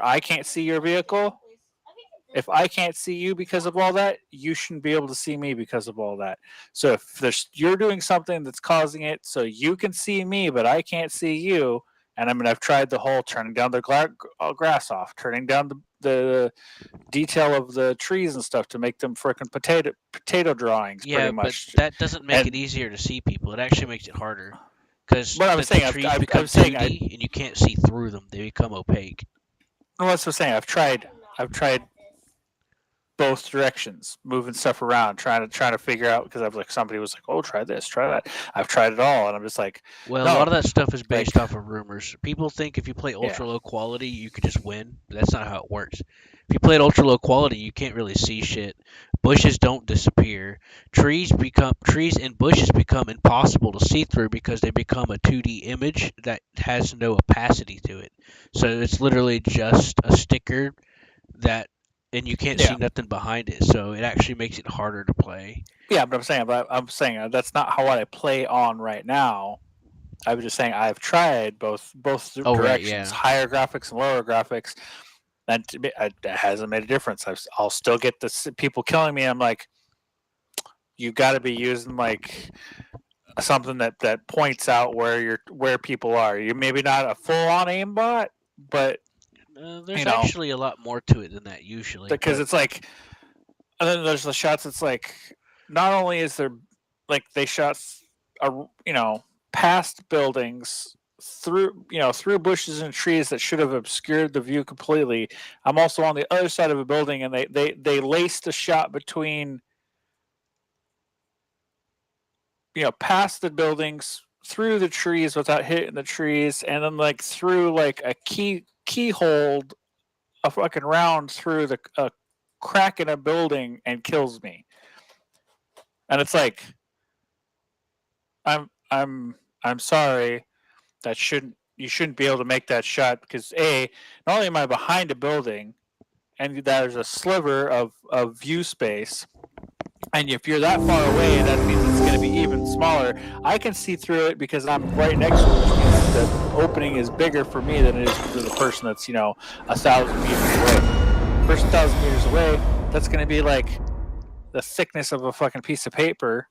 I can't see your vehicle. If I can't see you because of all that, you shouldn't be able to see me because of all that. So if you're doing something that's causing it, so you can see me, but I can't see you. And I mean, I've tried the whole turning down the grass off, turning down the detail of the trees and stuff to make them frickin' potato drawings, pretty Yeah, but much. that doesn't make it And easier to see people. It actually makes it harder because what I the, was the saying, trees I'm become saying I 2D and you can't see through them. They become opaque. well, that's what I'm saying. I've tried both directions, moving stuff around, trying to figure out because I've like somebody was like, "Oh, try this, try that." I've tried it all, and I'm just like, Well, a lot no, of that stuff is based like, off of rumors. People think if you play yeah, ultra low quality, you could just win, but that's not how it works. If you play at ultra low quality, you can't really see shit. Bushes don't disappear. Trees and bushes become impossible to see through because they become a 2D image that has no opacity to it. So it's literally just a sticker that and you can't see yeah, nothing behind it. So it actually makes it harder to play. yeah. But I'm saying that's not how I play on right now. I was just saying I've tried both Oh right, directions, yeah. higher graphics and lower graphics, and it hasn't made a difference. I'll still get the people killing me. I'm like, you got to be using like something that points out where people are. You maybe not a full on aimbot, but There's you know, actually a lot more to it than that usually, because but it's like, and then there's the shots. It's like not only is there like they shot, you know, past buildings through bushes and trees that should have obscured the view completely. I'm also on the other side of a building, and they laced a shot between past the buildings, through the trees without hitting the trees, and then like through like a keyhole, a fucking round through the a crack in a building and kills me. And it's like I'm sorry, that shouldn't you shouldn't be able to make that shot because not only am I behind a building and there's a sliver of view space, and if you're that far away, that means it's going to be even smaller. I can see through it because I'm right next to it, which means the opening is bigger for me than it is for the person that's 1,000 meters away. Person 1,000 meters away, that's going to be like the thickness of a fucking piece of paper,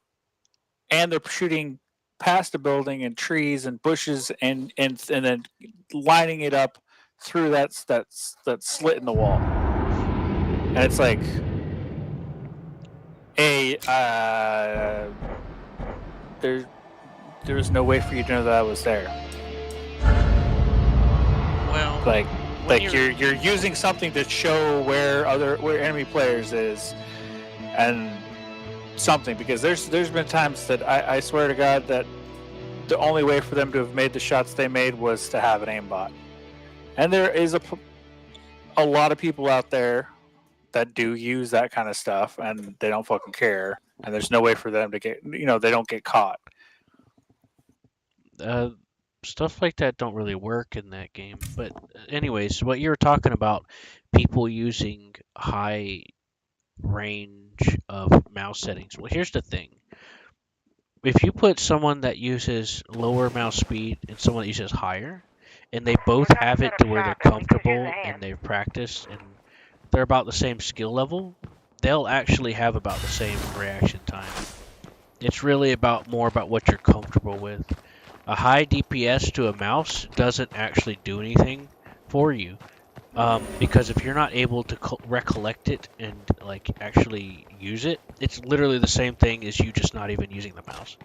and they're shooting past a building and trees and bushes and then lining it up through that slit in the wall, and it's like a there there was no way for you to know that I was there. well, Like when like you're you're using something to show where enemy players is and something, because there's been times that I swear to God that the only way for them to have made the shots they made was to have an aimbot. And there is a lot of people out there that do use that kind of stuff and they don't fucking care, and there's no way for them to get they don't get caught. uh, stuff like that don't really work in that game. But anyways, what you were talking about, people using high range of mouse settings. Well, here's the thing. If you put someone that uses lower mouse speed and someone that uses higher, and they both have it to where they're comfortable and they've practiced and they're about the same skill level, they'll actually have about the same reaction time. It's really about more about what you're comfortable with. A high DPS to a mouse doesn't actually do anything for you. Because if you're not able to recollect it and like actually use it, it's literally the same thing as you just not even using the mouse.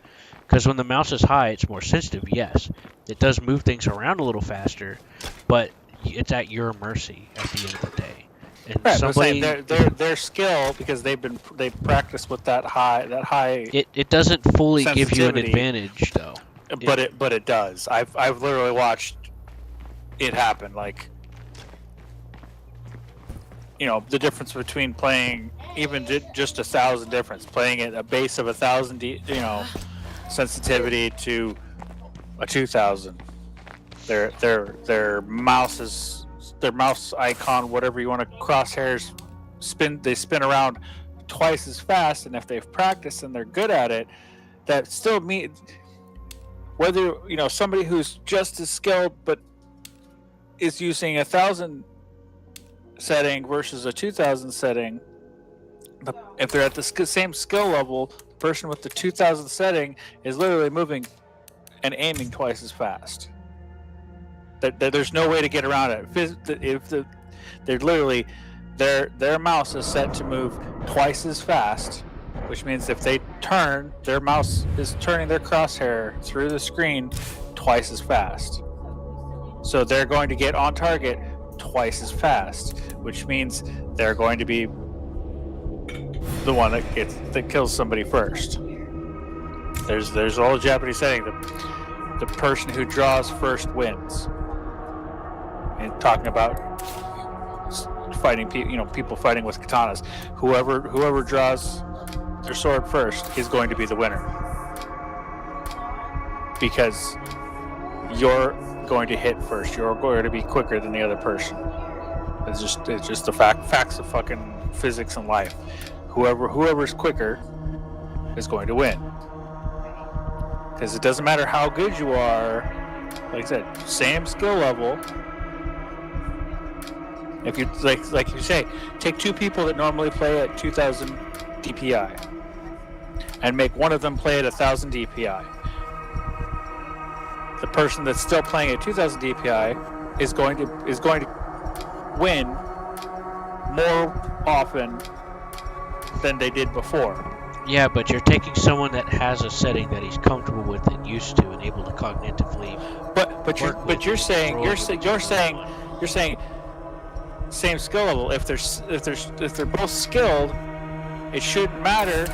Because when the mouse is high, it's more sensitive. Yes, it does move things around a little faster, but it's at your mercy at the end of the day. And Right, but I'm saying somebody, if their skill, because they've practiced with that high it doesn't fully give you an sensitivity, advantage though. It but it does. I've literally watched it happen. Like the difference between playing even just 1,000 difference, playing at a base of 1,000, sensitivity to a 2,000. Their mouse icon, whatever you want to crosshairs they spin around twice as fast, and if they've practiced and they're good at it, that still means whether somebody who's just as skilled but is using 1,000 setting versus a 2000 setting, if they're at the same skill level, the person with the 2000 setting is literally moving and aiming twice as fast. There's no way to get around it. If they're literally their mouse is set to move twice as fast, which means if they turn, their mouse is turning their crosshair through the screen twice as fast. So they're going to get on target twice as fast, which means they're going to be the one that kills somebody first. There's an old Japanese saying that the person who draws first wins. And talking about fighting people fighting with katanas, whoever draws their sword first is going to be the winner, because you're going to hit first. You're going to be quicker than the other person. It's just the facts of fucking physics and life. Whoever's quicker is going to win, because it doesn't matter how good you are. Like I said, same skill level. If you like you say, take two people that normally play at 2000 DPI and make one of them play at 1000 DPI. The person that's still playing at 2000 DPI is going to win more often than they did before. Yeah, but you're taking someone that has a setting that he's comfortable with and used to and able to cognitively. But you're saying same skill level. If they're both skilled, it shouldn't matter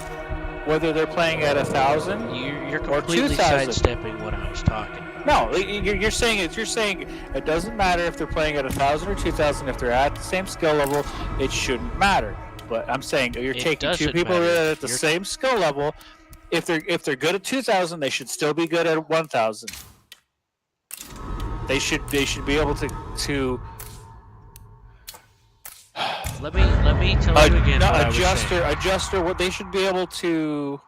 whether they're playing at 1000 You're or completely 2000. sidestepping what I was talking about. No, you're saying it doesn't matter if they're playing at 1000 or 2000. If they're at the same skill level, it shouldn't matter. But I'm saying you're taking two people that are at the same skill level. If they're good at 2000, they should still be good at 1000. They should be able to. Let me tell you again. Adjuster. What they should be able to.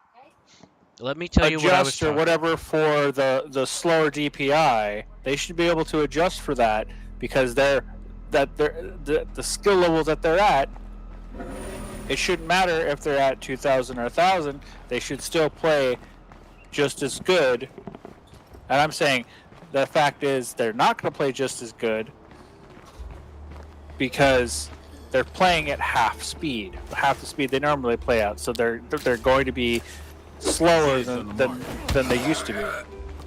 Let me tell you what I was Adjust or whatever for the slower DPI. They should be able to adjust for that, because the skill level that they're at. It shouldn't matter if they're at 2000 or 1000. They should still play just as good. And I'm saying the fact is they're not going to play just as good because they're playing at half the speed they normally play at. So they're going to be slower than they used to be.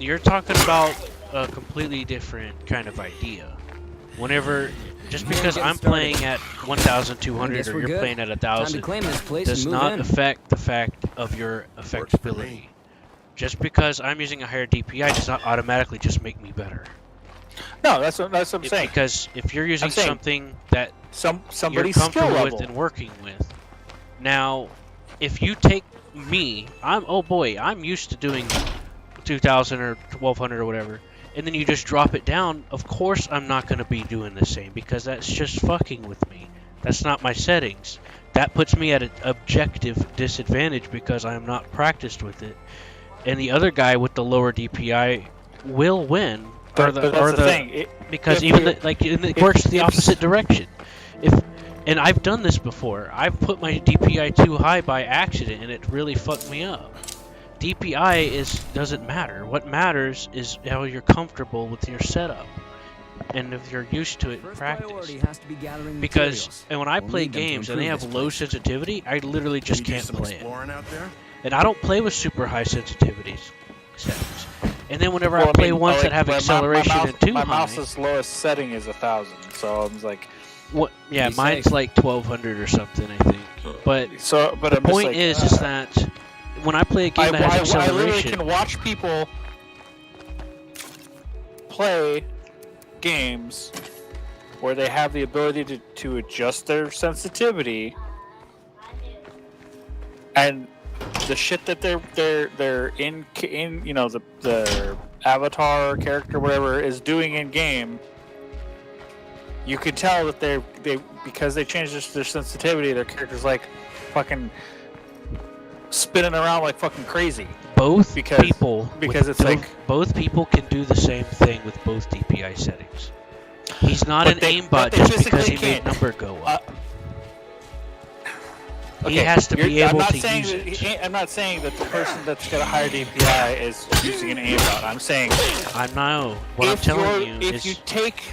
You're talking about a completely different kind of idea. Just because I'm playing at 1,200 or you're playing at 1,000 does not affect the fact of your effectability. Just because I'm using a higher DPI does not automatically just make me better. No, that's what I'm saying. Because if you're using something that somebody's you're comfortable skill with level and working with, now, if you take me, I'm used to doing 2,000 or 1,200 or whatever. And then you just drop it down, of course I'm not going to be doing the same, because that's just fucking with me. That's not my settings. That puts me at an objective disadvantage because I am not practiced with it. And the other guy with the lower DPI will win. But that's the thing. Because it works the opposite direction. And I've done this before. I've put my DPI too high by accident, and it really fucked me up. DPI doesn't matter. What matters is how you're comfortable with your setup, and if you're used to it in practice. Because when I play games and they have low sensitivity, I literally just can't play it. And I don't play with super high sensitivity settings. And then whenever I play ones that have acceleration and too high, my mouse's lowest setting is 1000. So I was like, what? Yeah, mine's like 1200 or something, I think. But the point is that when I play a game that has acceleration, I literally can watch people play games where they have the ability to adjust their sensitivity, and the shit that they're in the avatar character whatever is doing in game. You can tell that they because they changed their sensitivity, their character's like fucking spinning around like fucking crazy. Both people can do the same thing with both DPI settings. He's not an aimbot just because he made number go up. He has to be able to saying use that, it. I'm not saying that the person that's got a higher DPI is using an aimbot. I'm saying I know. What I'm telling you if is, you take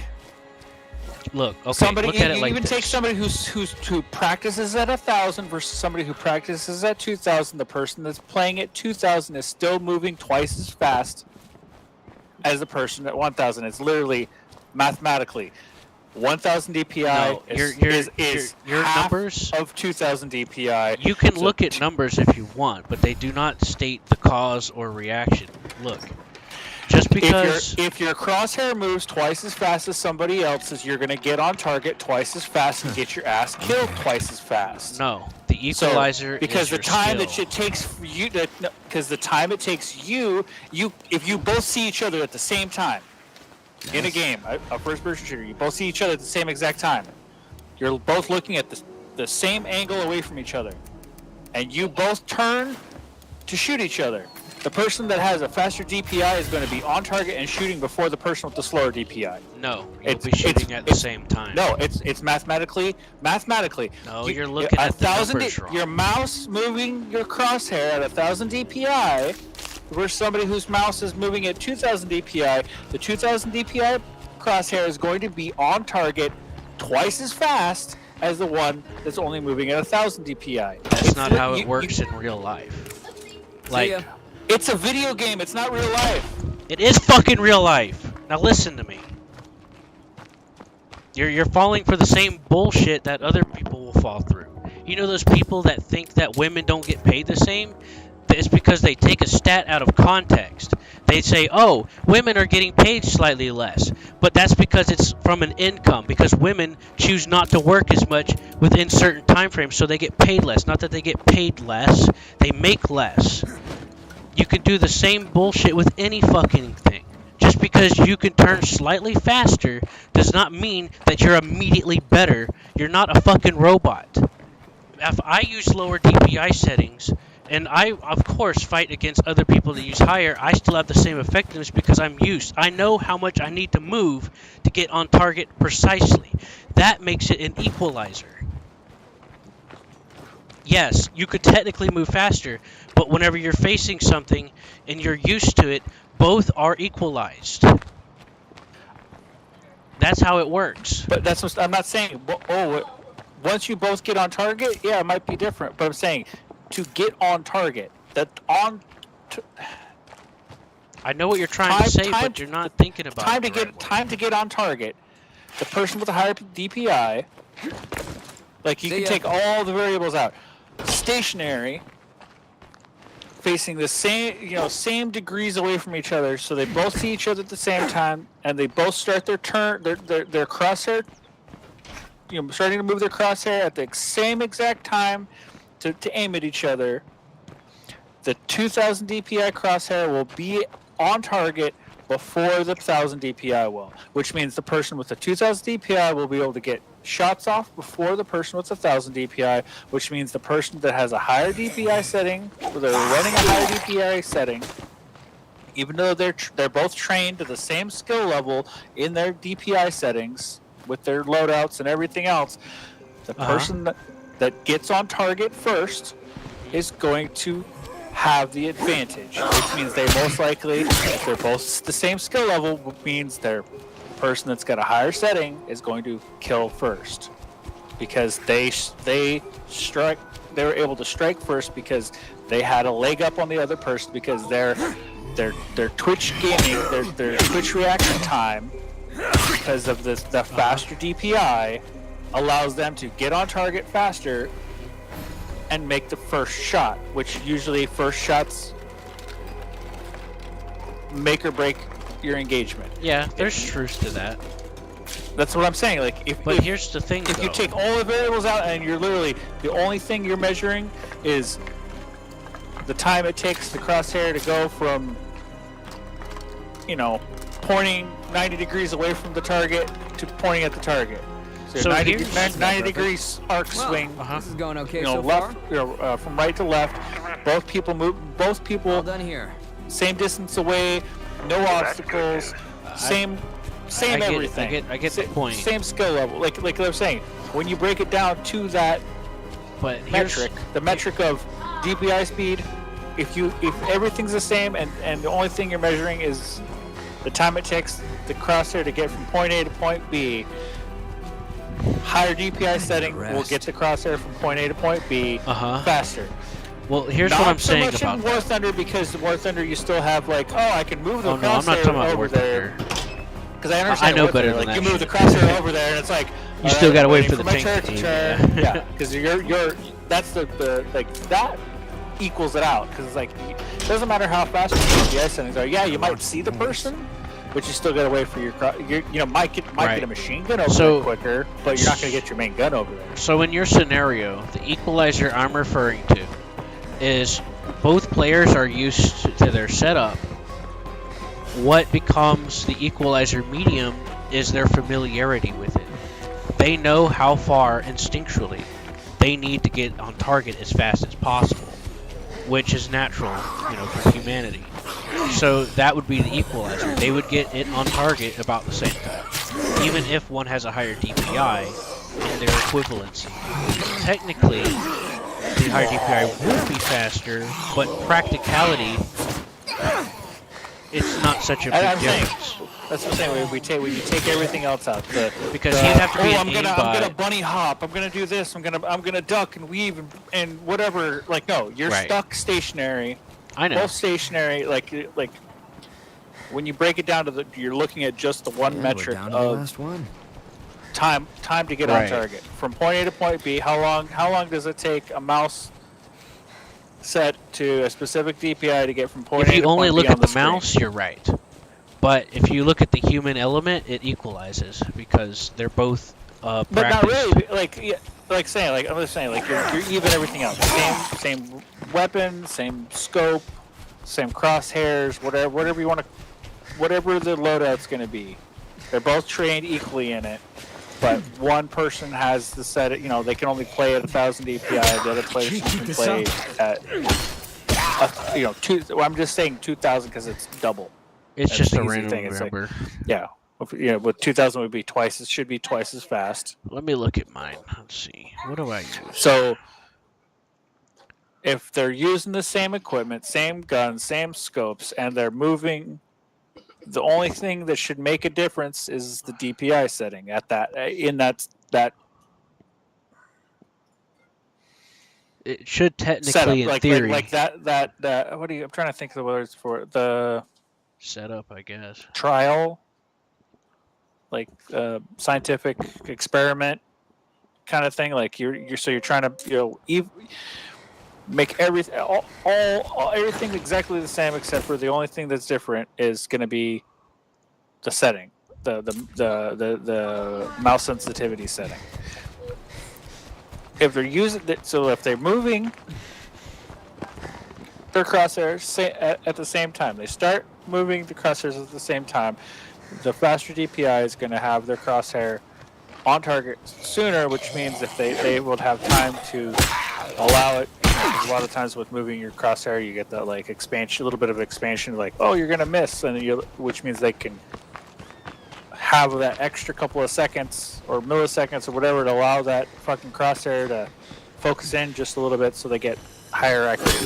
look, okay, somebody, look at it you like even this. take somebody who practices at 1,000 versus somebody who practices at 2,000. The person that's playing at 2,000 is still moving twice as fast as the person at 1,000. It's literally mathematically 1,000 DPI No, is your half numbers. of 2,000 DPI. You can So look at numbers if you want, but they do not state the cause or reaction. Look, just because. If your crosshair moves twice as fast as somebody else's, you're going to get on target twice as fast and get your ass killed twice as fast. No, the equalizer because is the your time skill. that it takes for you, because the time it takes you, if you both see each other at the same time in a game, a first-person shooter, you both see each other at the same exact time. You're both looking at the same angle away from each other, and you both turn to shoot each other. The person that has a faster DPI is going to be on target and shooting before the person with the slower DPI. No, you'll be shooting at the same time. No, it's mathematically. No, you're looking at the numbers wrong. Your mouse moving your crosshair at 1,000 DPI versus somebody whose mouse is moving at 2,000 DPI. The 2,000 DPI crosshair is going to be on target twice as fast as the one that's only moving at 1,000 DPI. That's not how it works in real life. Like, it's a video game. It's not real life. it is fucking real life. Now listen to me. You're falling for the same bullshit that other people will fall through. You know those people that think that women don't get paid the same? It's because they take a stat out of context. They say, oh, women are getting paid slightly less. But that's because it's from an income. Because women choose not to work as much within certain time frames, so they get paid less. Not that they get paid less, they make less. You can do the same bullshit with any fucking thing. Just because you can turn slightly faster does not mean that you're immediately better. You're not a fucking robot. If I use lower DPI settings, and I, of course, fight against other people that use higher, I still have the same effectiveness because I'm used. I know how much I need to move to get on target precisely. That makes it an equalizer. Yes, you could technically move faster, but whenever you're facing something and you're used to it, both are equalized. That's how it works. But that's what I'm not saying. Once you both get on target, yeah, it might be different. But I'm saying to get on target, I know what you're trying to say, but you're not thinking about time to get on target. The person with the higher DPI, like you can take all the variables out. Stationary, facing the same degrees away from each other, so they both see each other at the same time, and they both start their crosshair, starting to move their crosshair at the same exact time to aim at each other. The 2,000 DPI crosshair will be on target before the 1,000 DPI will, which means the person with the 2,000 DPI will be able to get shots off before the person with 1,000 DPI, which means the person that has a higher DPI setting, or they're running a higher DPI setting, even though they're both trained to the same skill level in their DPI settings with their loadouts and everything else, the person that gets on target first is going to have the advantage, which means they most likely, if they're both the same skill level, means their person that's got a higher setting is going to kill first, because they were able to strike first because they had a leg up on the other person, because their Twitch gaming, their Twitch reaction time, because of the faster DPI, allows them to get on target faster and make the first shot, which usually first shots make or break your engagement. Yeah, there's truth to that. That's what I'm saying. Like, here's the thing, if you take all the variables out and you're literally the only thing you're measuring is the time it takes the crosshair to go from, pointing 90 degrees away from the target to pointing at the target. So 90 degrees arc swing. This is going okay so far. Left, from right to left. Both people move. Both people. All done here. Same distance away. No obstacles. Same everything. I get the point. Same skill level. Like I was saying, when you break it down to that But the metric of DPI speed. If everything's the same and the only thing you're measuring is the time it takes the crosshair to get from point A to point B, higher DPI setting will get the crosshair from point A to point B faster. Well, here's what I'm saying about Not so much in War Thunder, because War Thunder you still have like, I can move the crosshair I'm not talking about over War there. Because I understand. I know better than like, that. You move the crosshair over there, and it's like you still gotta wait for the my tank turret to to turn. turn. Yeah, because you're that's the like that equals it out, because it's like it doesn't matter how fast your DPI settings are. Yeah, you might see the person, but you still gotta wait for your might get a machine gun over there quicker, but you're not gonna get your main gun over there. So in your scenario, the equalizer I'm referring to is both players are used to their setup. What becomes the equalizer medium is their familiarity with it. They know how far instinctually they need to get on target as fast as possible, which is natural, for humanity. So that would be the equalizer. They would get it on target about the same time, even if one has a higher DPI in their equivalency. Technically, the higher DPI would be faster, but practicality, it's not such a big difference. That's what I'm saying. When you take everything else out, because you have to be I'm gonna bunny hop. I'm gonna do this. I'm gonna duck and weave and whatever. Like, no, you're stuck stationary. I know. Both stationary. Like when you break it down to you're looking at just the one metric of the last one. time to get on target from point A to point B. How long does it take a mouse set to a specific DPI to get from point A to point B? If you only look at the screen? mouse, you're right. But if you look at the human element, it equalizes because they're both But not really. I'm just saying, you're even everything else. Same weapon, same scope, same crosshairs, whatever you want to, whatever the loadout's going to be. They're both trained equally in it, but one person has the set. They can only play at 1,000 DPI. The other person can play at, I'm just saying 2,000 because it's double. It's just a random random number. With 2,000 would be twice. It should be twice as fast. Let me look at mine. Let's see. What do I use? So, if they're using the same equipment, same guns, same scopes, and they're moving, the only thing that should make a difference is the DPI setting at that. It should technically, setup, in theory, like that. I'm trying to think of the words for it. The setup, I guess. Trial, like scientific experiment kind of thing. Like you're trying to make everything everything exactly the same, except for the only thing that's different is going to be the setting, the mouse sensitivity setting. If they're if they're moving their crosshairs at the same time, they start moving the crosshairs at the same time, the faster DPI is going to have their crosshair on target sooner, which means if they will have time to allow it. A lot of times with moving your crosshair, you get that expansion, a little bit of expansion, you're going to miss, which means they can have that extra couple of seconds or milliseconds or whatever to allow that fucking crosshair to focus in just a little bit, so they get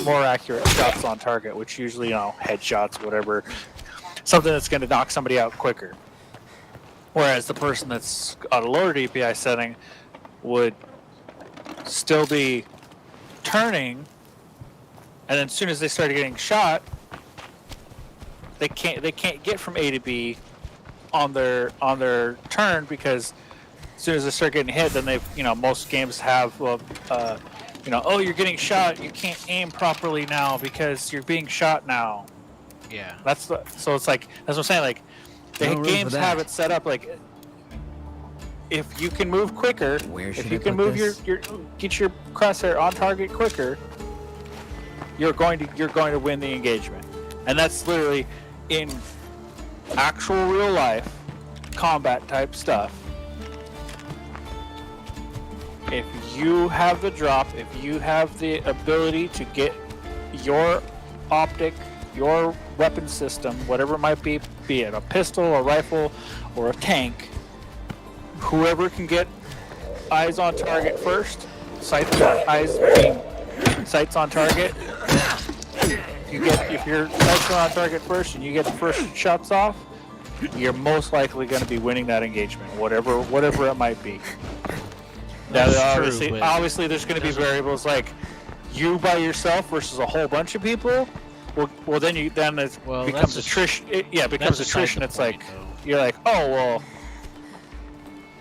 more accurate shots on target, which usually headshots, whatever, something that's going to knock somebody out quicker. Whereas the person that's on a lower DPI setting would still be turning, and then as soon as they started getting shot, they can't get from A to B on their turn, because as soon as they start getting hit, then most games have you're getting shot, you can't aim properly now because you're being shot now. Yeah. So it's like, that's what I'm saying, the games have it set up if you can move quicker, if you can move get your crosshair on target quicker, you're going to win the engagement. And that's literally in actual real life combat type stuff. If you have the drop, if you have the ability to get your optic, your weapon system, whatever it might be it a pistol, a rifle, or a tank, whoever can get eyes on target first sights on target. If your sights are on target first and you get the first shots off, you're most likely going to be winning that engagement, whatever it might be. Now, obviously, there's going to be variables like you by yourself versus a whole bunch of people. Well, then it becomes attrition. It becomes attrition. It's like you're like, oh well,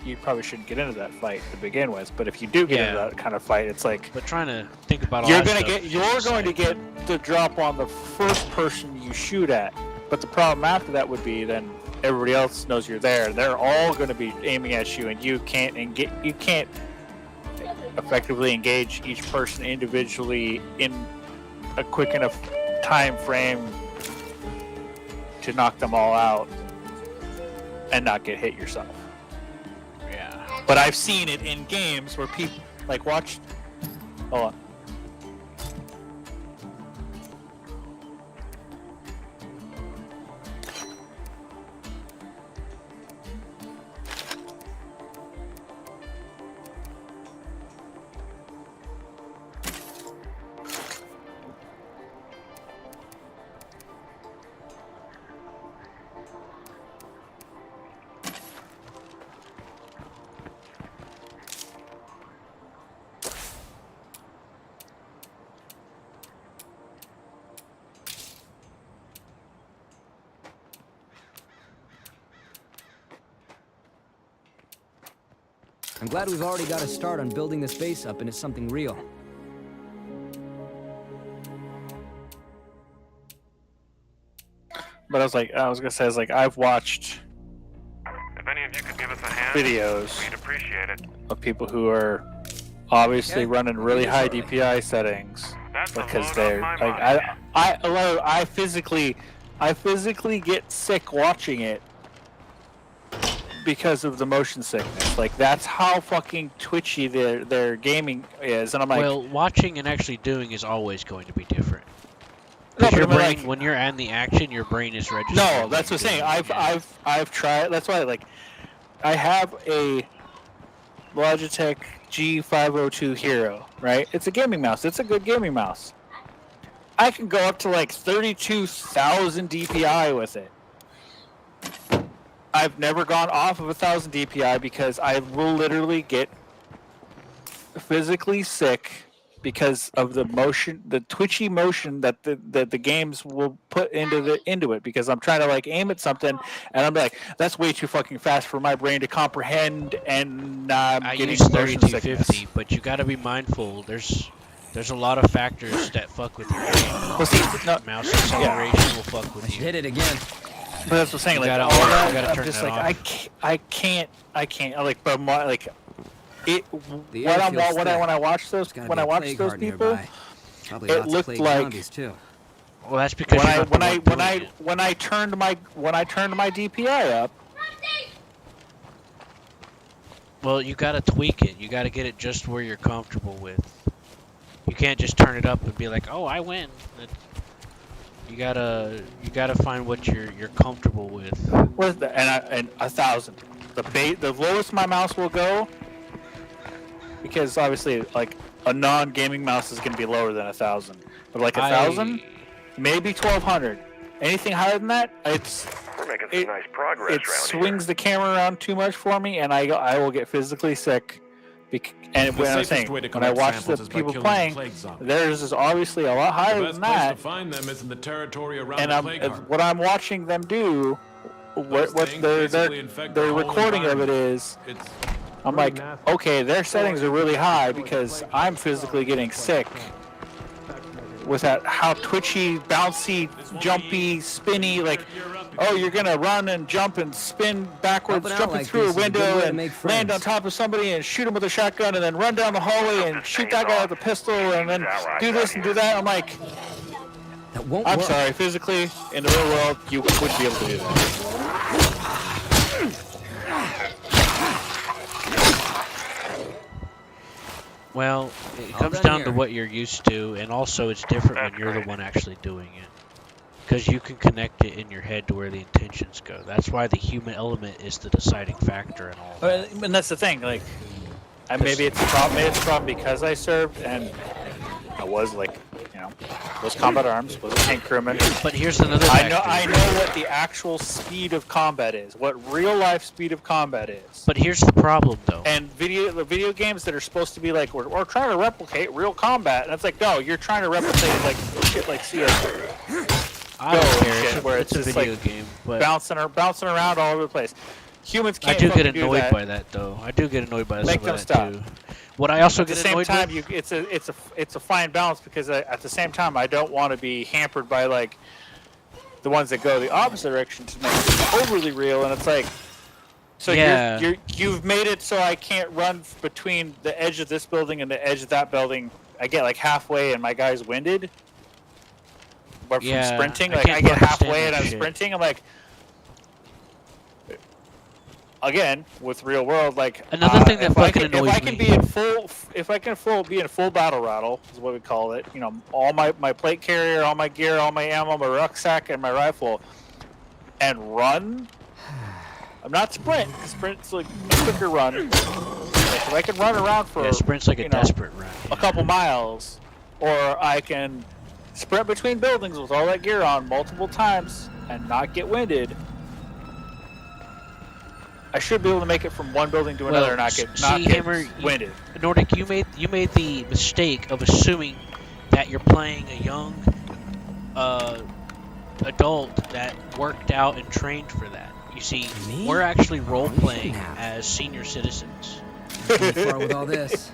you probably shouldn't get into that fight to begin with. But if you do get into that kind of fight, it's like. But trying to think about you're going to get the drop on the first person you shoot at. But the problem after that would be then everybody else knows you're there. They're all going to be aiming at you, and you can't effectively engage each person individually in a quick enough time frame to knock them all out and not get hit yourself. Yeah. But I've seen it in games where people like watch. Hold on. I'm glad we've already got a start on building this base up into something real. But I was gonna say, I've watched if any of you could give us a hand, videos we'd appreciate it. of people who are obviously running really high DPI settings because they're like, I physically get sick watching it because of the motion sickness. Like, that's how fucking twitchy their gaming is, and I'm like, well, watching and actually doing is always going to be different. No, Because your but brain, when you're in the action, your brain is registering. no, that's what I'm saying. I've tried. That's why, like, I have a Logitech G502 Hero, right? It's a gaming mouse. It's a good gaming mouse. I can go up to like 32,000 DPI with it. I've never gone off of 1,000 DPI because I will literally get physically sick because of the motion, the twitchy motion that the games will put into it. Because I'm trying to like aim at something, and I'm like, that's way too fucking fast for my brain to comprehend, and I getting use motion 3250, but you got to be mindful. There's a lot of factors that fuck with your game. Well, see, no, Mouse acceleration will fuck with you. Hit it again. but that's what I'm saying. You Like, gotta- all you that, gotta I'm turn just that like, off. I can't. Like, but my, like, it. The When airfield's I thick. watch those, Gotta when be I a watch plague those heart people, nearby. Probably it lots of looked plague like- zombies too. Well, that's because you have to work doing it. when I turned my DPI up, Well, you gotta tweak it. You gotta get it just where you're comfortable with. You can't just turn it up and be like, "Oh, I win." You gotta find what you're comfortable with. what is that? And 1,000. The lowest my mouse will go, because obviously like a non-gaming mouse is going to be lower than 1,000. But like 1,000, maybe 1,200. Anything higher than that, We're making some nice progress it around swings the camera around too much for me, and I will get physically sick. And when I was saying, when I watch the people playing, theirs is obviously a lot higher than that. And what I'm watching them do, what their recording of it is, I'm like, okay, their settings are really high because I'm physically getting sick with that, how twitchy, bouncy, jumpy, spinny, like, oh, you're gonna run and jump and spin backwards, Helping out jumping like through this a is a good window way to and make land on friends. top of somebody and shoot him with a shotgun and then run down the hallway and shoot that guy with a pistol and then do this and do that. I'm like, That won't I'm work. sorry, physically, in the real world, you wouldn't be able to do that. Well, it All comes done down here. to what you're used to, and also it's different when you're the one actually doing it. Because you can connect it in your head to where the intentions go. That's why the human element is the deciding factor in all that. And that's the thing, like, And maybe it's a problem. Maybe it's a problem because I served and I was like, was combat arms, was a tank crewman. But here's another factor. I know what the actual speed of combat is, what real life speed of combat is. But here's the problem, though. And the video games that are supposed to be like we're trying to replicate real combat, and it's like no, you're trying to replicate like shit like CS. I don't care. Shit, where It's a just video like game, but bouncing around all over the place. Humans I can't. do get fucking do annoyed that. by that, though. I do get annoyed by Make some them of that stop. too. What I also At the get same annoyed time, with, it's a fine balance because at the same time I don't want to be hampered by like the ones that go the opposite direction to make it overly real, and it's like so Yeah. you've made it so I can't run between the edge of this building and the edge of that building. I get like halfway and my guy's winded. But from Yeah, sprinting, I like can't I get fucking halfway stand and that I'm shit. sprinting, I'm like. Again, with real world, like Another thing that fucking if annoys I can me. be in full battle rattle is what we call it. All my plate carrier, all my gear, all my ammo, my rucksack, and my rifle, and run. I'm not sprint. Sprint's like a quicker run. Like if I can run around for sprint's like a desperate run. a couple miles, or I can sprint between buildings with all that gear on multiple times and not get winded. I should be able to make it from one building to another and not get Hammer, winded. Nordic, you made the mistake of assuming that you're playing a young adult that worked out and trained for that. You see, Me? we're actually role playing have. as senior citizens. Too far with all this.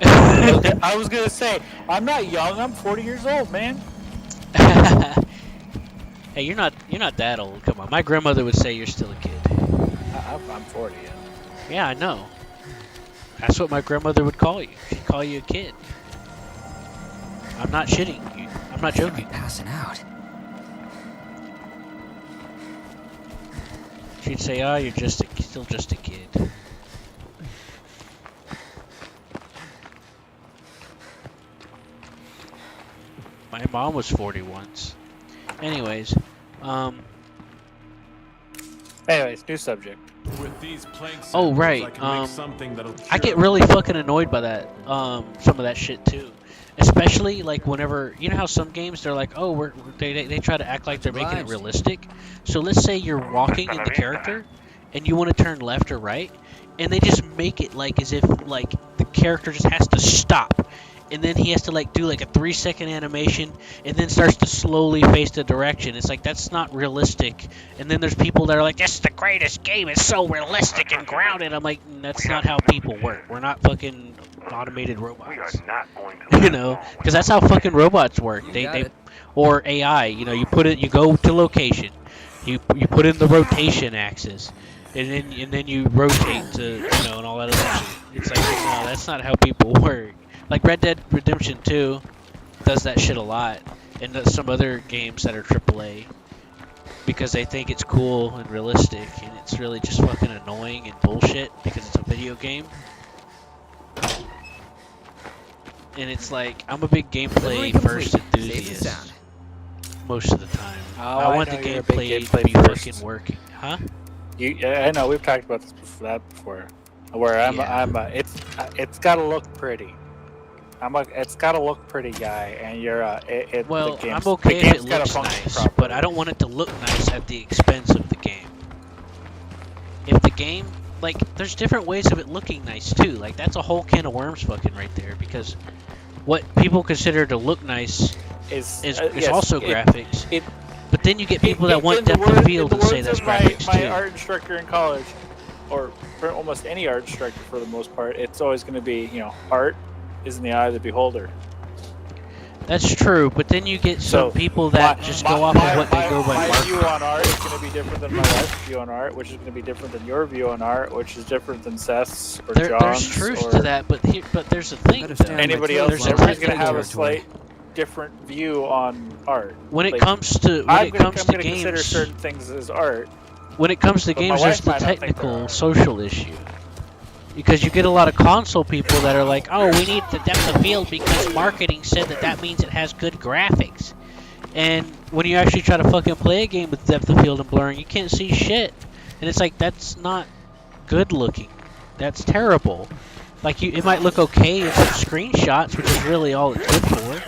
I was gonna say, I'm not young. I'm 40 years old, man. Hey, you're not that old. Come on, my grandmother would say you're still a kid. I'm 40. Yeah. Yeah, I know. That's what my grandmother would call you. She'd call you a kid. I'm not shitting you. I'm not joking. Passing out. She'd say, "Oh, you're still just a kid." My mom was 40 once. Anyways, Anyways, new subject. With these plank Oh, samples, right, I can make something that'll I get cure- really fucking annoyed by that, some of that shit too. Especially like whenever, you know how some games they're like, oh, they try to act like they're making it Obliged. realistic. So let's say you're walking in the character, and you want to turn left or right, and they just make it like as if like the character just has to stop, and then he has to like do like a 3-second animation, and then starts to slowly face the direction. It's like that's not realistic. And then there's people that are like, "This is the greatest game. It's so realistic and grounded." I'm like, that's not how people work. We're not fucking automated We are robots. not going to You know, because that's how fucking robots work. You They got it. or AI. You know, you go to location, you put in the rotation axis, and then you rotate to and all that other shit. It's like no, that's not how people work. Like Red Dead Redemption 2 does that shit a lot, and some other games that are AAA because they think it's cool and realistic, and it's really just fucking annoying and bullshit because it's a video game. And it's like, I'm a big gameplay Delivery first complete. Safe and enthusiast sound. most of the time. Oh, I want the know you're a big gameplay to gameplay be first. fucking working. Huh? I know we've talked about this before. Where Yeah. it's got to look pretty. It's got to look pretty, guy, and you're Well, the game's, I'm okay the if it game's gotta looks function nice, properly. but I don't want it to look nice at the expense of the game. If the game, like, there's different ways of it looking nice too. Like, that's a whole can of worms fucking right there, because what people consider to look nice is yes, also graphics. it- But then you get people that want in the depth of words- field in and the say words that's of my graphics art instructor in college, or for almost any art instructor for the most part, it's always going to be, art is in the eye of the beholder. too. That's true, but then you get some So, people that just go off of what they go by my view marketing. on art is going to be different than my wife's view on art, which is going to be different than your view on art, which is different than Seth's or There's John's truth or to that, but there's a thing. Better though. stand anybody my else. toes There's a while I Everybody's going to technical have a territory. slight different view on art. When it Like, comes to I'm going games, to consider certain things as art. when it comes to But my games, wife there's the might not think technical they're art. social issue. Because you get a lot of console people that are like, oh, we need the depth of field because marketing said that means it has good graphics. And when you actually try to fucking play a game with depth of field and blurring, you can't see shit. And it's like, that's not good looking. That's terrible. Like it might look okay in some screenshots, which is really all it's good for.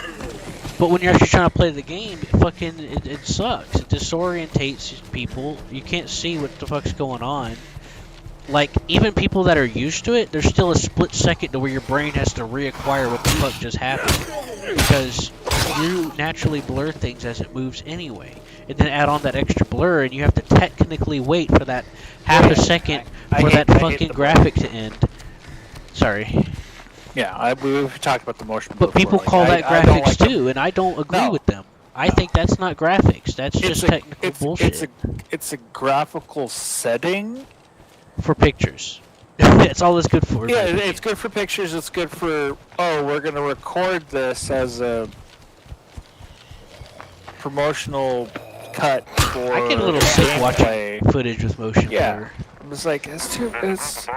But when you're actually trying to play the game, it sucks. It disorientates people. You can't see what the fuck's going on. Like, even people that are used to it, there's still a split second to where your brain has to reacquire what the fuck just happened. Because you naturally blur things as it moves anyway. And then add on that extra blur, and you have to technically wait for that half a second for that fucking graphic to end. Sorry. Yeah, we've talked about the motion. But people call that graphics too, and I don't agree with them. I think that's not graphics. That's just technical bullshit. It's a graphical setting. For pictures. That's all it's good for. Yeah, it's good for pictures. It's good for, we're going to record this as a promotional cut for I get a little sick watching footage with motion blur. It was like, it's too... It's,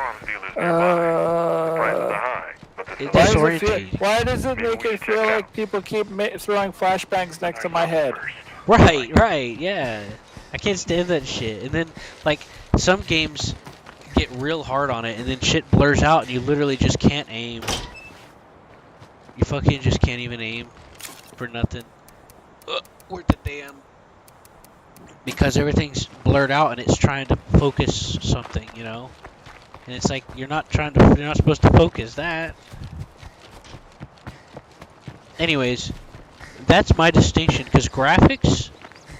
it disorientates. why does it make it feel like people keep throwing flashbangs next to my head? Right, yeah. I can't stand that shit. And then, like, some games get real hard on it, and then shit blurs out, and you literally just can't aim. You fucking just can't even aim for nothing. Where'd the damn... Because everything's blurred out, and it's trying to focus something, you know? And it's like, you're not supposed to focus that. Anyways, that's my distinction, because graphics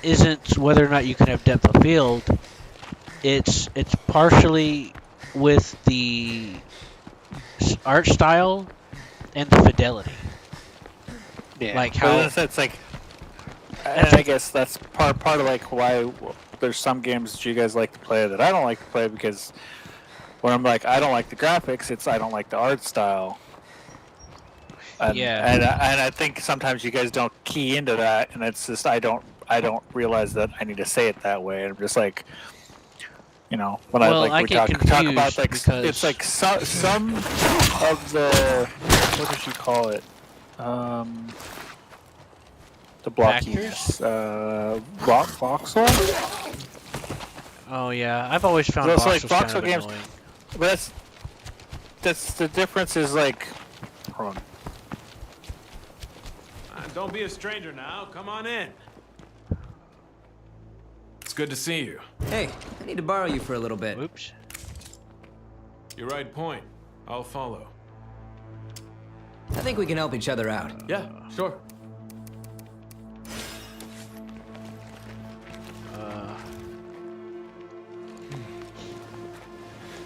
isn't whether or not you can have depth of field. It's partially with the art style and the fidelity. Yeah, like how it's like. And I guess that's part of like why there's some games that you guys like to play that I don't like to play, because when I'm like I don't like the graphics, I don't like the art style. And, and I think sometimes you guys don't key into that, and it's just I don't realize that I need to say it that way. I'm just like, you know, when we talk about like it's like some of the what did you call it? The blockiness, voxel. Oh yeah, I've always found so voxels like kind of games, annoying. but that's the difference is like. Hold on. Don't be a stranger now. Come on in. It's good to see you. Hey, I need to borrow you for a little bit. Oops. You're right point. I'll follow. I think we can help each other out. Yeah, sure.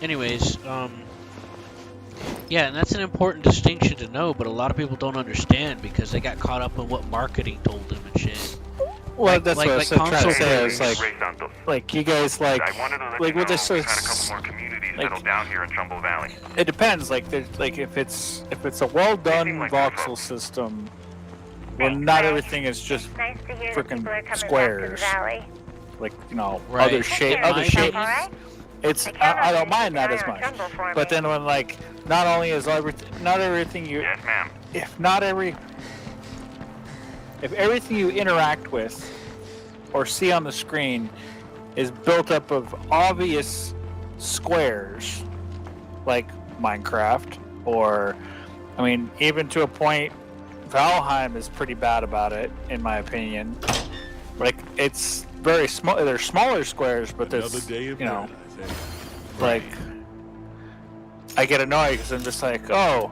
Anyways, yeah, and that's an important distinction to know, but a lot of people don't understand because they got caught up in what marketing told them and shit. Well, that's what I was trying to say. It's like you guys like with this we've had a couple more communities settled down here in Trumbull Valley. It depends. Like there's like if it's a well done voxel system, where not everything is just freaking squares. Like other shapes. It's I don't mind that as much. But then when like not only is not everything you if everything you interact with or see on the screen is built up of obvious squares, like Minecraft, or I mean even to a point Valheim is pretty bad about it in my opinion. Like it's very small. They're smaller squares, but there's like I get annoyed because I'm just like, oh,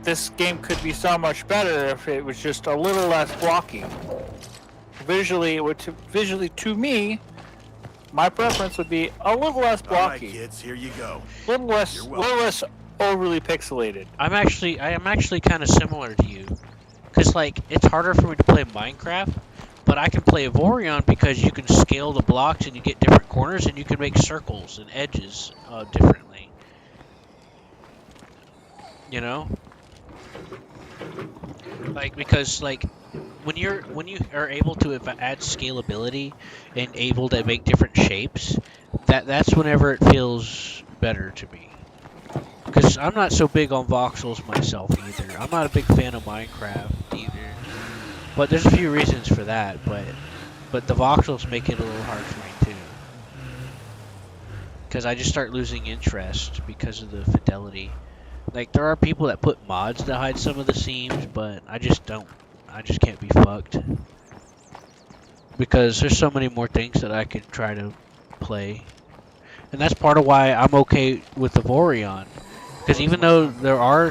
this game could be so much better if it was just a little less blocky. Visually, to me, my preference would be a little less blocky. All right, kids, here you go. A little less overly pixelated. I am actually kind of similar to you, because like it's harder for me to play Minecraft. But I can play Avorion because you can scale the blocks and you get different corners and you can make circles and edges differently. You know? Like because like when you are able to add scalability and able to make different shapes, that's whenever it feels better to me. Because I'm not so big on voxels myself either. I'm not a big fan of Minecraft either. But there's a few reasons for that, but the voxels make it a little hard for me too. Because I just start losing interest because of the fidelity. Like, there are people that put mods to hide some of the seams, but I just don't. I just can't be fucked. Because there's so many more things that I could try to play. And that's part of why I'm okay with the Vorion. Because even though there are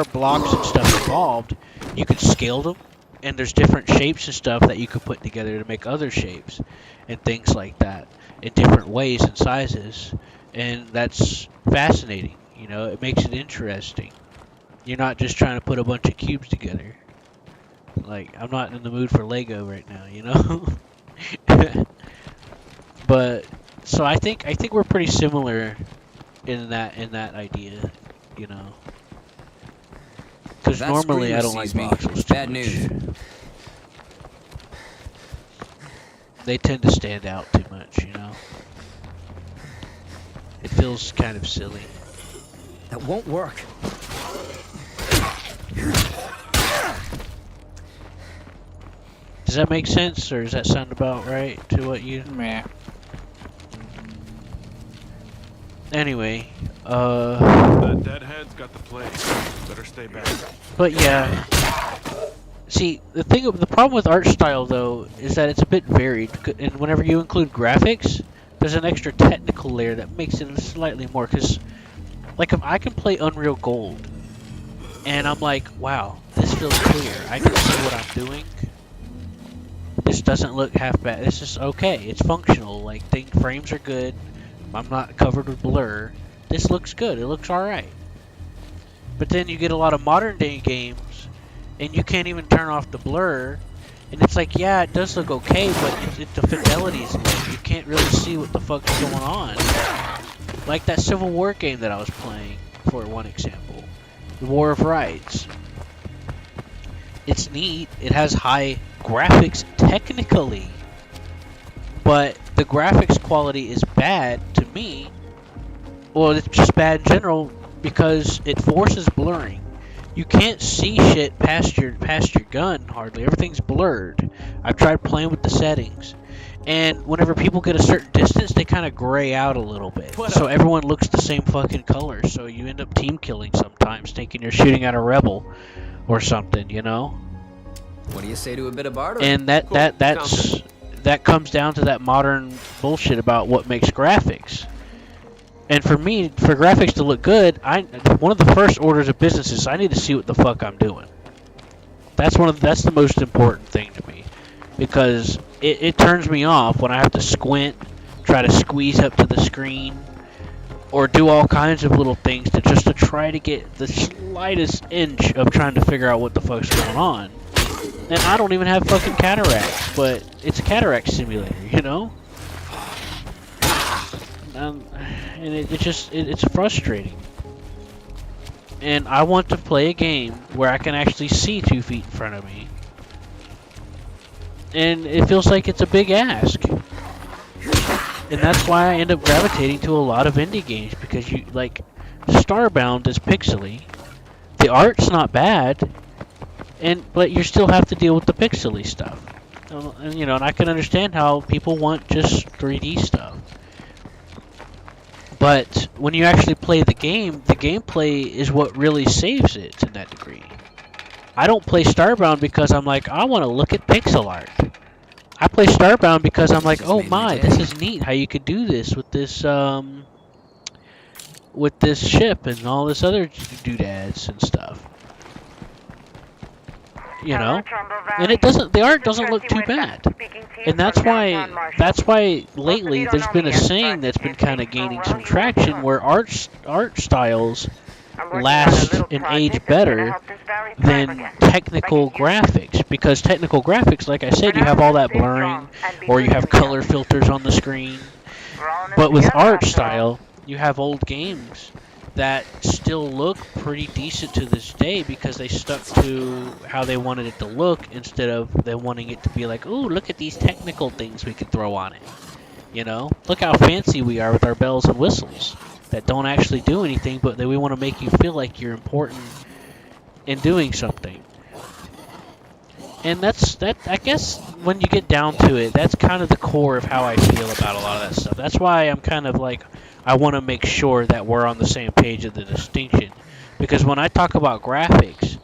blocks and stuff involved, you can scale them, and there's different shapes and stuff that you could put together to make other shapes and things like that in different ways and sizes, and that's fascinating. You know, it makes it interesting. You're not just trying to put a bunch of cubes together. Like, I'm not in the mood for Lego right now, you know. But so I think we're pretty similar in that idea, you know. Because That normally screamer I don't like sees me. voxels too Bad much. news. They tend to stand out too much, you know. It feels kind of silly. That won't work. Does that make sense, or does that sound about right to what you? Meh. Anyway, That deadhead's got the plague. Better stay back. but yeah. See, the problem with art style though is that it's a bit varied, and whenever you include graphics, there's an extra technical layer that makes it slightly more. Cause, like, if I can play Unreal Gold, and I'm like, wow, this feels clear. I can see what I'm doing. This doesn't look half bad. This is okay. It's functional. Like, frames are good. I'm not covered with blur. This looks good. It looks alright. But then you get a lot of modern day games, and you can't even turn off the blur. And it's like, yeah, it does look okay, but the fidelity is low. You can't really see what the fuck's going on. Like that Civil War game that I was playing, for one example. The War of Rights. It's neat. It has high graphics technically. But the graphics quality is bad to me. Well, it's just bad in general because it forces blurring. You can't see shit past your gun hardly. Everything's blurred. I've tried playing with the settings, and whenever people get a certain distance, they kind of gray out a little bit. So everyone looks the same fucking color. So you end up team killing sometimes, thinking you're shooting at a rebel or something, you know. What do you say to a bit of bartering? And that comes down to that modern bullshit about what makes graphics. And for me, for graphics to look good, one of the first orders of business is I need to see what the fuck I'm doing. That's the most important thing to me, because it turns me off when I have to squint, try to squeeze up to the screen, or do all kinds of little things to try to get the slightest inch of trying to figure out what the fuck's going on. And I don't even have fucking cataracts, but it's a cataract simulator, you know? And it's frustrating. And I want to play a game where I can actually see 2 feet in front of me. And it feels like it's a big ask. And that's why I end up gravitating to a lot of indie games, because Starbound is pixely. The art's not bad, but you still have to deal with the pixely stuff. And I can understand how people want just 3D stuff. But when you actually play the game, the gameplay is what really saves it to that degree. I don't play Starbound because I'm like, I want to look at pixel art. I play Starbound because I'm like, oh my, this is neat how you could do this with this ship and all this other doodads and stuff. You know, and the art doesn't look too bad, and that's why lately there's been a saying that's been kind of gaining some traction where art styles last and age better than technical graphics, because technical graphics, like I said, you have all that blurring, or you have color filters on the screen, but with art style, you have old games that still look pretty decent to this day because they stuck to how they wanted it to look instead of them wanting it to be like, ooh, look at these technical things we could throw on it. You know? Look how fancy we are with our bells and whistles that don't actually do anything, but that we want to make you feel like you're important in doing something. And I guess when you get down to it, that's kind of the core of how I feel about a lot of that stuff. That's why I'm kind of like, I want to make sure that we're on the same page of the distinction. Because when I talk about graphics,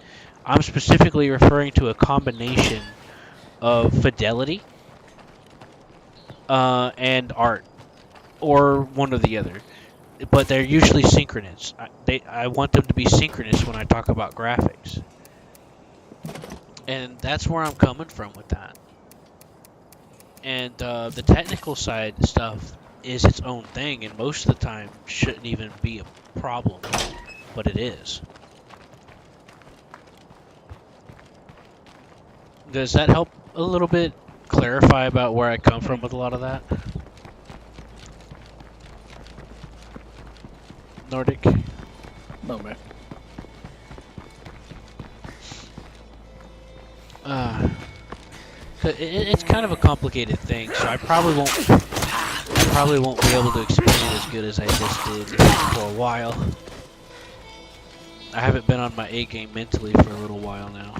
I'm specifically referring to a combination of fidelity and art, or one or the other. But they're usually synchronous. I want them to be synchronous when I talk about graphics. And that's where I'm coming from with that. And the technical side stuff is its own thing, and most of the time shouldn't even be a problem, but it is. Does that help a little bit clarify about where I come from with a lot of that? Nordic? No man. Uh, it's kind of a complicated thing, so I probably won't be able to explain it as good as I just did for a while. I haven't been on my A game mentally for a little while now.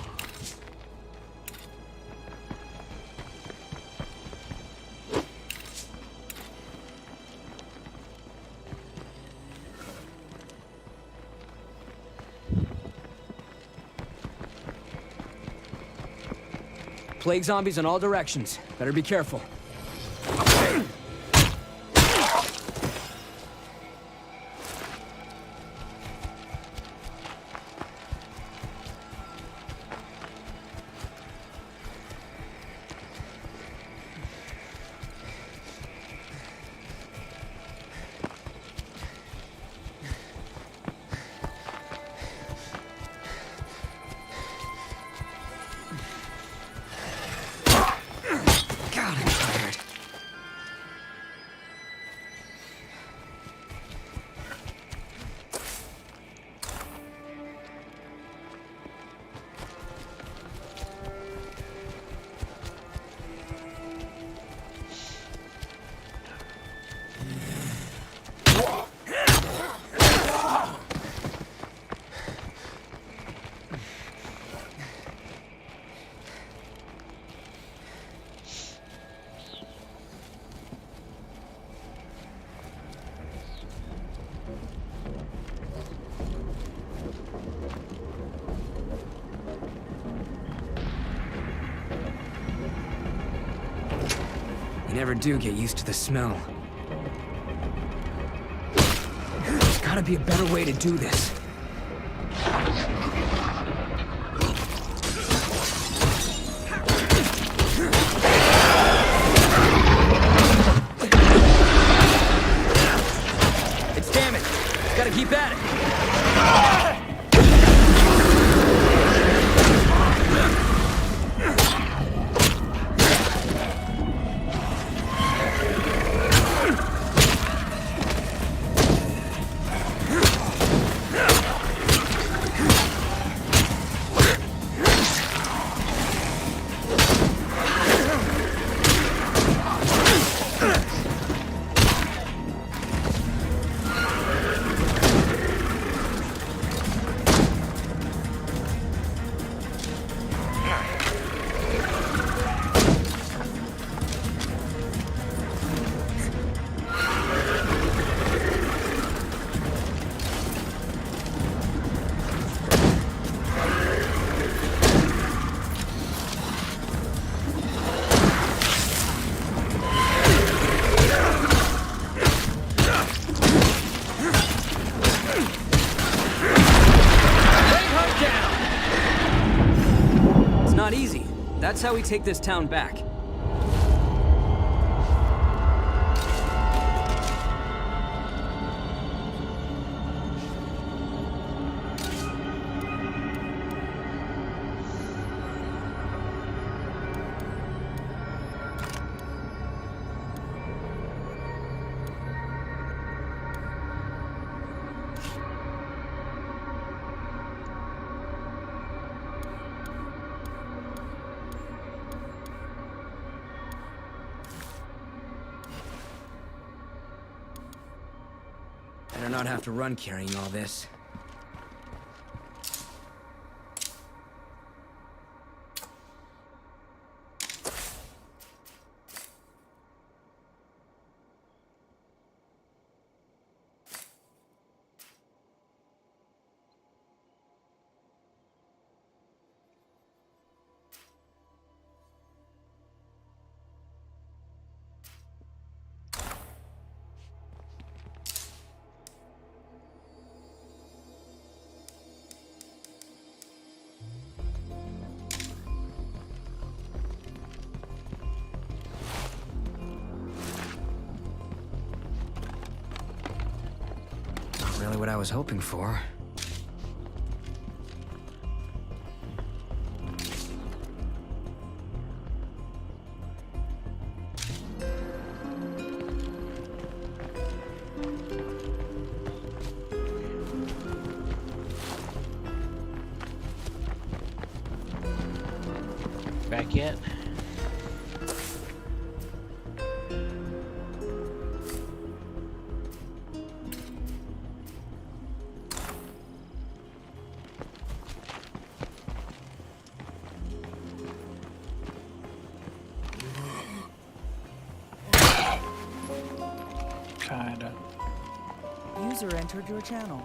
Plague zombies in all directions. Better be careful. God, I'm tired. You never do get used to the smell. There's gotta be a better way to do this. It's damaged. Gotta keep at it. Not easy. That's how we take this town back. Better not have to run carrying all this. what I was hoping for. Back yet? Kinda. User entered your channel.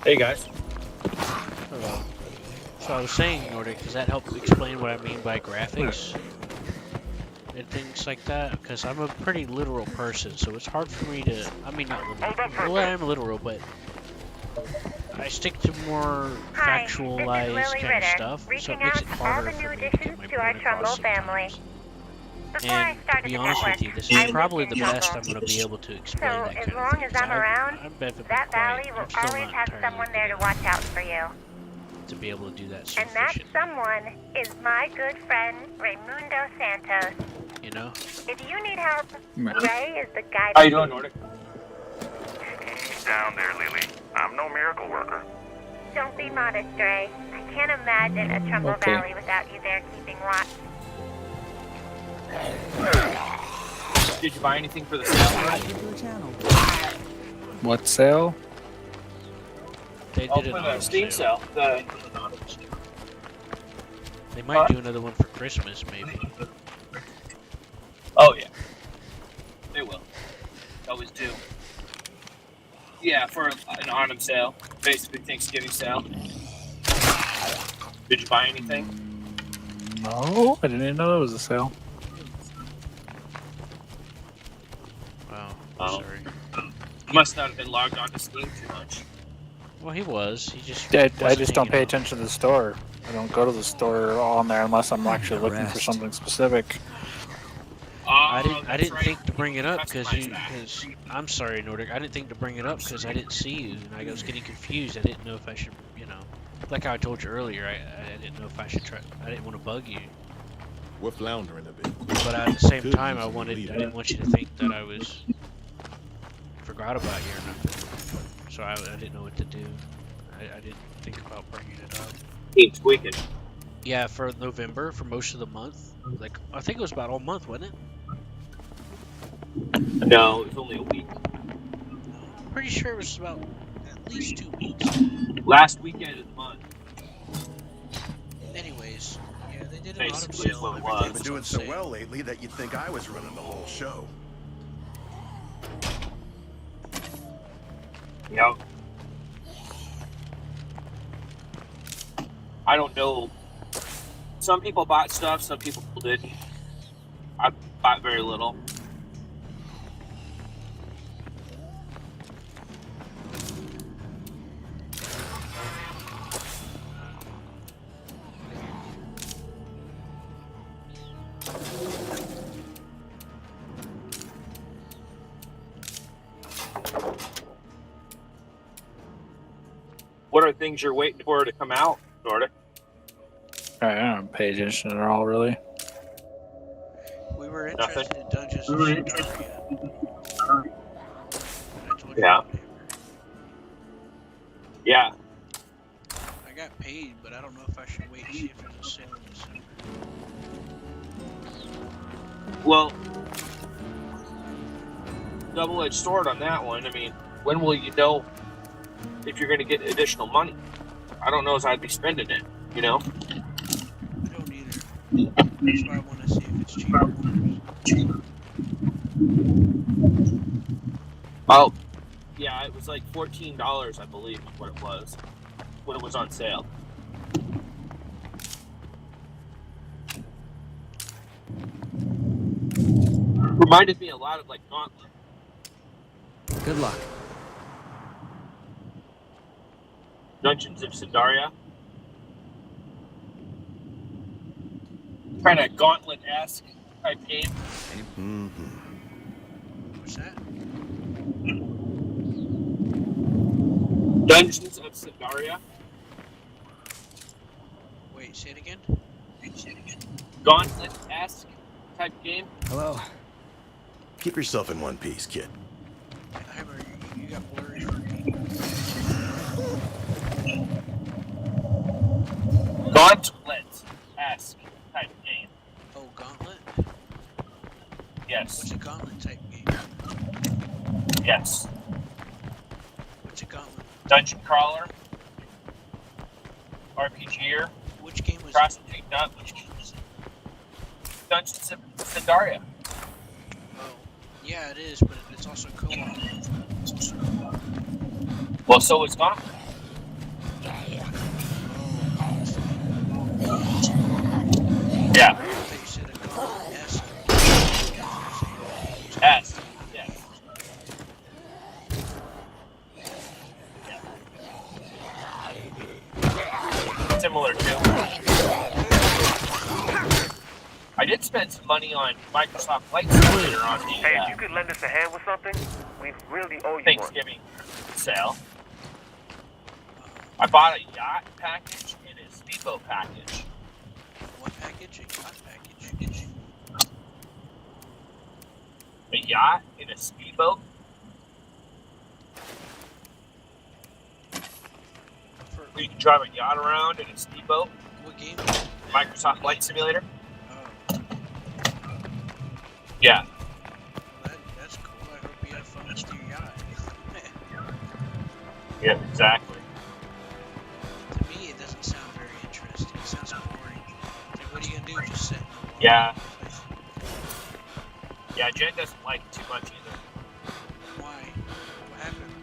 Hey guys. Hello. So I was saying, Nordic, does that help explain what I mean by graphics and things like that? Because I'm a pretty literal person, so it's hard for me to. I mean, not literal. Well, I am literal, but I stick to more factualized kind of stuff, so it makes it harder for me to get my point across sometimes. And to be honest with you, this is probably the best I'm going to be able to explain that kind of thing. As I'm around, I'm definitely that valley quiet. will I'm still always not have entirely someone there to watch out for you. to be able to do that so And that efficiently, someone is my good friend, Raimundo Santos. you know? If you need help, Yeah. Ray is the guy How to you doing, Nordic? Ease down there, Lily. I'm no miracle worker. Don't be modest, Ray. I can't imagine a Trumbull Okay. Valley without you there keeping watch. Did you buy anything for the sale? Entered your channel. What sale? They Oh, did for an the autumn Steam sale. sale. They might do another one for Christmas, maybe. Oh yeah. They will. They always do. Yeah, for an autumn sale. Basically Thanksgiving sale. Did you buy anything? No, I didn't even know there was a sale. Wow, Oh. sorry. You must not have been logged on to Steam too much. Well, he was. He just. I wasn't just don't hanging pay out. attention to the store. I don't go to the store on there unless I'm actually looking for Rest. something specific. I That's didn't right. think to bring it up because Customized. I'm sorry, Nordic. I didn't think to bring it up because I didn't see you and I was getting confused. I didn't know if I should, like how I told you earlier. I didn't know if I should try. I didn't want to bug you, We're floundering a bit. but at the same Could time, use I some leader. didn't want you to think that I was forgot about you or nothing. So I didn't know what to do. I didn't think about bringing it up. Keep squeaking. Yeah, for November, for most of the month. Like, I think it was about all month, wasn't it? No, it was only a week. I'm pretty sure it was about at least 2 weeks. Last weekend of the month. Anyways, yeah, they did an autumn Basically, is sale. what it Everything was. Been was doing on so sale. well lately that you'd think I was running the whole show. Yep. I don't know. Some people bought stuff, some people didn't. I bought very little. What are things you're waiting for to come out, Nordic? I don't pay attention at all, really. We were Nothing. interested in Dungeons We and were Shitaria. I told you Yeah. about it. Yeah. I got paid, but I don't know if I should wait and see if there's a sale in December. Well, double-edged sword on that one. I mean, when will you know if you're going to get additional money? I don't know as I'd be spending it, you know? I don't either. That's why I want to see if it's cheaper. Oh, yeah, it was like $14, I believe, is what it was when it was on sale. Reminded me a lot of like Gauntlet. Good luck. Dungeons of Sindaria. Kind of gauntlet-esque type game. What's that? Dungeons of Sindaria. Wait, say it again? Gauntlet-esque type game. Hello. Keep yourself in one piece, kid. Heimer, you got blurry for me. Gauntlet-esque type game. Oh, Gauntlet? Yes. What's a Gauntlet type game? Yes. What's a Gauntlet? Dungeon crawler. RPGer. Which game was Cross between Dungeons of Sindaria. Oh, yeah, it is, but it's also co-op. Well, so is Gauntlet. Yeah. I thought you said a Gauntlet-esque. S. Yes. Similar to. I did spend some money on Microsoft Flight Simulator on the Hey, if you could lend us a hand with something, we really owe you one. Thanksgiving sale. I bought a yacht package and a speedboat package. What package? A yacht package? A yacht and a speedboat. For You can drive a yacht around in a speedboat. what game? Microsoft Flight Simulator. Oh, Yeah. well, that's cool. I hope you have fun with your yacht. Yeah, exactly. To me, it doesn't sound very interesting. It sounds boring. Like, what are you gonna do? Just sit? Yeah. Yeah, Jen doesn't like it too much either. Why? What happened?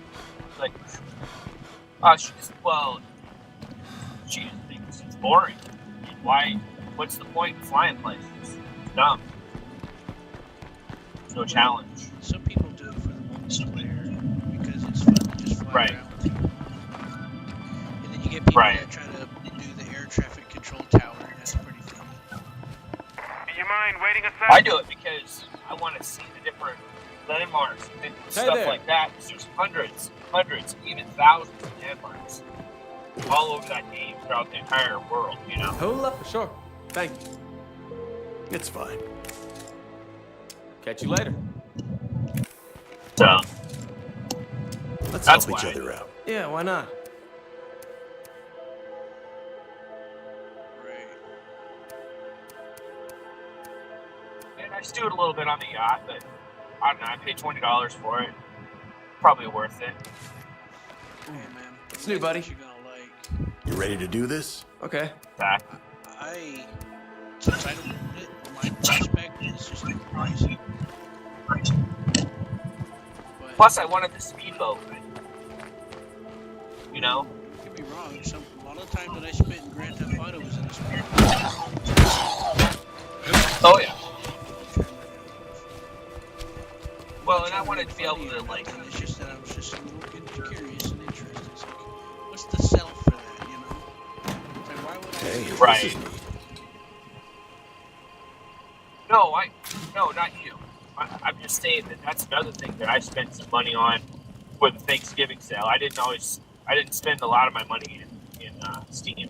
Like, she just thinks it's boring. Why? What's the point in flying places? It's dumb. There's no challenge. Some people do it for the multiplayer because it's fun to just fly Right. around with you. And then you get people Right. that try to do the air traffic control tower, and that's pretty fun. Do you mind waiting a sec? I do it because I want to see the different landmarks and stuff there. like that. Because there's hundreds, even thousands of landmarks all over that game throughout the entire world. You know. Hold up. Sure. Thank you. It's fine. Catch you later. So Let's That's help each why. other out. Yeah, why not? Right. and I stewed a little bit on the yacht, but I don't know. I paid $20 for it. Probably worth it. Hey, man. It's new, buddy. What you gonna like? You ready to do this? Okay. Back. Since I don't own it, my perspective is just the price. But Plus, I wanted the speedboat. You know. don't get me wrong, a lot of the time that I spent in Grand Theft Auto was in a speedboat. Oh yeah. Well, and I wanted to be able to like. It's just that I was just a little bit curious and interested. It's like, what's the sell for that, you know? It's like, why would I? Hey, Right. this is neat. No, not you. I'm just saying that that's another thing that I spent some money on for the Thanksgiving sale. I didn't spend a lot of my money in Steam.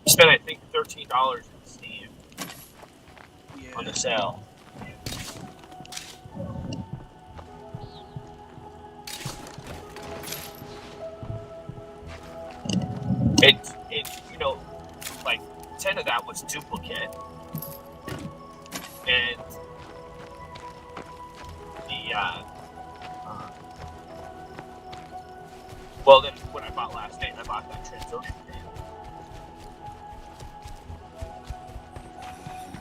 I spent, I think, $13 in Steam Yeah. on the sale. It like 10 of that was duplicate, and the well, then when I bought last night, I bought that Transocean thing,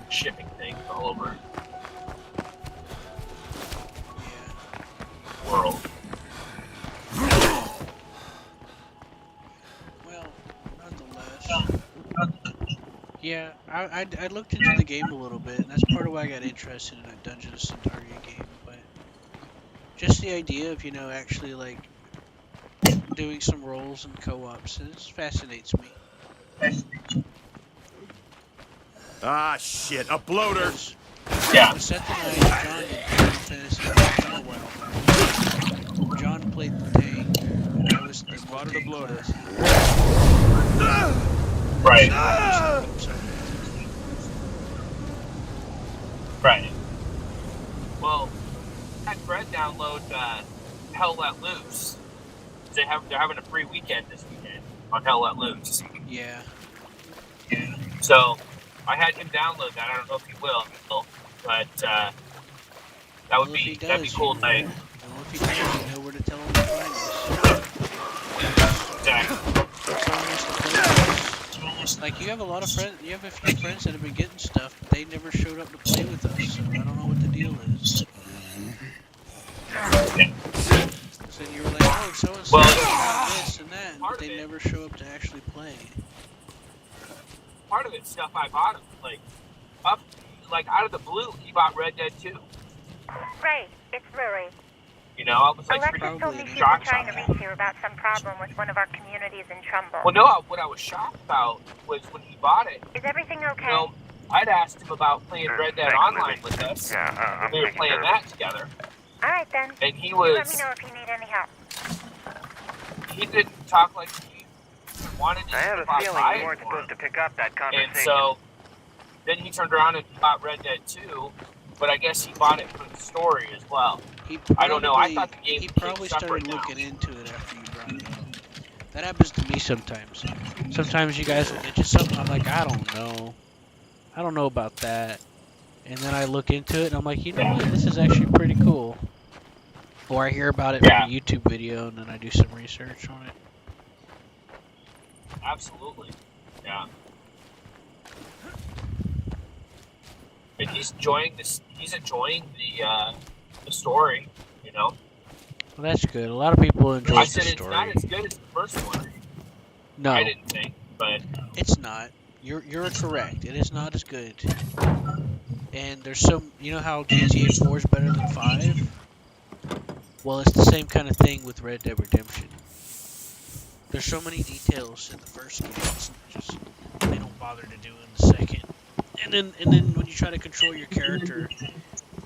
shipping thing all over the world. Well, nonetheless. Yeah, I looked into the game a little bit, and that's part of why I got interested in that Dungeons of Sindaria game. But just the idea of actually like doing some roles and co-ops. It fascinates me. Ah, shit, a bloater! Yeah. When Seth and I and John did Final Fantasy for a while, John played the tank, and I was the Spotted a bloater. Right. So, Right. Well, I had Fred download Hell Let Loose. They're having a free weekend this weekend on Hell Let Loose. yeah. So I had him download that. I don't know if he will, but that would Well, if he be that'd be does, cool. you Thing. Well, if he does, you know where to tell him to find us. Exactly. Telling us to play with us. Like, you have a lot of friends, you have a few friends that have been getting stuff, but they never showed up to play with us, so I don't know what the deal is. So you were like, oh, so-and-so got this and that, but they never show up to actually play. Part of it's stuff I bought him. Like out of the blue, he bought Red Dead 2. Right, it's Lily. You know, I was like Alexis freaking told me she's been shocked trying about to that. reach you about some problem with one of our communities in Trumbull. Well, no, what I was shocked about was when he bought it. Is everything okay? You know, I'd asked him about playing Red Dead Online with us. Yeah, I'm We were taking playing care of that together, All right then. and he Let me was. know if you need any help. He didn't talk like he wanted to. I have a stop feeling by you weren't anymore. supposed to pick up that conversation. And so then he turned around and bought Red Dead 2, but I guess he bought it for the story as well. I don't know. I thought the game He came probably separate started now. looking into it after you brought it up. That happens to me sometimes. Sometimes you guys will mention something, I'm like, I don't know. I don't know about that. And then I look into it and I'm like, you know what, this is actually pretty cool. Or I hear about it from a YouTube video and then I do some research on it. Absolutely. Yeah. And he's enjoying this. He's enjoying the story. You know. Well, that's good. A lot of people enjoy I the said it's story. not as good as the first one. No, I didn't think, but it's not. You're correct. It is not as good. And there's some. You know how GTA 4 is better than 5? Well, it's the same kind of thing with Red Dead Redemption. There's so many details in the first game. It's just they don't bother to do in the second. And then when you try to control your character,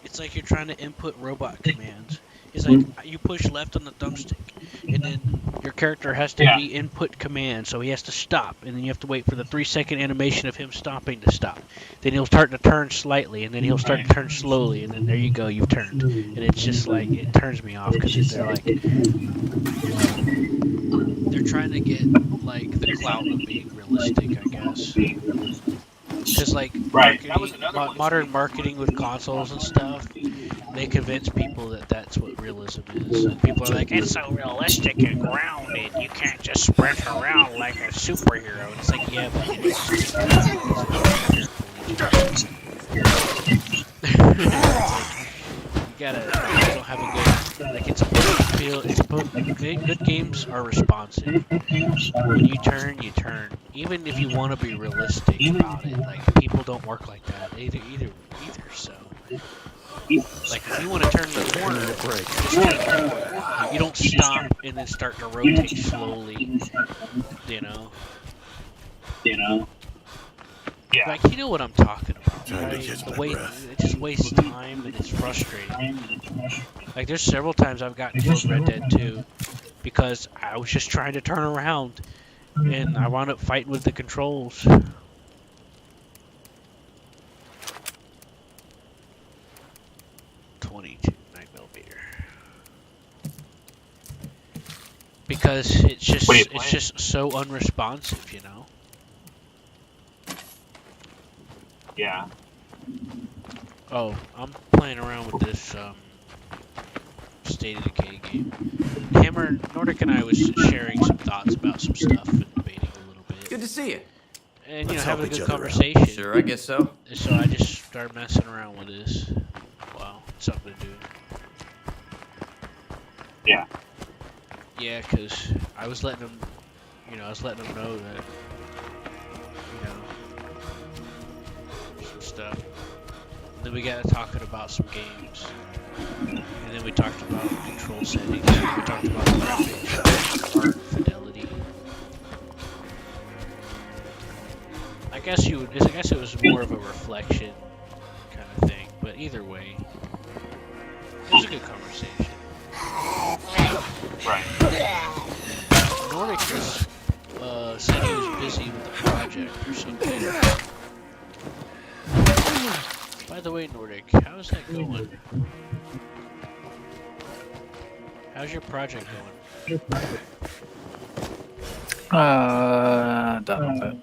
it's like you're trying to input robot commands. It's like you push left on the thumbstick, and then your character has to be input command, so he has to stop, and then you have to wait for the 3-second animation of him stopping to stop. Then he'll start to turn slightly, and then he'll start to turn slowly, and then there you go, you've turned. And it's just like, it turns me off, because they're like, they're trying to get, like, the clout of being realistic, I guess. Because, like, modern marketing with consoles and stuff, they convince people that that's what realism is. And people are like, it's so realistic and grounded, you can't just sprint around like a superhero. And it's like, yeah, but you don't have a good, like, it's supposed to feel, it's supposed, good games are responsive. When you turn, you turn. Even if you want to be realistic about it, like, people don't work like that either, so. Like, if you want to turn the corner, you don't stop and then start to rotate slowly, you know? yeah. Like, you know what I'm talking about, Time to right? catch The my way breath. it just wastes time and it's frustrating. Like, there's several times I've gotten killed Red Dead 2 because I was just trying to turn around and I wound up fighting with the controls. .22 9mm. Because it's just so unresponsive, you know. Yeah. Oh, I'm playing around with this State of Decay game. Hammer, Nordic and I was sharing some thoughts about some stuff and debating a little bit. Good to see you. And, you know, Let's having a help each good other out. conversation. Sure, I guess so. So I just started messing around with this. Wow, something to do. Yeah. Yeah, because I was letting them, know that, some stuff. And then we got to talking about some games. And then we talked about control settings. We talked about graphics, art, fidelity. I guess it was more of a reflection kind of thing. But either way, it was a good conversation. Right. Nordic said he was busy with a project or something. By the way, Nordic, how's that going? How's your project going? Done with it.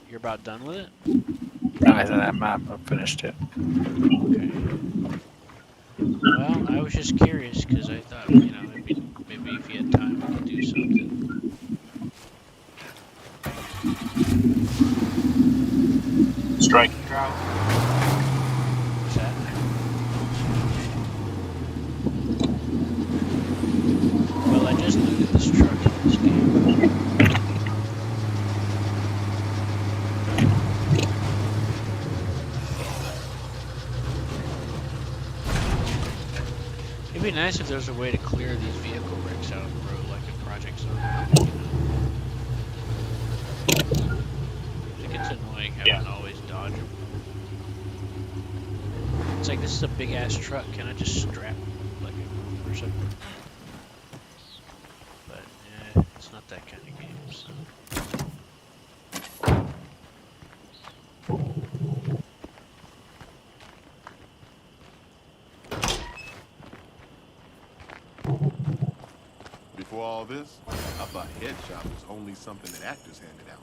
You're about done with it? I've finished it. Okay. Well, I was just curious because I thought, maybe if you had time, we could do something. Striking drought. What's that? Well, I just looted this truck in this game. It'd be nice if there was a way to clear these vehicle wrecks out of the road like in Project Zone. It gets annoying having to always dodge them. It's like, this is a big ass truck. Can I just strap like a or something? But it's not that kind of game. So. Before all this, I thought headshot was only something that actors handed out.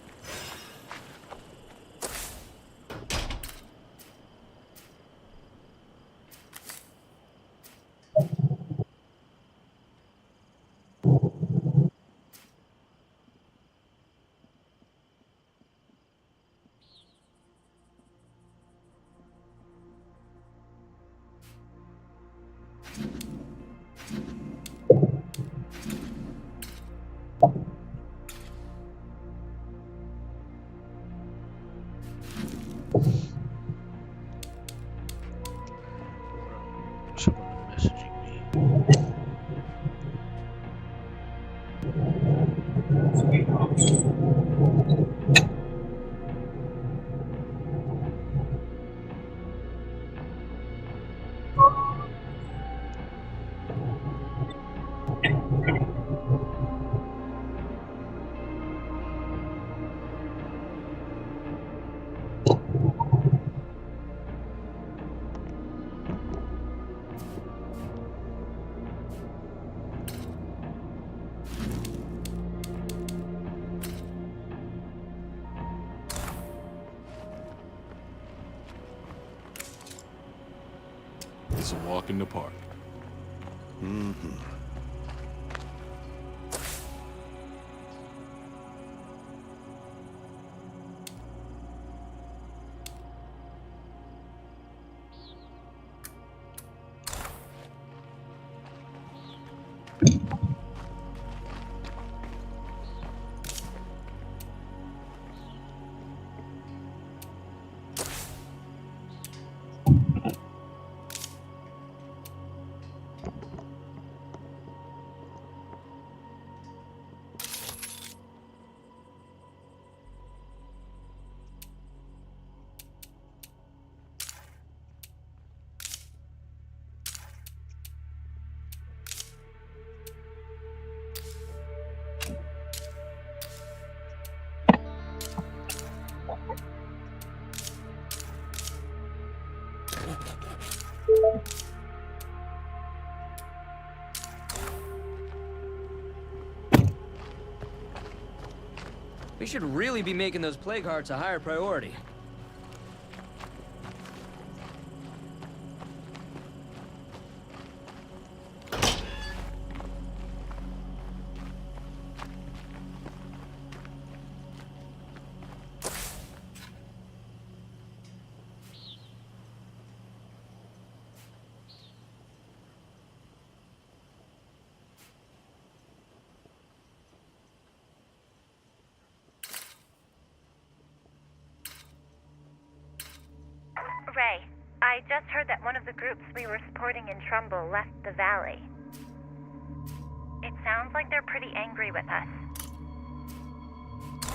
Someone messaging me. It's a walk in the park. Mm-hmm. We should really be making those plague hearts a higher priority. Ray, I just heard that one of the groups we were supporting in Trumbull left the valley. It sounds like they're pretty angry with us.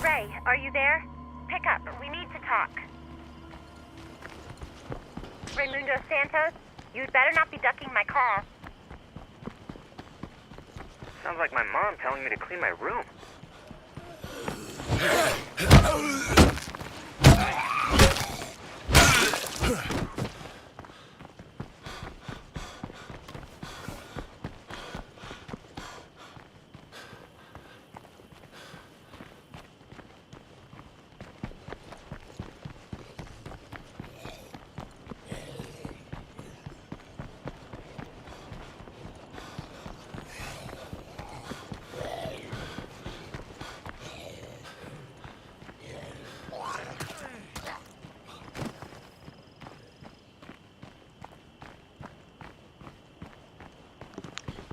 Ray, are you there? Pick up. We need to talk. Raymundo Santos, you'd better not be ducking my call. Sounds like my mom telling me to clean my room.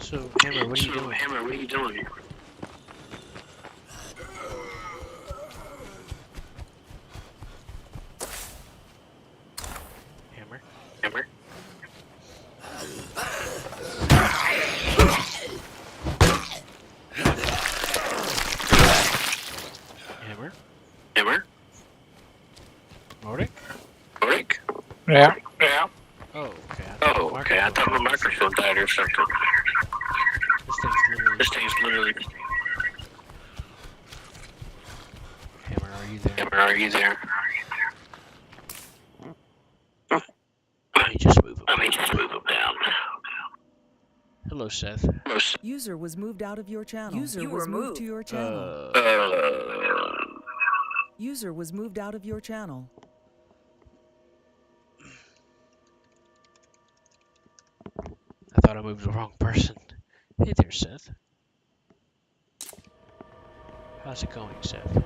So, Hammer, what are you doing? Hammer, what are you doing? Hammer? Hammer? Hammer? Hammer? Nordic? Rick? Yeah. Yeah. Oh, okay. Oh, okay. I thought my microphone died or something. This thing's literally... Hammer, are you there? Hammer, are you there? Let me just move him. Let me just move him down. Hello, Seth. Hello, sir. User was moved out of your channel. User You was were moved moved. to your channel. User was moved out of your channel. I thought I moved the wrong person. Hey there, Seth. How's it going, Seth?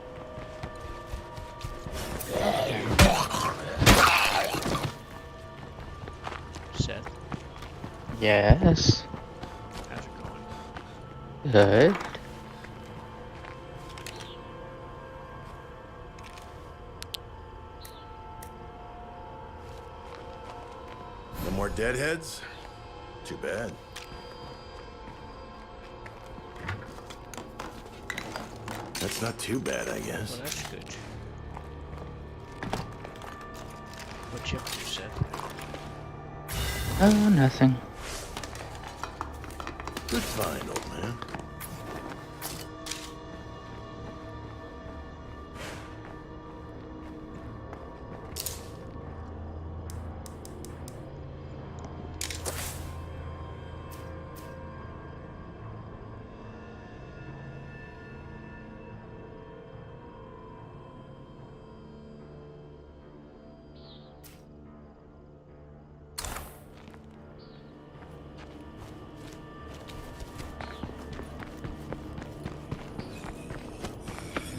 Seth, Yes. how's it going? Good. No more deadheads? Too bad. That's not too bad, I guess. Well, that's good. What you up to, Seth? Oh, nothing. Good find, old man.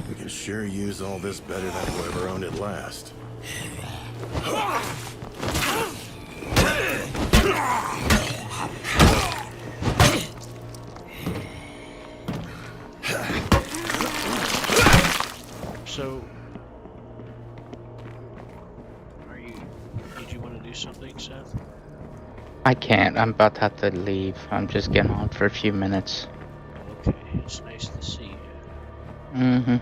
We can sure use all this better than whoever owned it last. So, did you want to do something, Seth? I can't. I'm about to have to leave. I'm just getting on for a few minutes. Okay, it's nice to see you. Mm-hmm.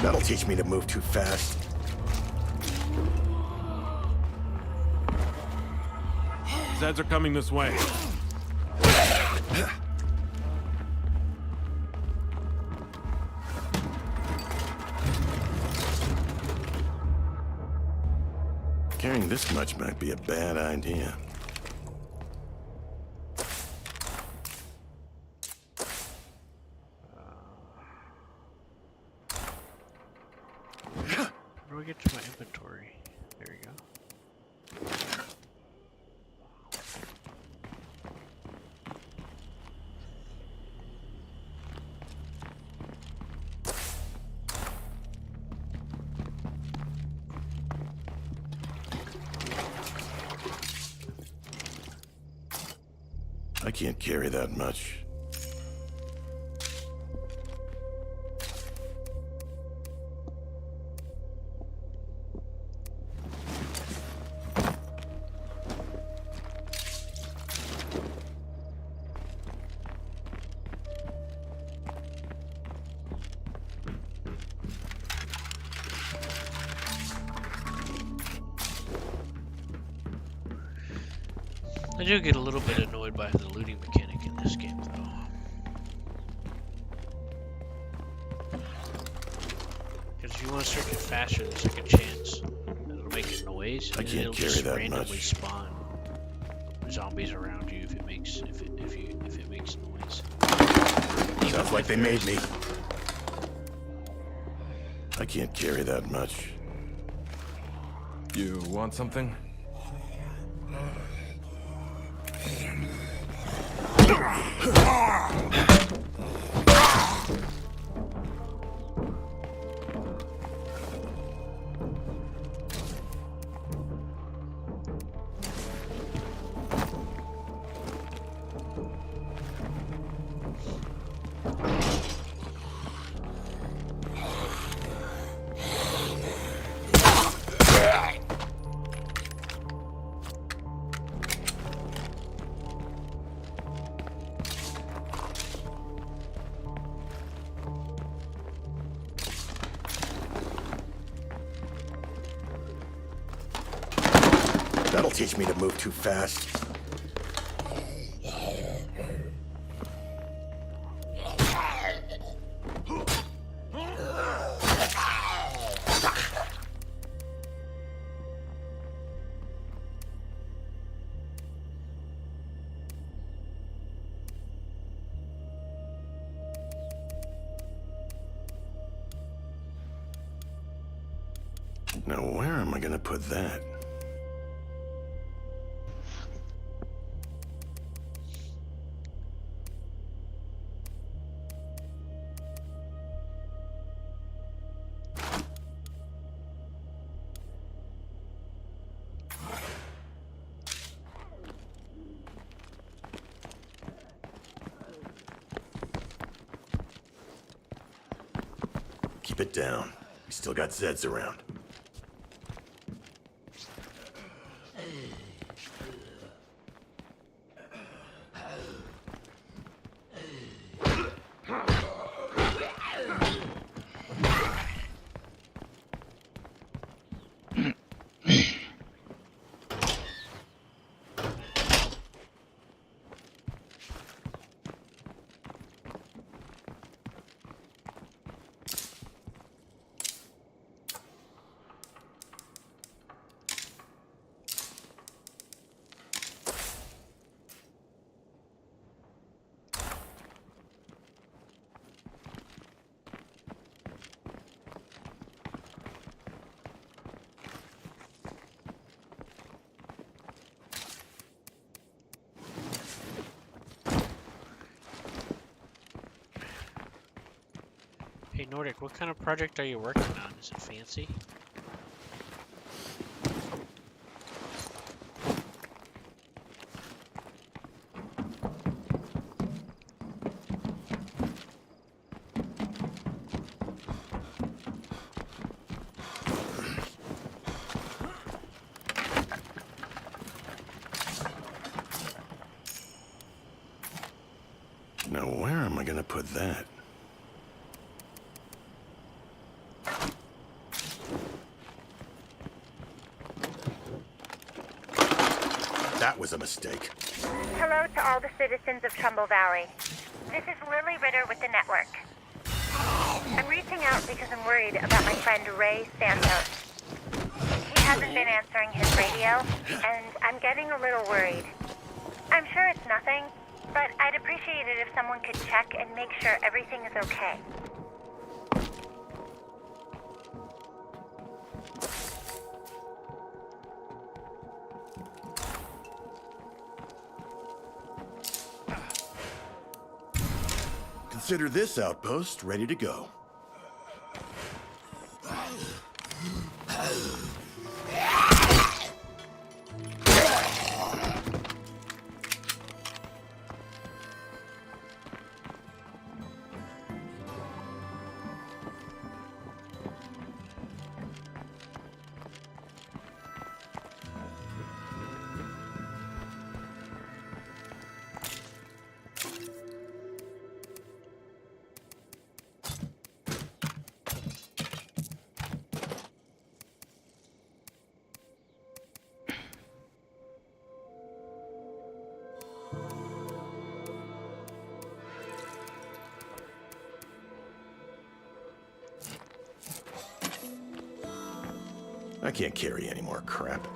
That'll teach me to move too fast. Zeds are coming this way. Carrying this much might be a bad idea. Where do I get to my inventory? There you go. I can't carry that much. I do get a little bit annoyed by the looting mechanic in this game, though. Because if you want to search it faster, there's like a chance it'll make a noise, I and can't it'll carry just that randomly much. spawn zombies around you if it makes noise. Sounds like they made me. I can't carry that much. You want something? That'll teach me to move too fast. Now, where am I gonna put that? Keep it down. We still got Zeds around. Hey Nordic, what kind of project are you working on? Is it fancy? Now, where am I gonna put that? That was a mistake. Hello to all the citizens of Trumbull Valley. This is Lily Ritter with the network. I'm reaching out because I'm worried about my friend Ray Santos. He hasn't been answering his radio, and I'm getting a little worried. I'm sure it's nothing, but I'd appreciate it if someone could check and make sure everything is okay. Consider this outpost ready to go. I can't carry any more crap.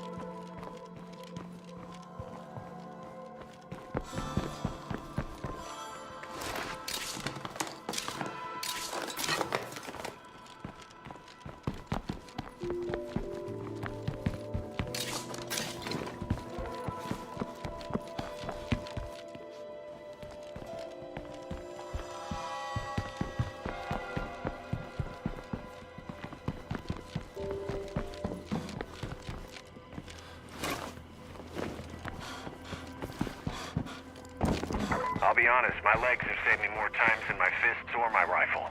I'll be honest, my legs have saved me more times than my fists or my rifle.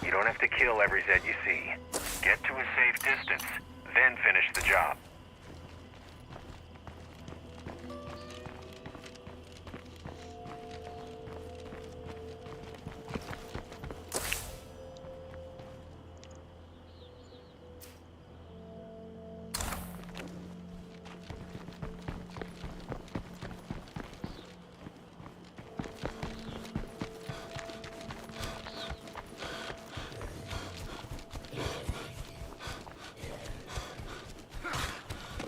You don't have to kill every Zed you see. Get to a safe distance, then finish the job.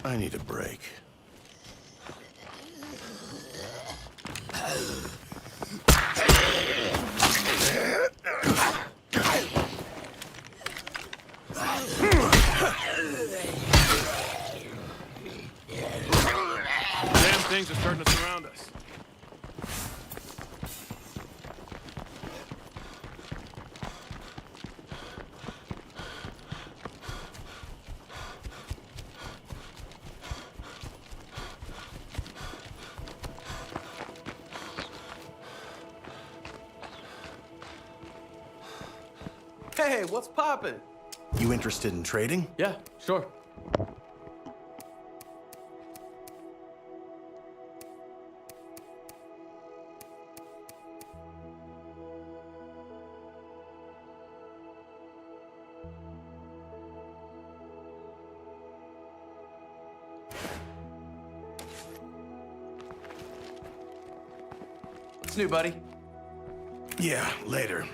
I need a break. Damn things are starting to surround us. Hey, what's poppin'? You interested in trading? Yeah, sure. What's new, buddy? Yeah, later.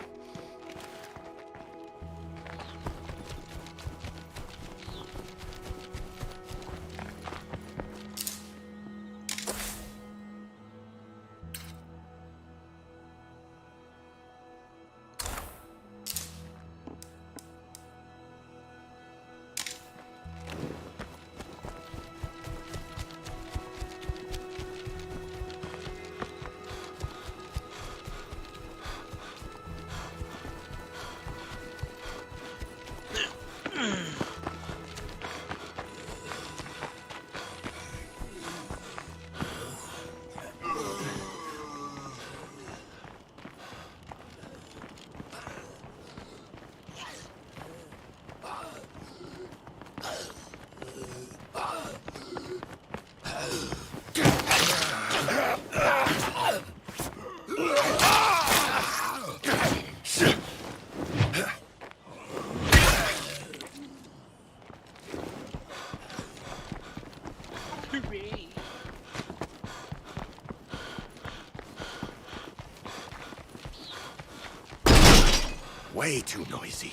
Way too noisy.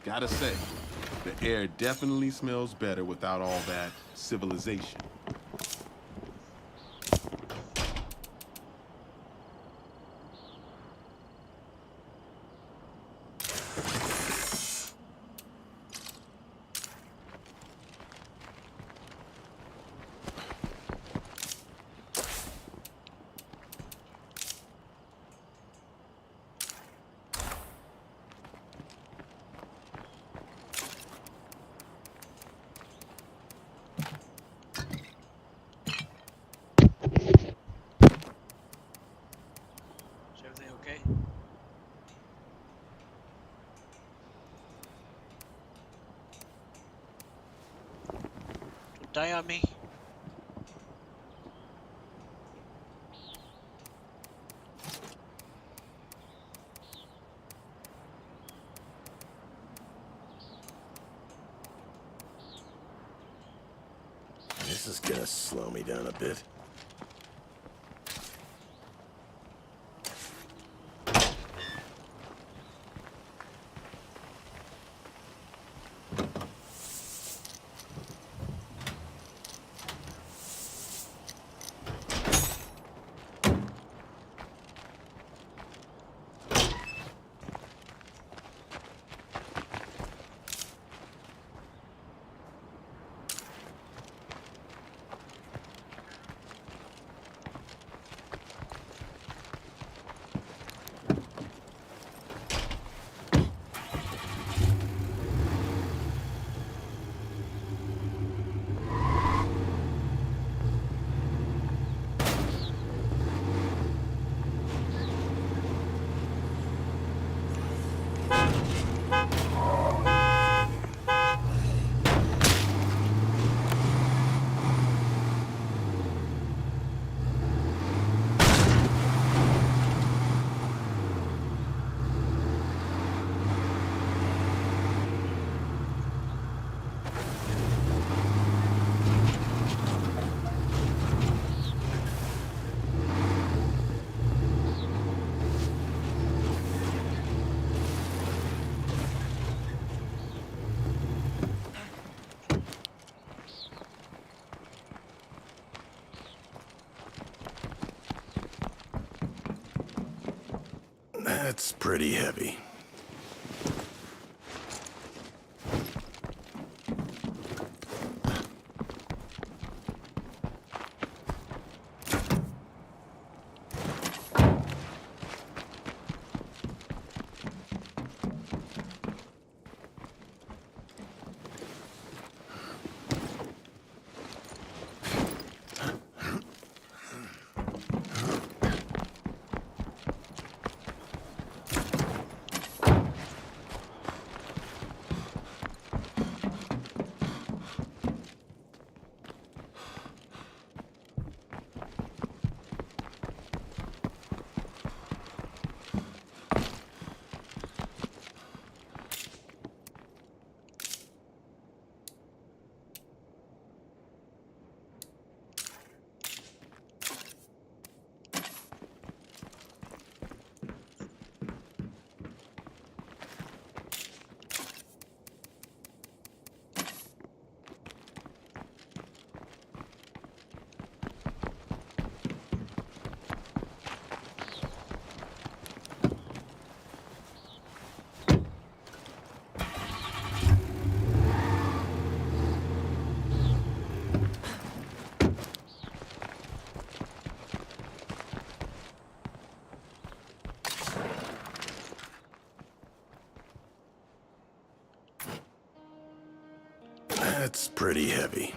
Gotta say, the air definitely smells better without all that civilization. Is everything okay? Don't die on me. This is gonna slow me down a bit. That's pretty heavy. That's pretty heavy.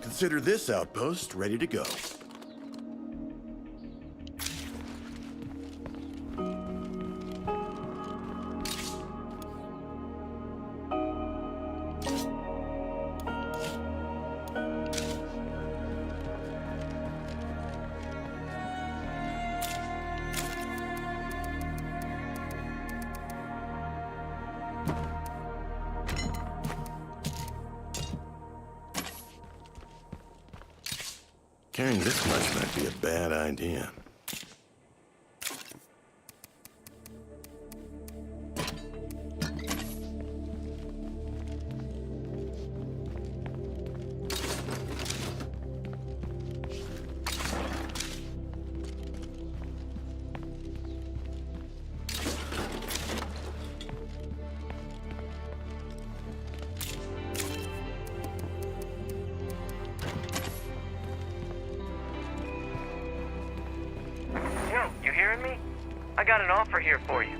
Consider this outpost ready to go. Carrying this much might be a bad idea. Yo, you hearing me? I got an offer here for you.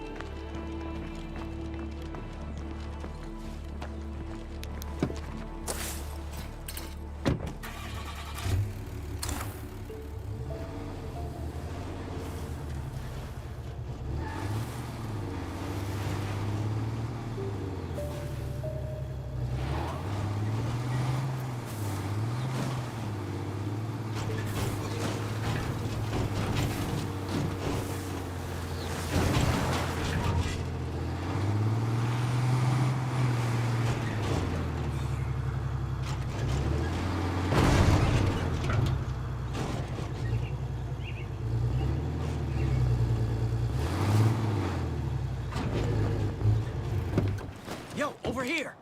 Yo, over here.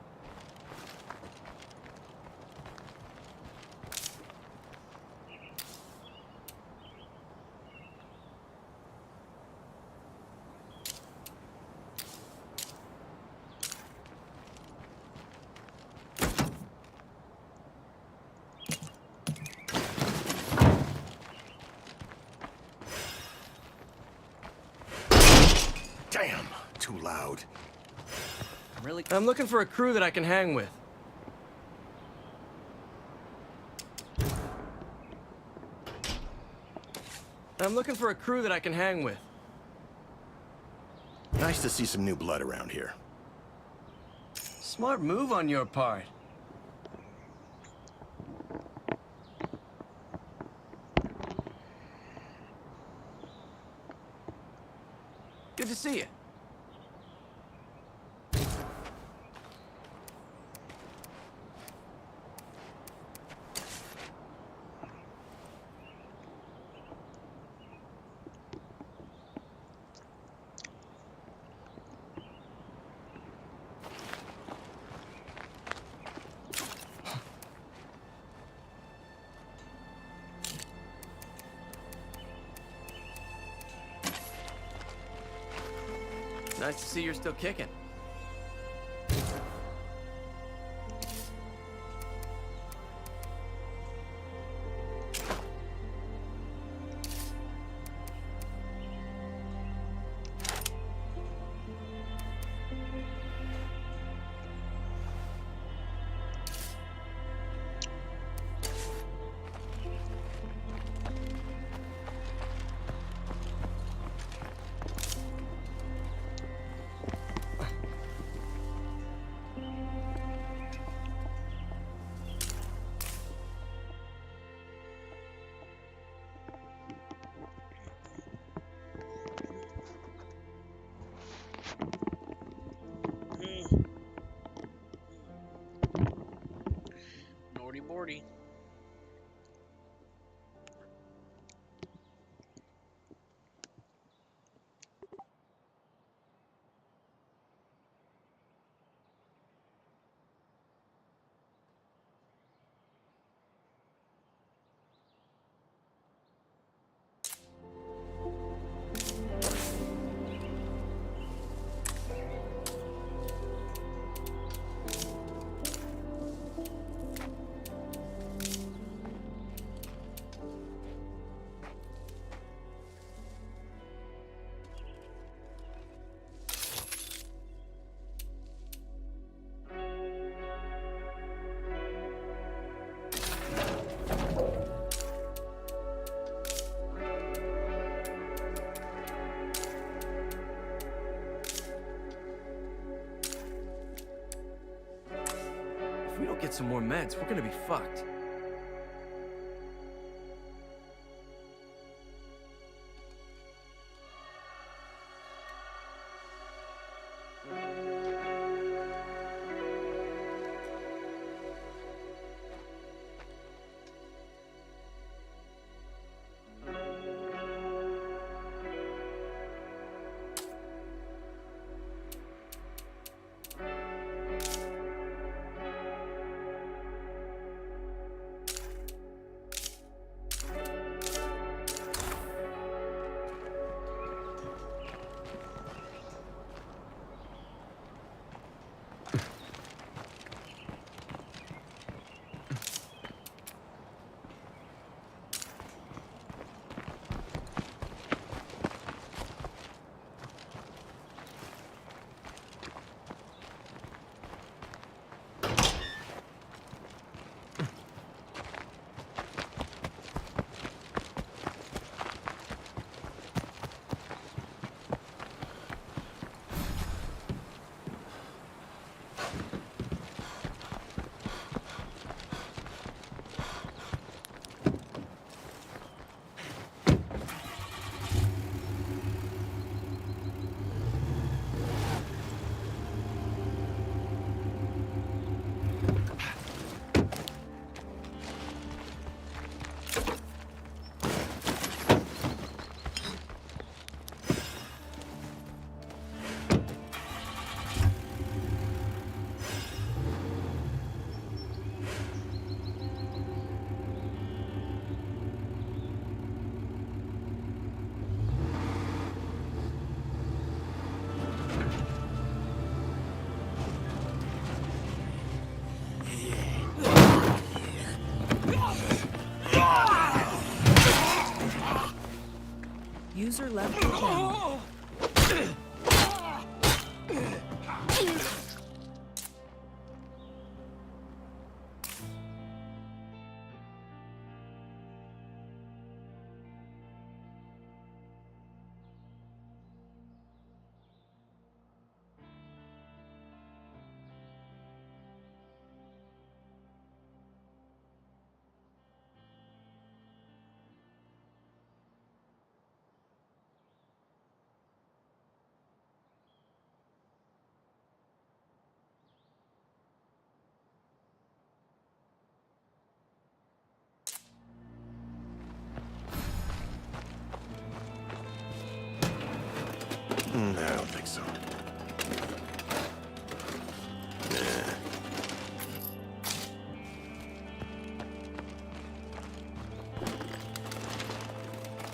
Damn, too loud. I'm looking for a crew that I can hang with. I'm looking for a crew that I can hang with. Nice to see some new blood around here. Smart move on your part. Good to see you. Nice to see you're still kicking. Norty Morty. If we don't get some more meds, we're gonna be fucked. User left your channel. I don't think so. Nah.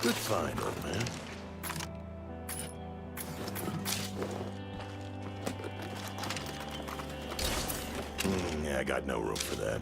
Good find, old man. I got no room for that.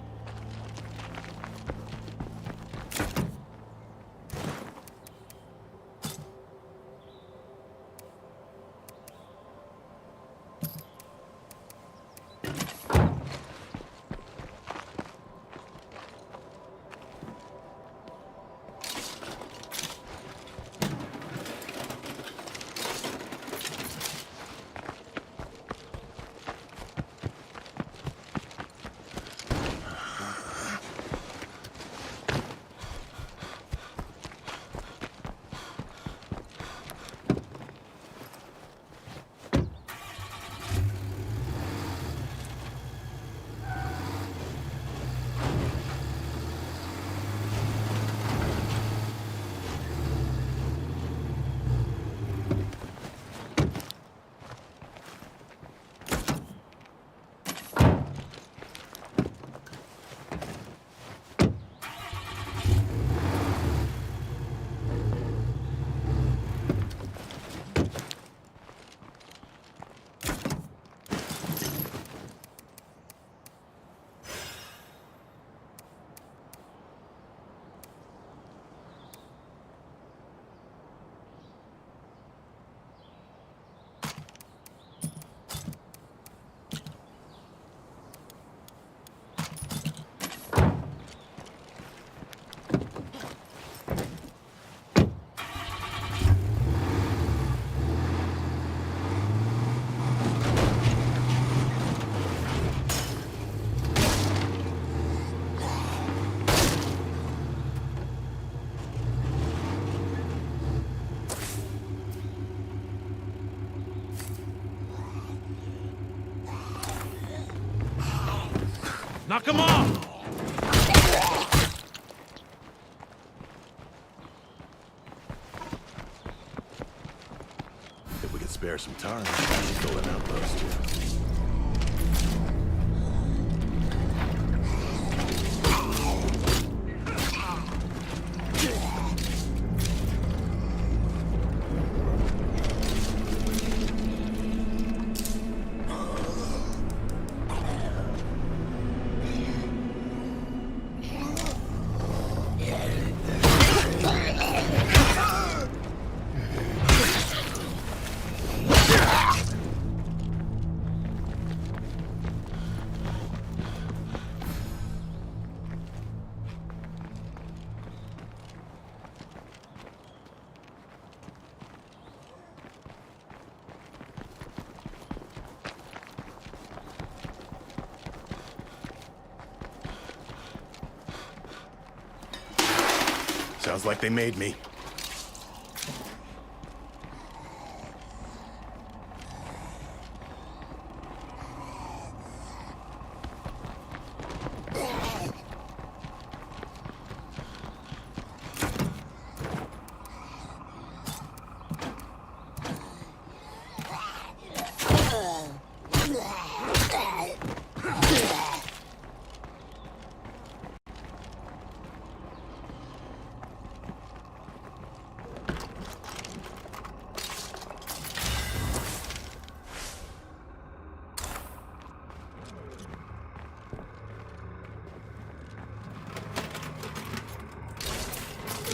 Knock him off! If we could spare some time, we should build an outpost. Sounds like they made me.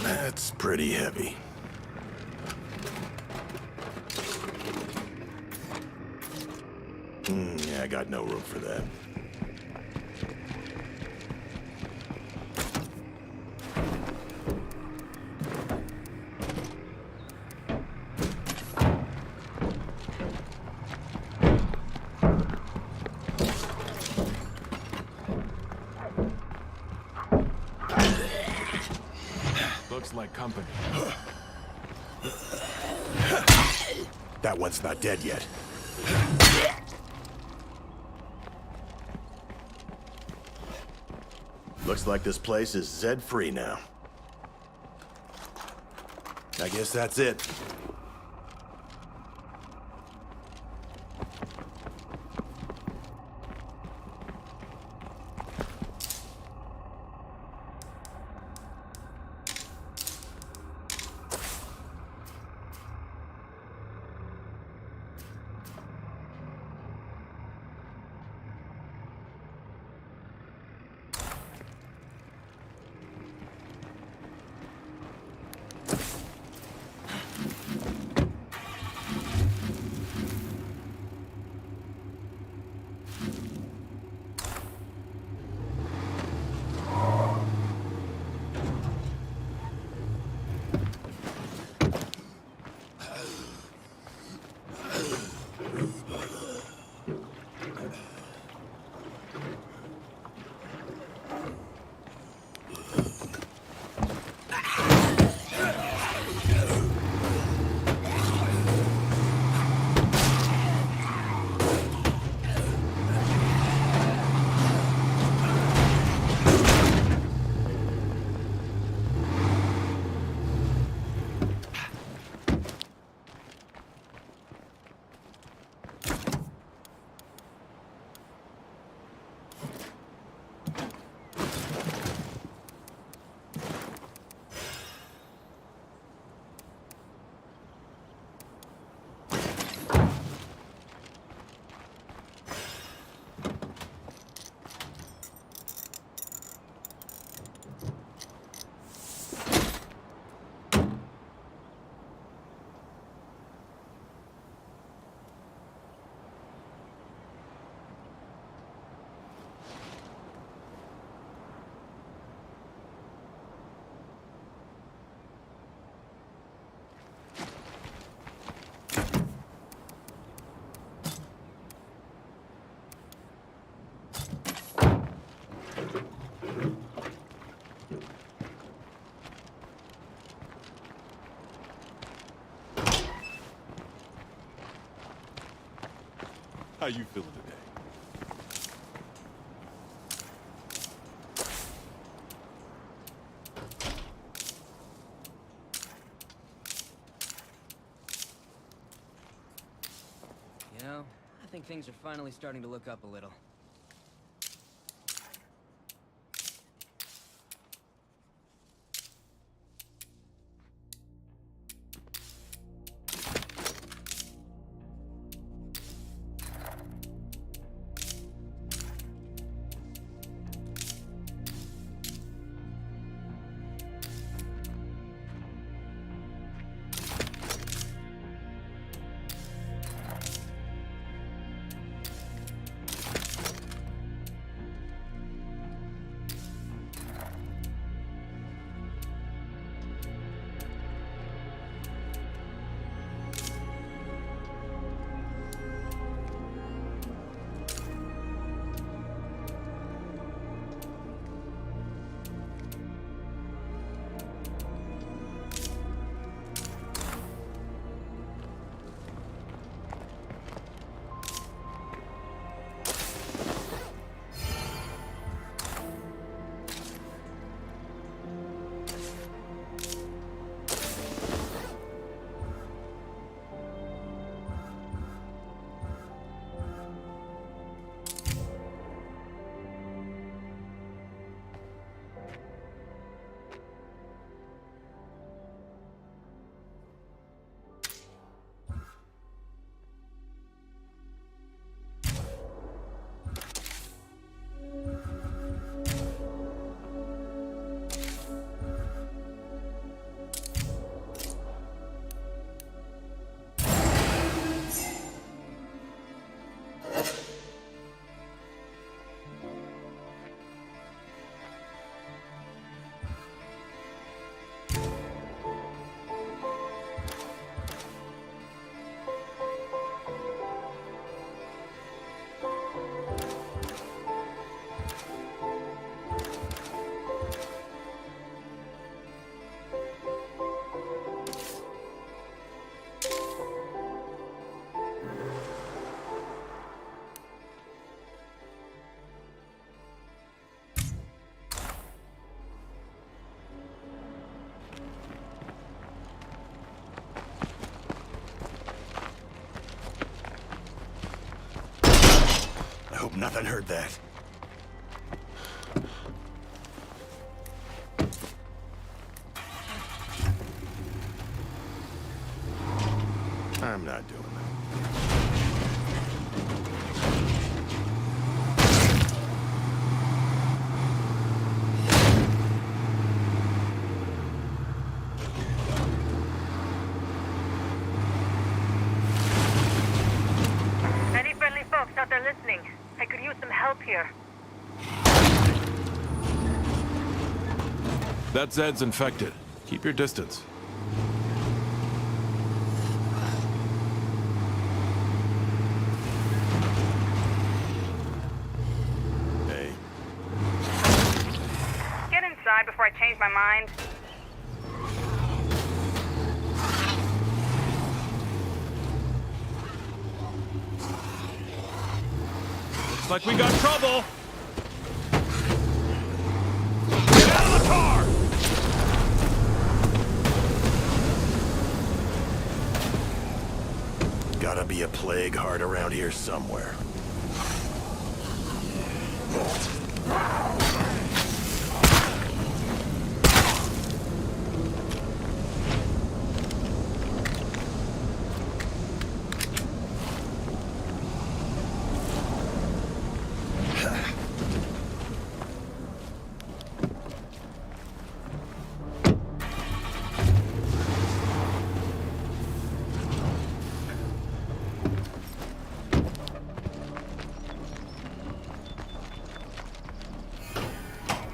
That's pretty heavy. Yeah, I got no room for that. Looks like company. That one's not dead yet. Looks like this place is Zed-free now. I guess that's it. How you feeling today? You know, I think things are finally starting to look up a little. I hope nothing heard that. I'm not doing that. Any friendly folks out there listening? I could use some help here. That Zed's infected. Keep your distance. Hey, Get inside before I change my mind. Looks like we got trouble. Get out of the car! gotta be a plague heart around here somewhere.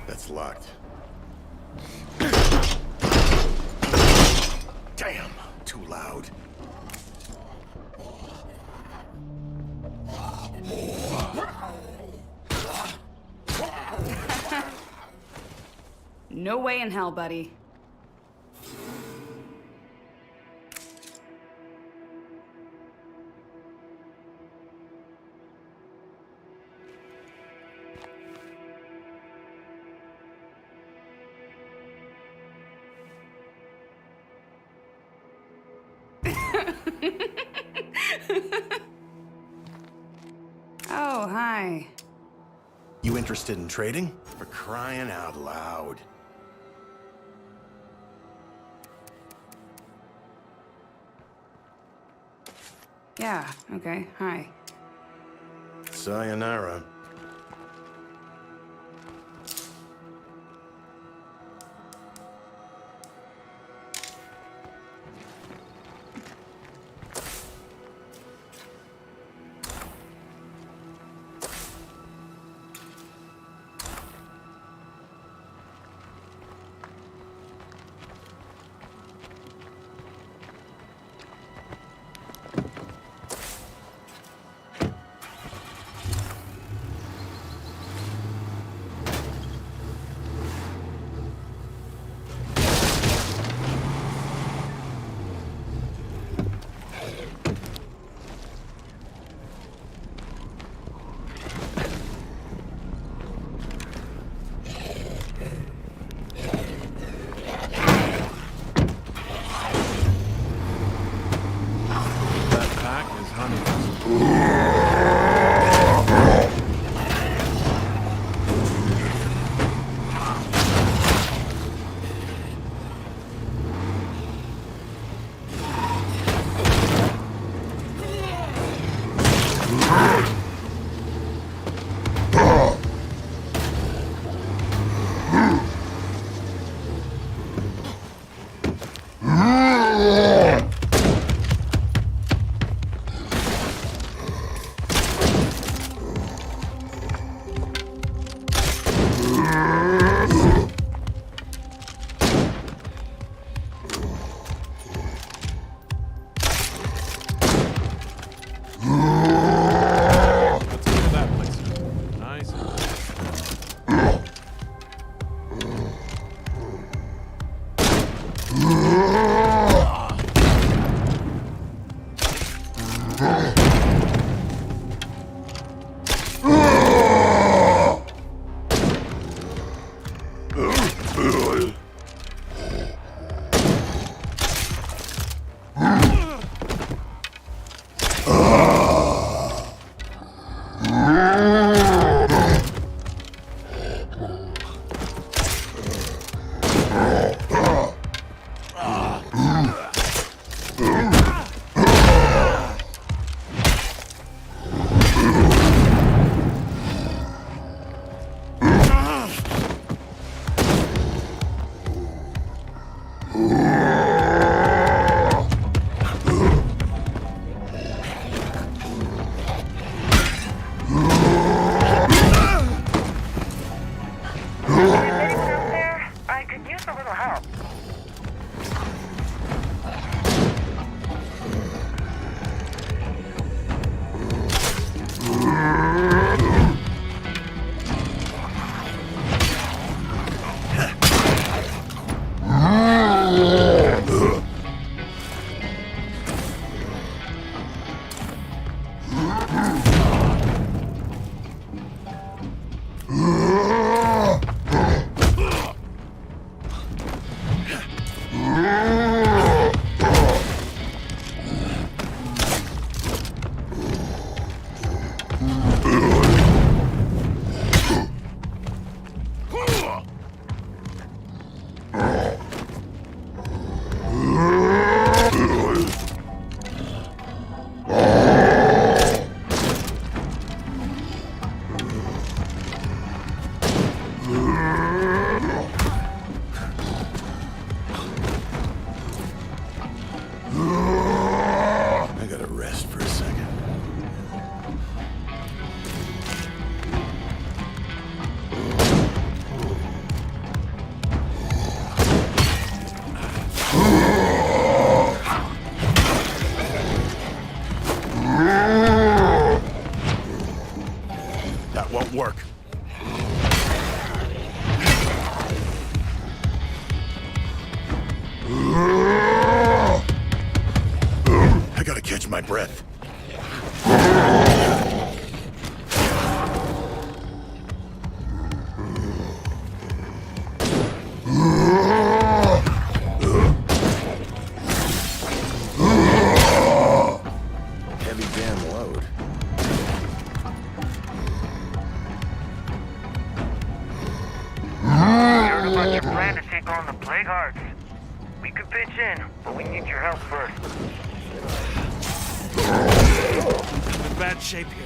That's locked. Damn, too loud. No way in hell, buddy. Oh, hi. You interested in trading? For crying out loud. Yeah, okay, hi. Sayonara. That pack is honey. Let's get that place. Nice. Anyone out there? I could use a little help. I gotta rest for a second. That won't work. I gotta catch my breath. pitch in, but we need your help first. I'm in bad shape here.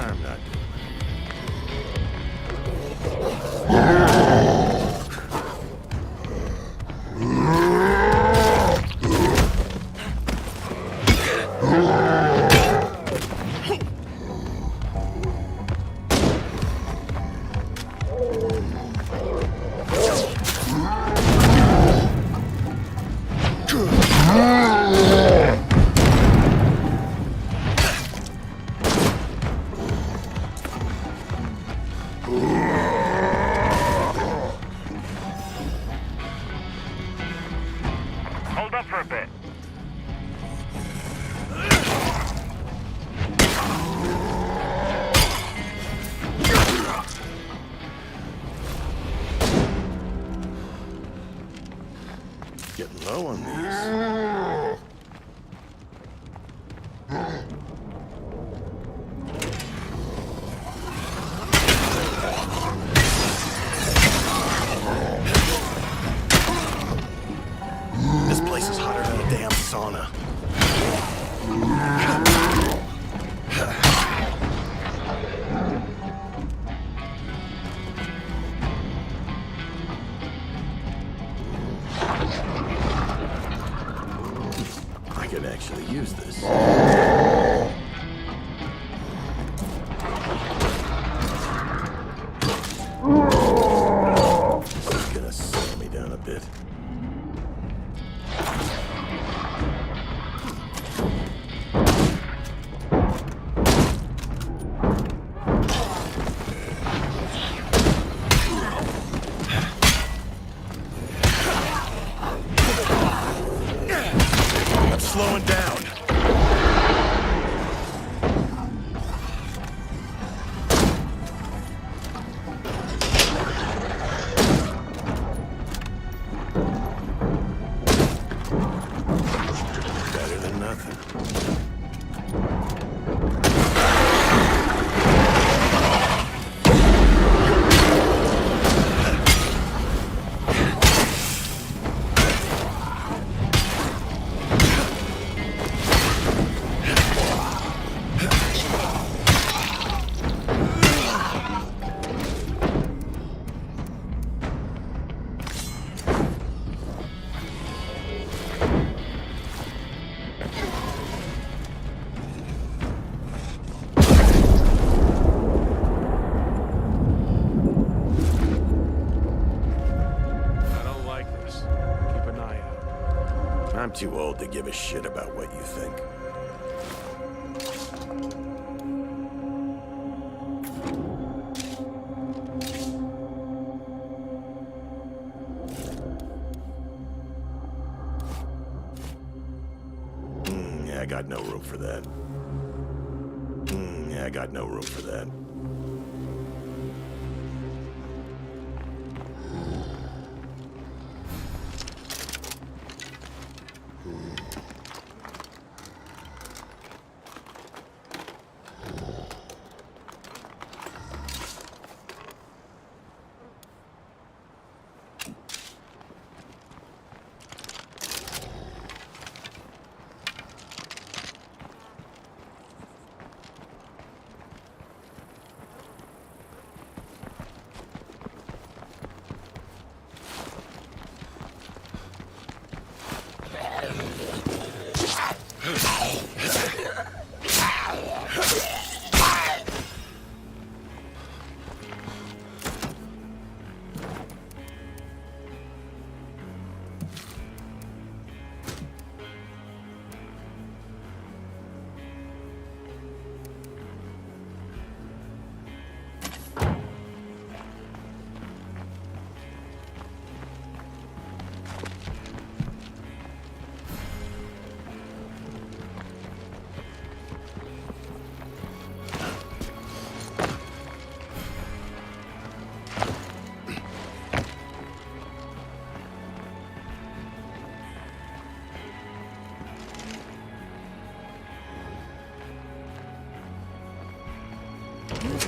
I'm not Hold up for a bit. getting low on these. This place is hotter than a damn sauna. I could actually use this. This is gonna slow me down a bit. I'm slowing down. Better than nothing. I don't like this. Keep an eye out. I'm too old to give a shit about what you think. Yeah, I got no room for that. Yeah, I got no room for that.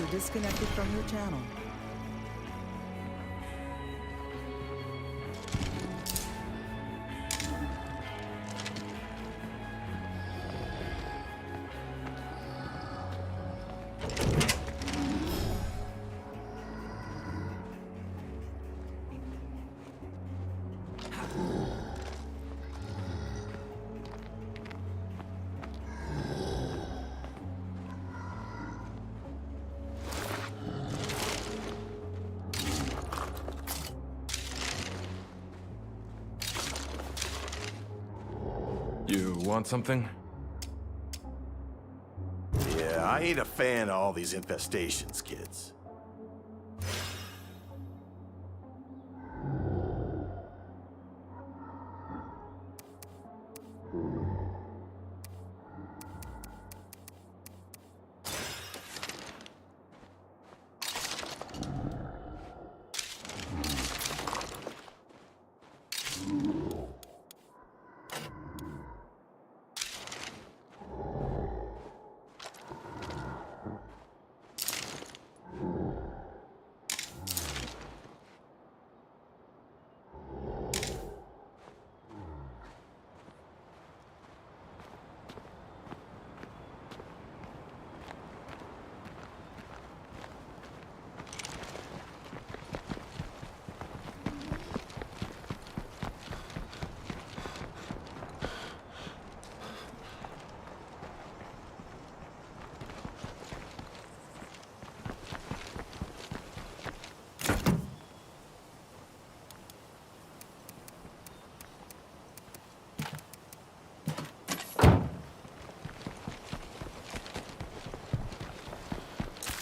User disconnected from your channel. You want something? Yeah, I ain't a fan of all these infestations, kids.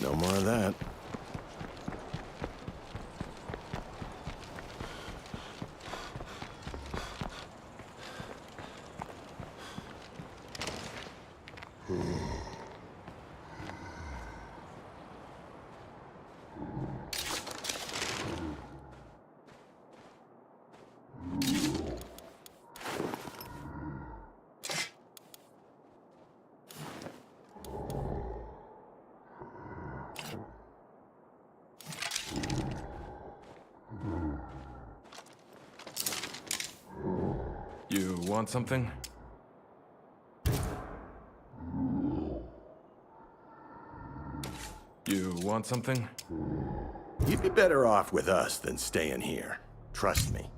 No more of that. You want something? You want something? You'd be better off with us than staying here. Trust me.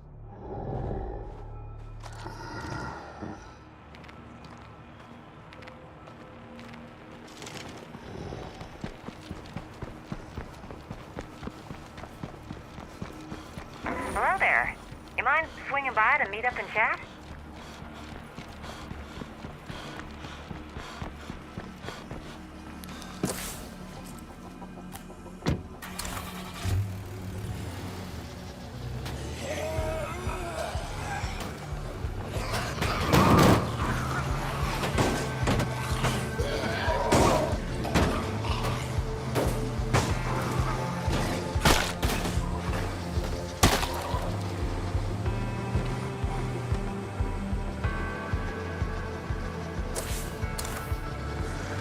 Hello there. You mind swinging by to meet up and chat?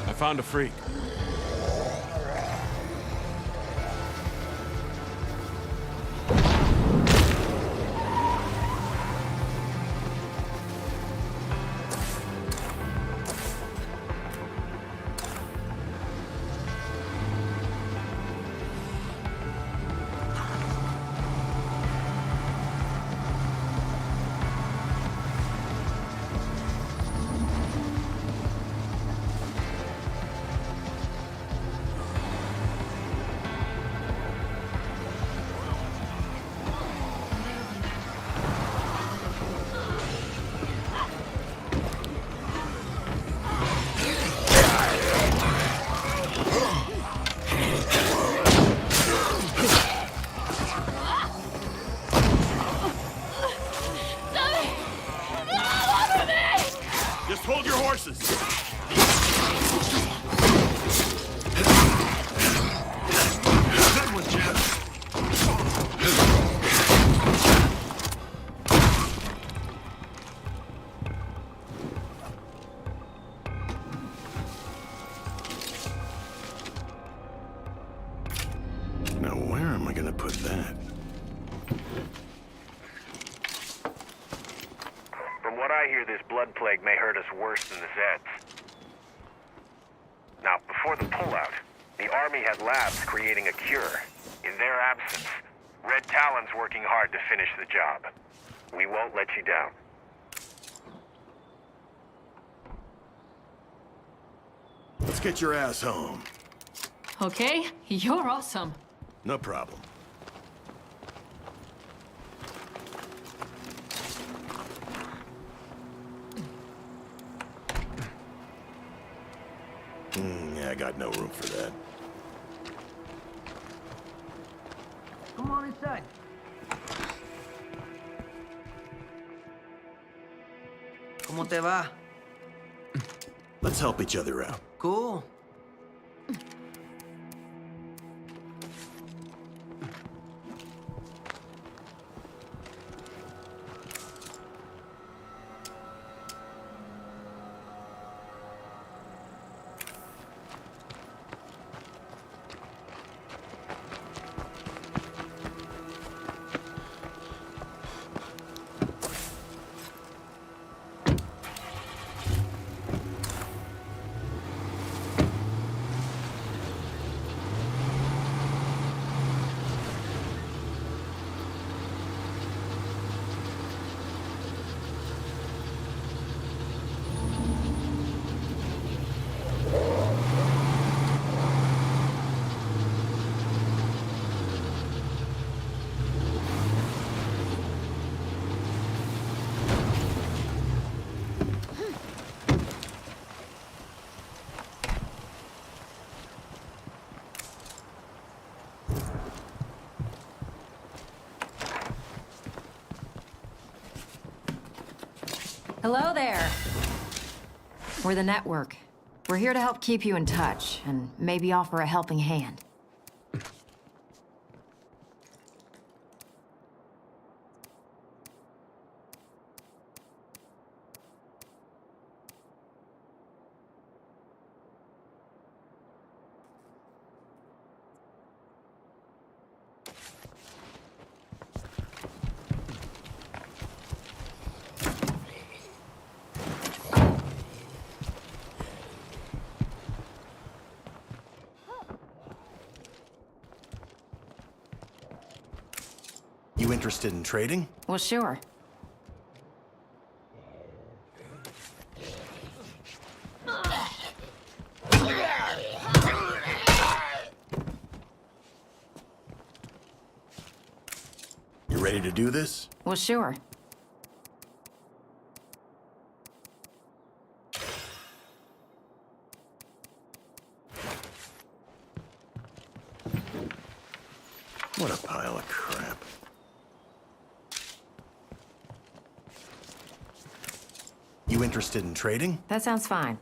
I found a freak. Where am I gonna put that? From what I hear, this blood plague may hurt us worse than the Zeds. Now, before the pullout, the Army had labs creating a cure. In their absence, Red Talon's working hard to finish the job. We won't let you down. Let's get your ass home. Okay, you're awesome. No problem. Yeah, I got no room for that. Come on inside. ¿Cómo te va? Let's help each other out. Cool. Hello there. We're the network. We're here to help keep you in touch and maybe offer a helping hand. You interested in trading? Well, sure. You ready to do this? Well, sure. What a pile of crap. You interested in trading? That sounds fine.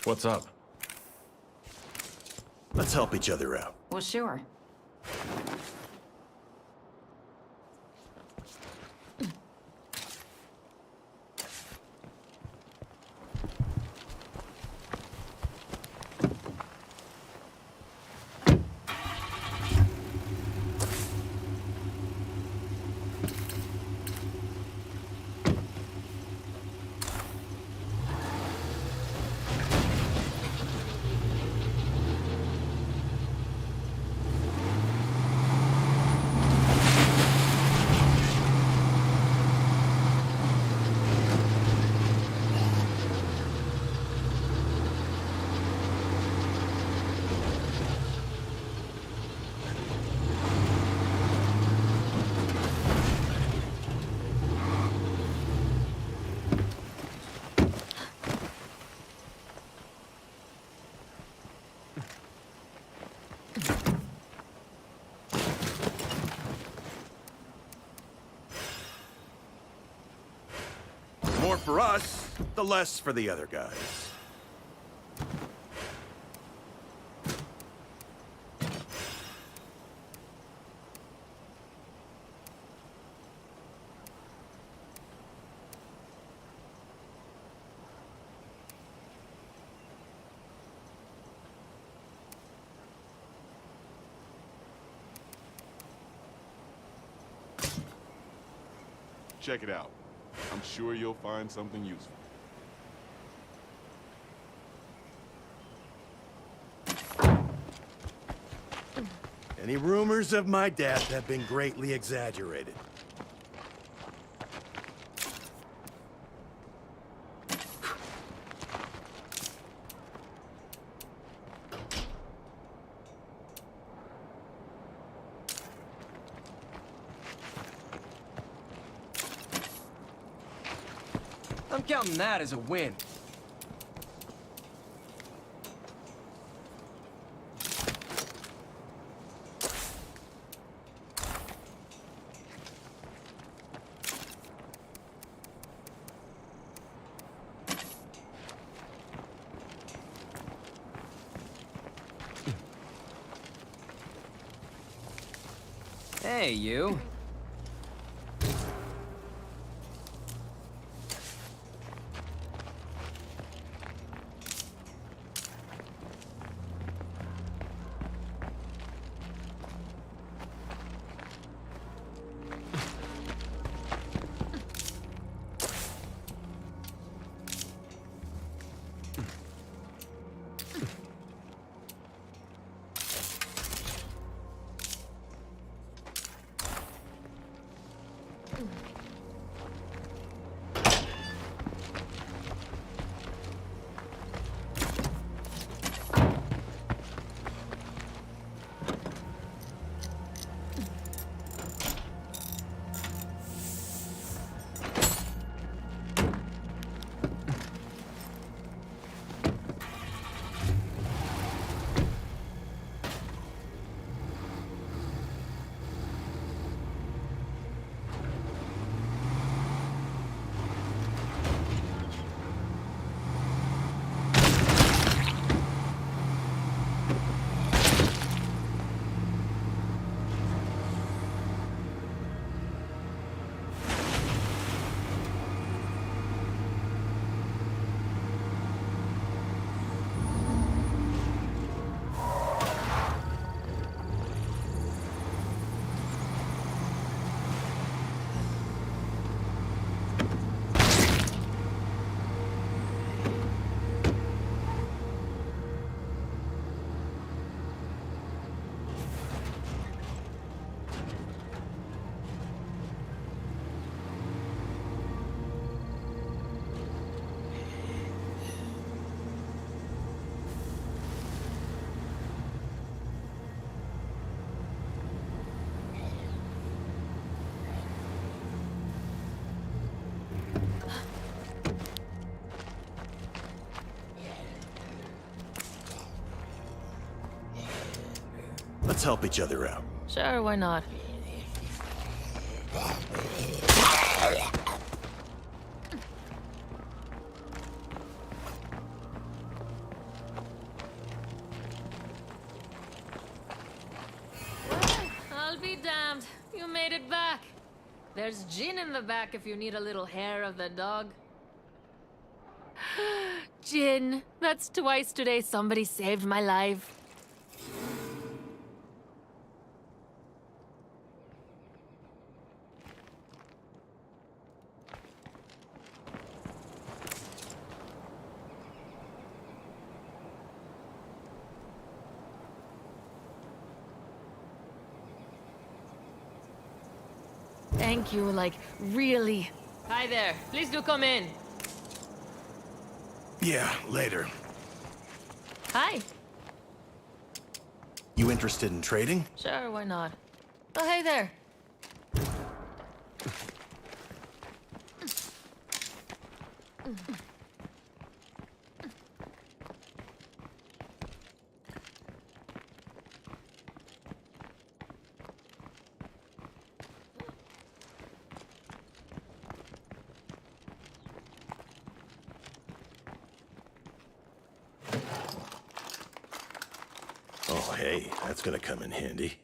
What's up? Let's help each other out. Well, sure. for us, the less for the other guys. Check it out. I'm sure you'll find something useful. Any rumors of my death have been greatly exaggerated. I'm counting that as a win. Hey, you. Let's help each other out. Sure, why not? Well, I'll be damned. You made it back. There's gin in the back if you need a little hair of the dog. Gin. That's twice today somebody saved my life. Thank you, like, really. Hi there. Please do come in. Yeah, later. Hi. You interested in trading? Sure, why not? Oh, hey there. hey, that's gonna come in handy.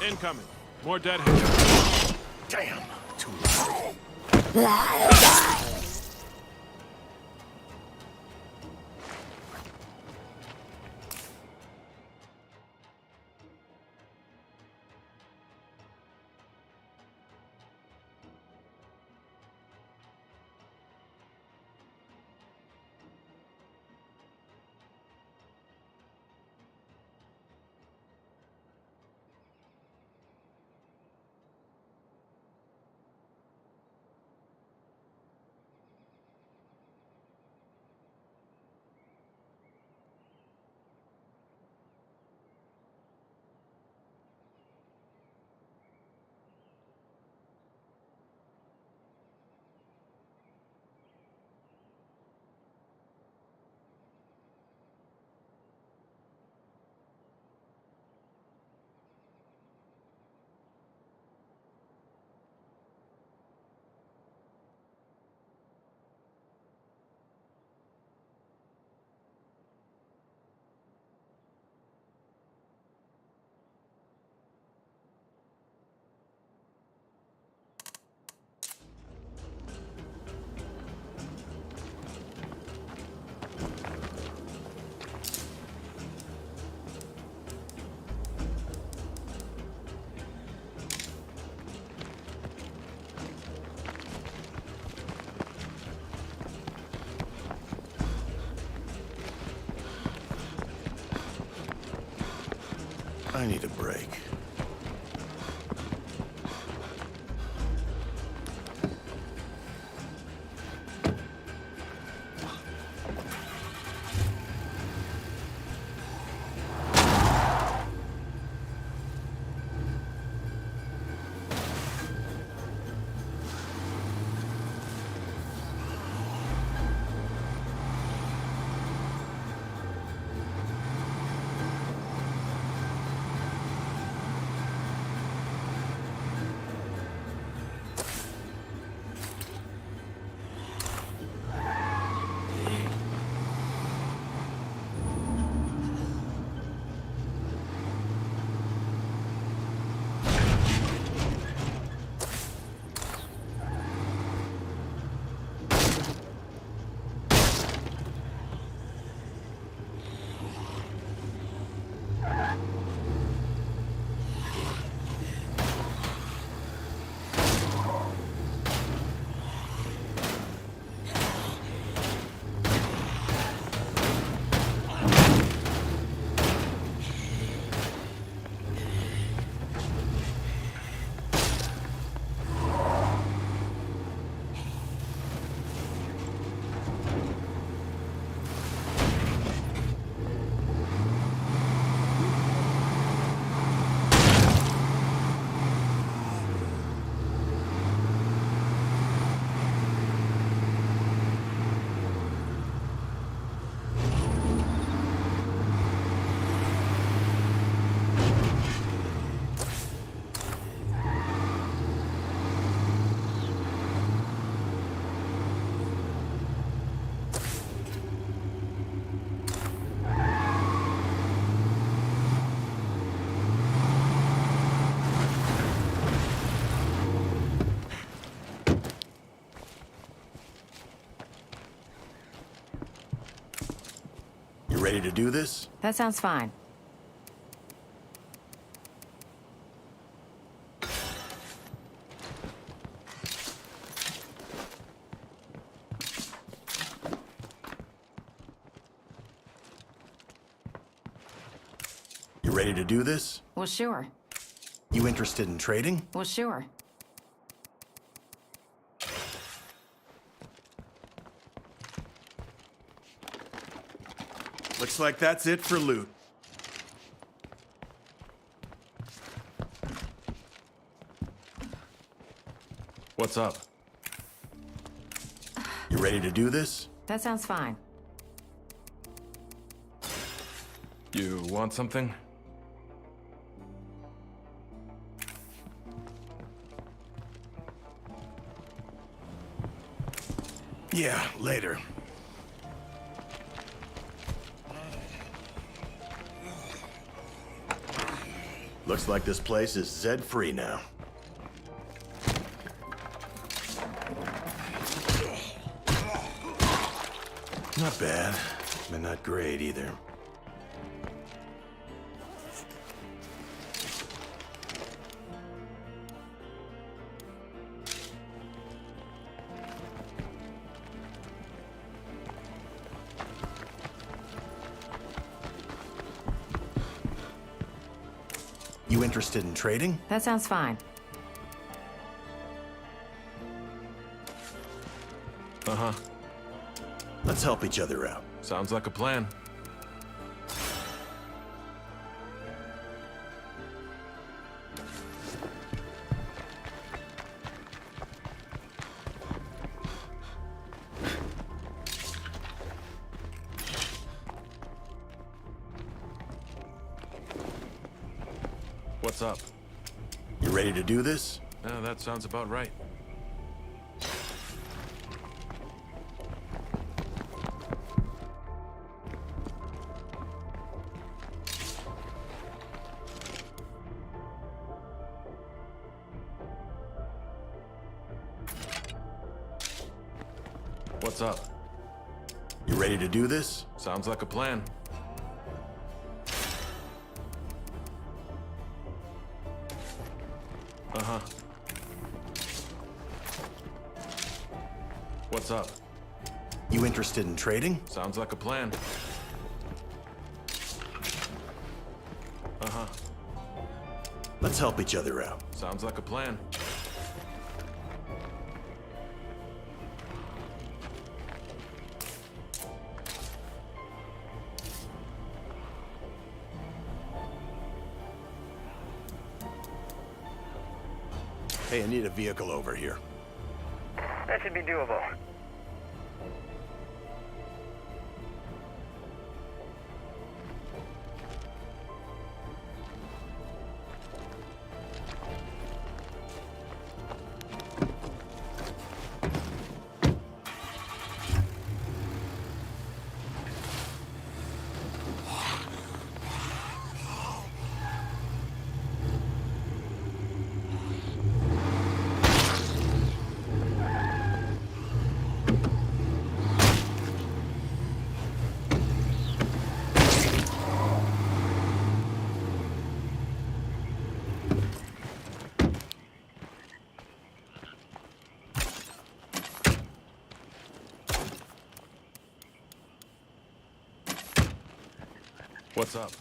Incoming. More deadheads. Damn. Too I need a break. Ready to do this? That sounds fine. ready to do this? Well, sure. You interested in trading? Well, sure. Looks like that's it for loot. What's up? You ready to do this? That sounds fine. You want something? Yeah, later. Looks like this place is Zed-free now. Not bad, but not great either. You interested in trading? That sounds fine. Uh-huh. Let's help each other out. Sounds like a plan. What's up? You ready to do this? Yeah, that sounds about right. What's up? You ready to do this? Sounds like a plan. Uh-huh. What's up? You interested in trading? Sounds like a plan. Uh-huh. Let's help each other out. Sounds like a plan. Hey, I need a vehicle over here. That should be doable. What's up?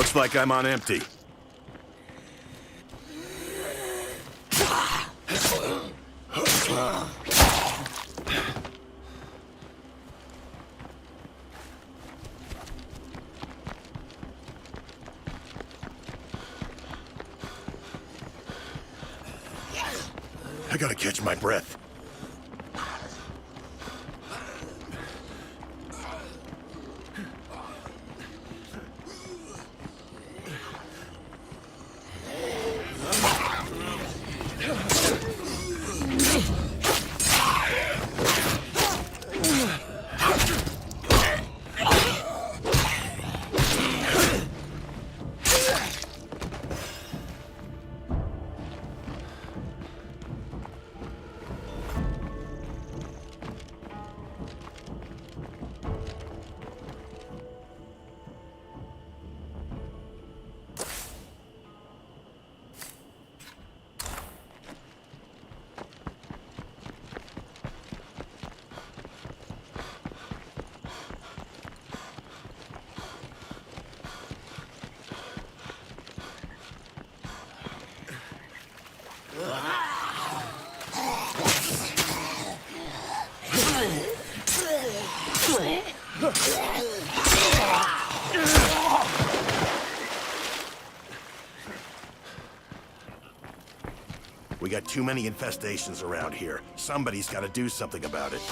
Looks like I'm on empty. I gotta catch my breath. We got too many infestations around here. Somebody's got to do something about it.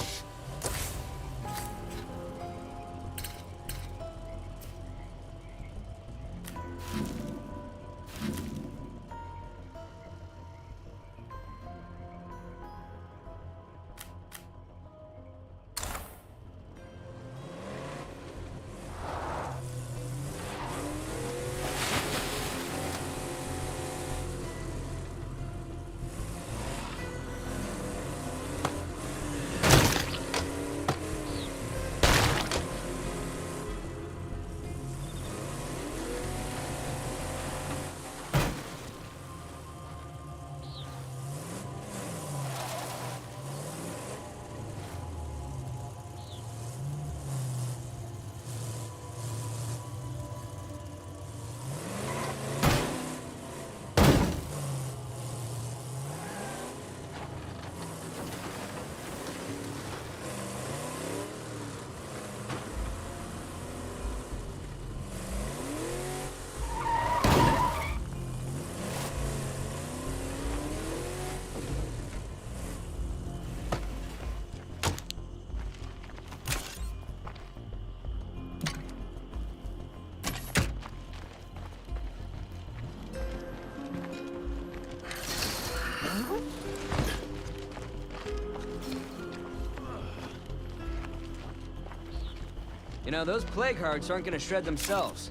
You know, those plague hearts aren't gonna shred themselves.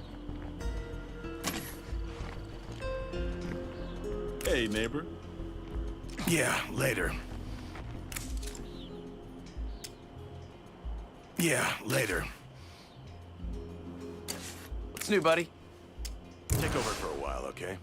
Hey, neighbor. Yeah, later. Yeah, later. What's new, buddy? Take over for a while, okay?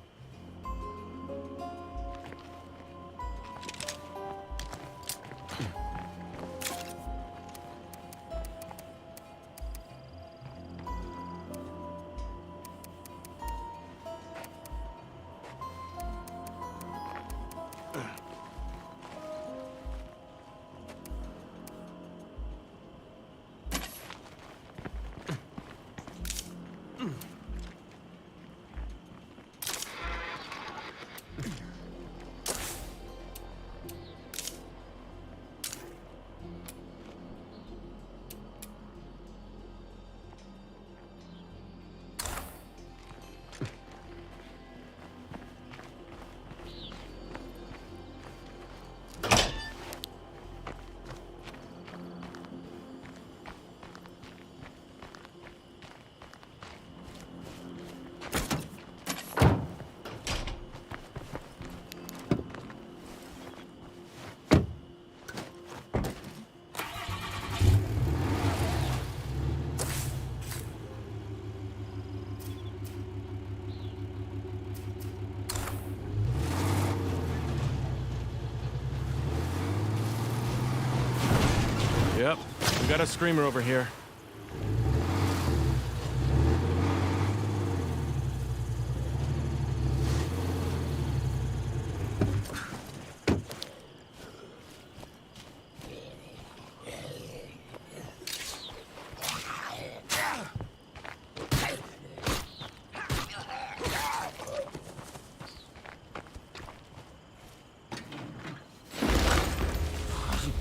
Yep, we got a screamer over here.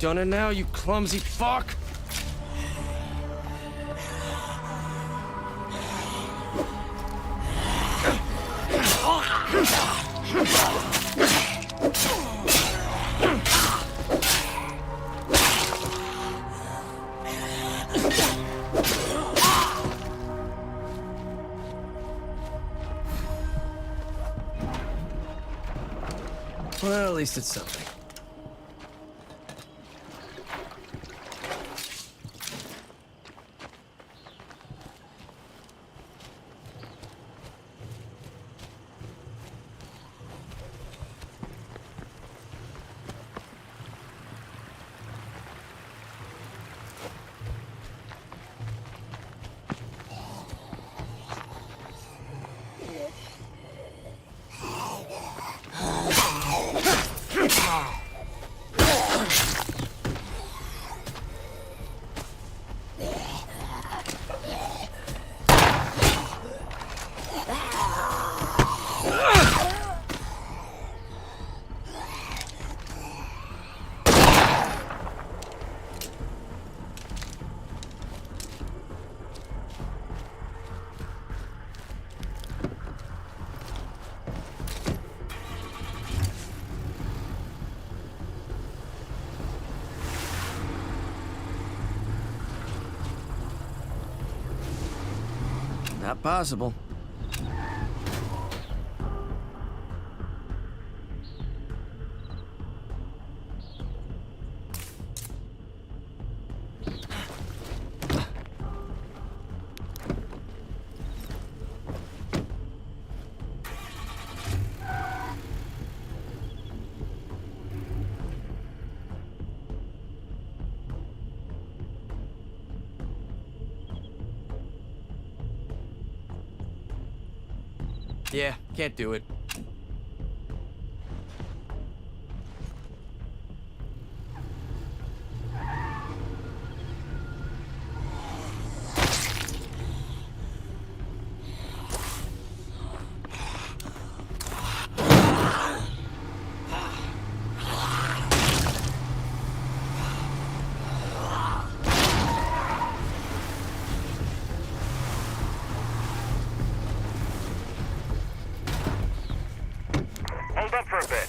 done it now, you clumsy fuck? Well, at least it's something. Not possible. Yeah, can't do it. Hold up for a bit.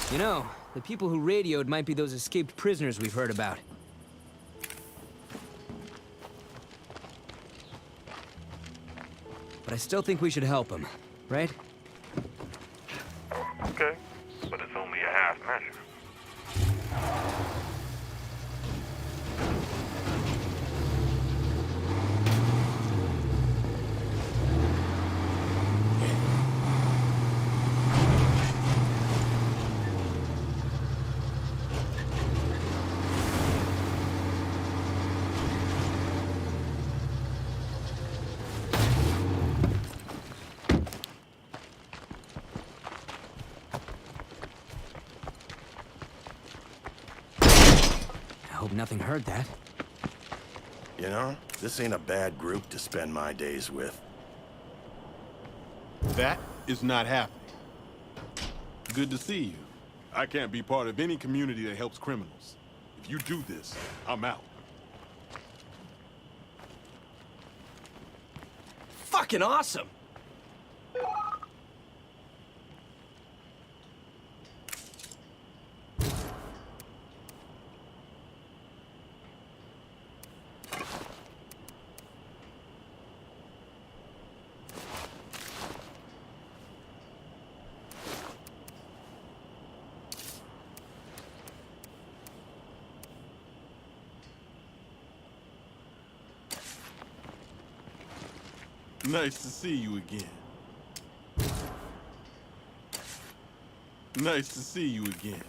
You know, the people who radioed might be those escaped prisoners we've heard about. I still think we should help him, right? Okay, but it's only a half measure. I hope nothing heard that. You know, this ain't a bad group to spend my days with. That is not happening. Good to see you. I can't be part of any community that helps criminals. If you do this, I'm out. Fucking awesome! Nice to see you again. Nice to see you again.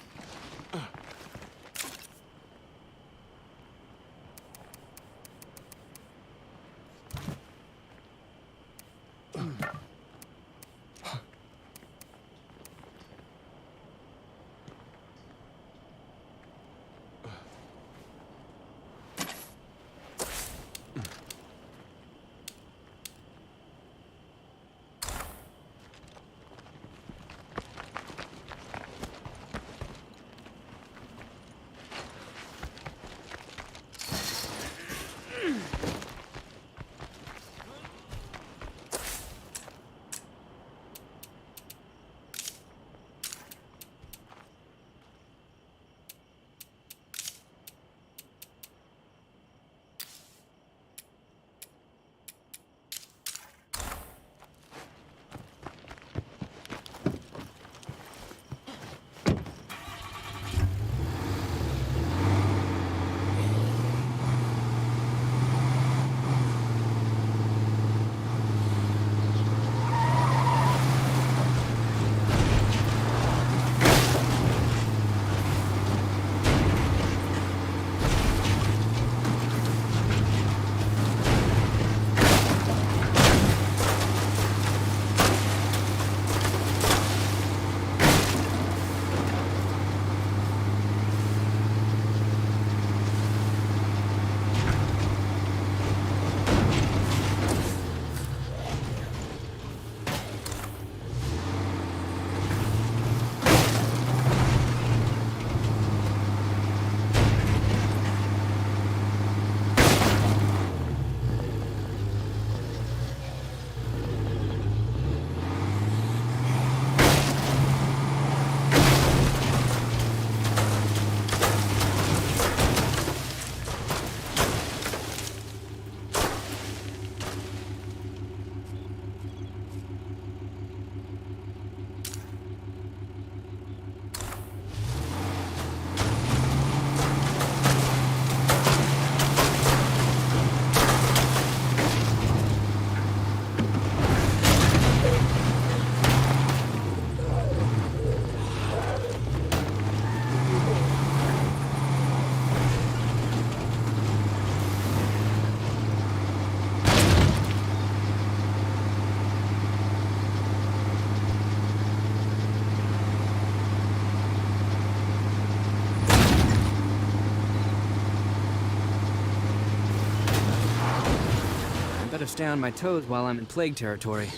Better stay on my toes while I'm in plague territory.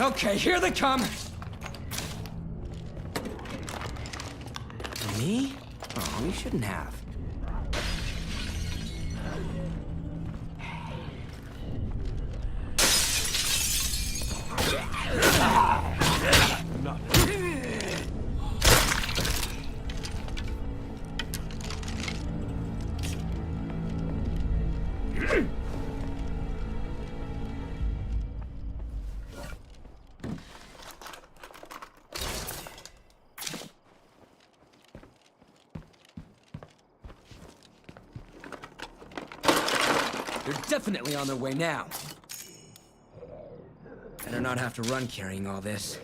Okay, here they come! Me? Oh, you shouldn't have. They're definitely on their way now. Better not have to run carrying all this.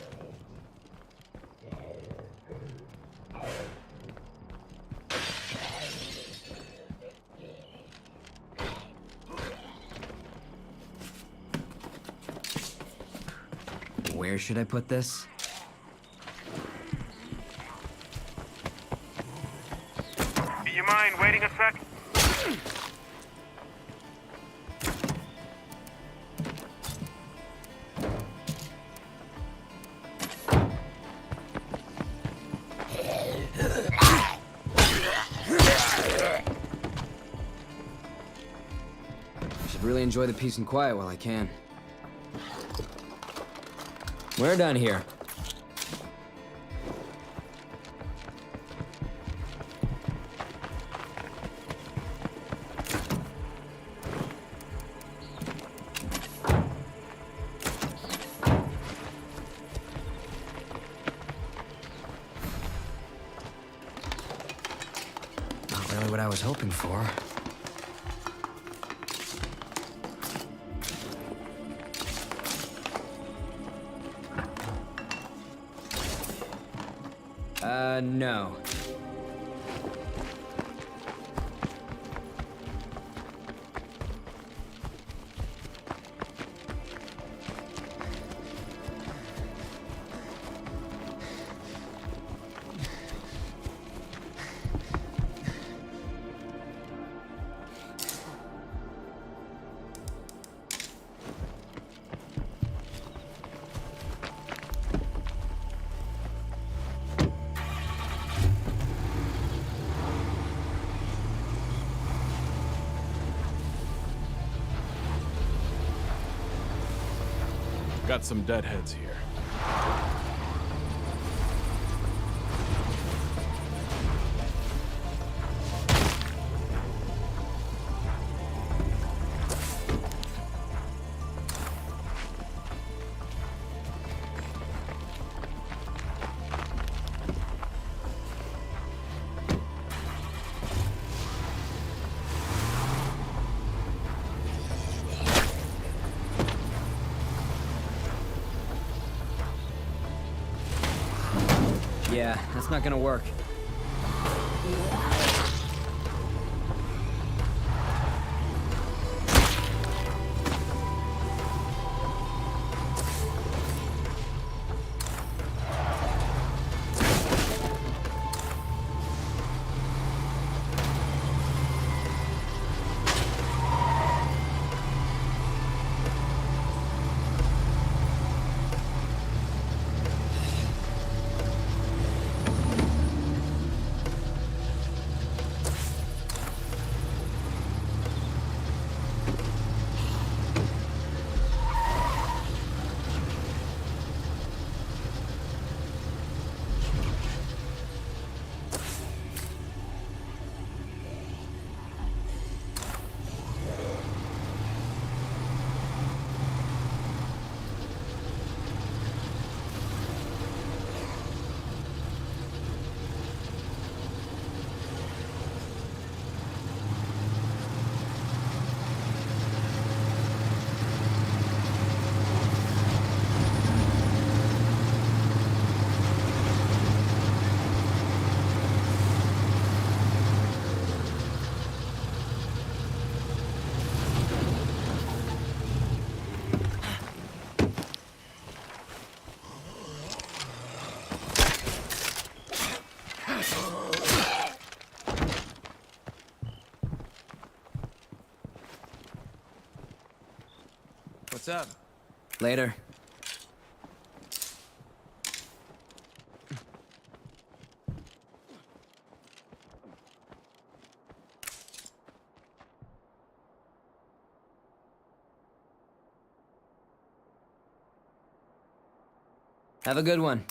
Where should I put this? Do you mind waiting a sec? Should really enjoy the peace and quiet while I can. We're done here. Not really what I was hoping for. No. Got some deadheads here. Yeah, that's not gonna work. up? Later. Have a good one.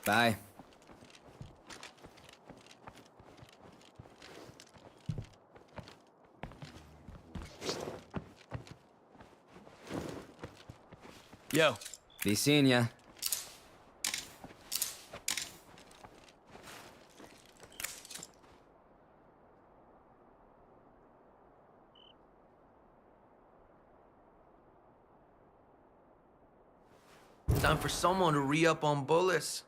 Bye. Yo. Be seeing ya. Time for someone to re-up on bullets.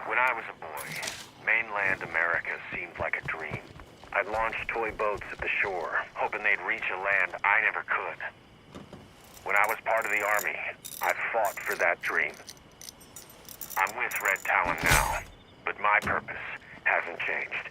When I was a boy, mainland America seemed like a dream. I'd launch toy boats at the shore, hoping they'd reach a land I never could. When I was part of the Army, I fought for that dream. I'm with Red Talon now, but my purpose hasn't changed.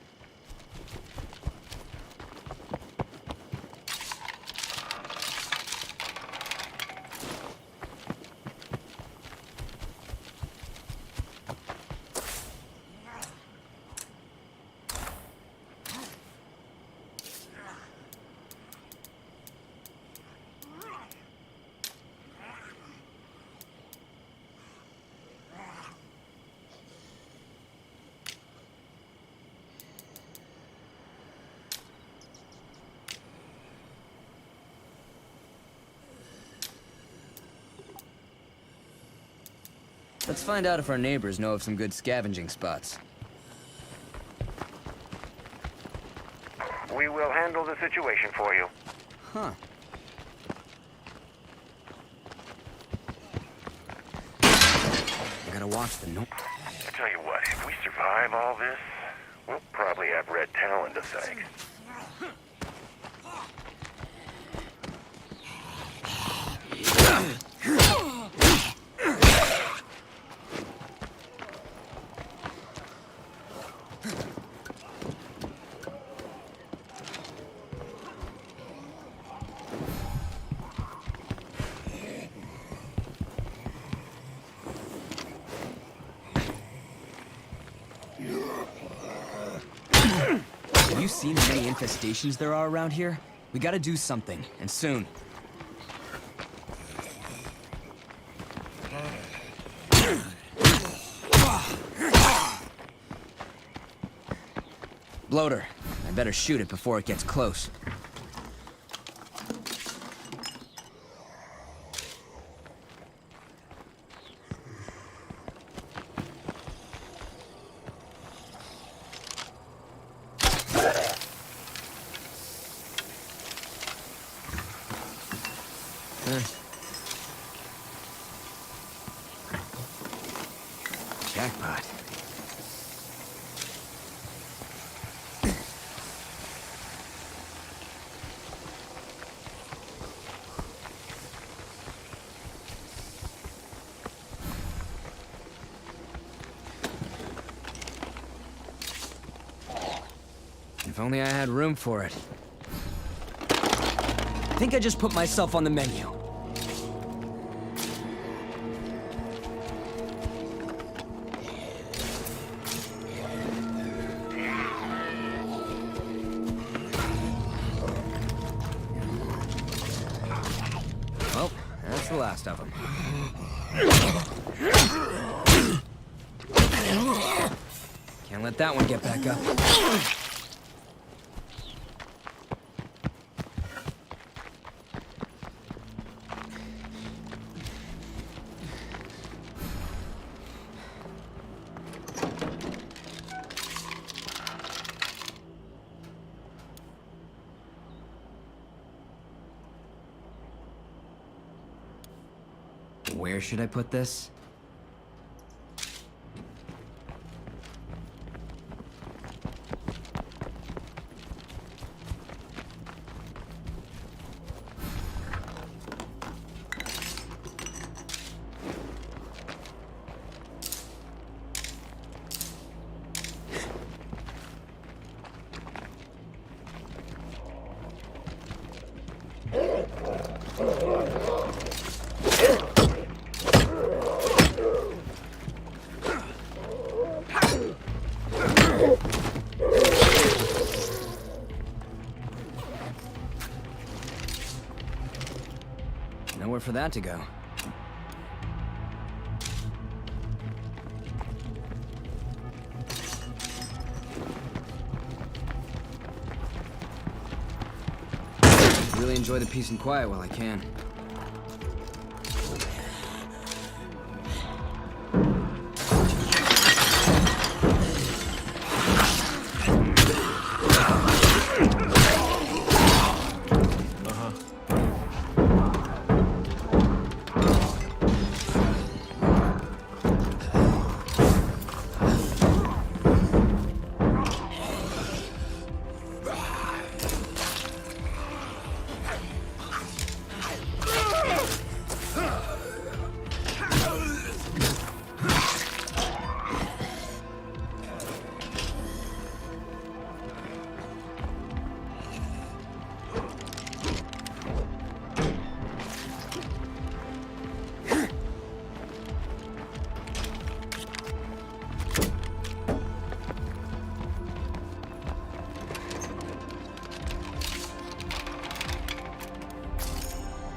Let's find out if our neighbors know of some good scavenging spots. We will handle the situation for you. Huh. I gotta watch the no- I tell you what, if we survive all this, we'll probably have Red Talon to thank. Have you seen how many infestations there are around here? We gotta do something, and soon. Bloater. I better shoot it before it gets close. Jackpot. If only I had room for it. I think I just put myself on the menu. Well, that's the last of them. Can't let that one get back up. Where should I put this? Nowhere for that to go. Really enjoy the peace and quiet while I can.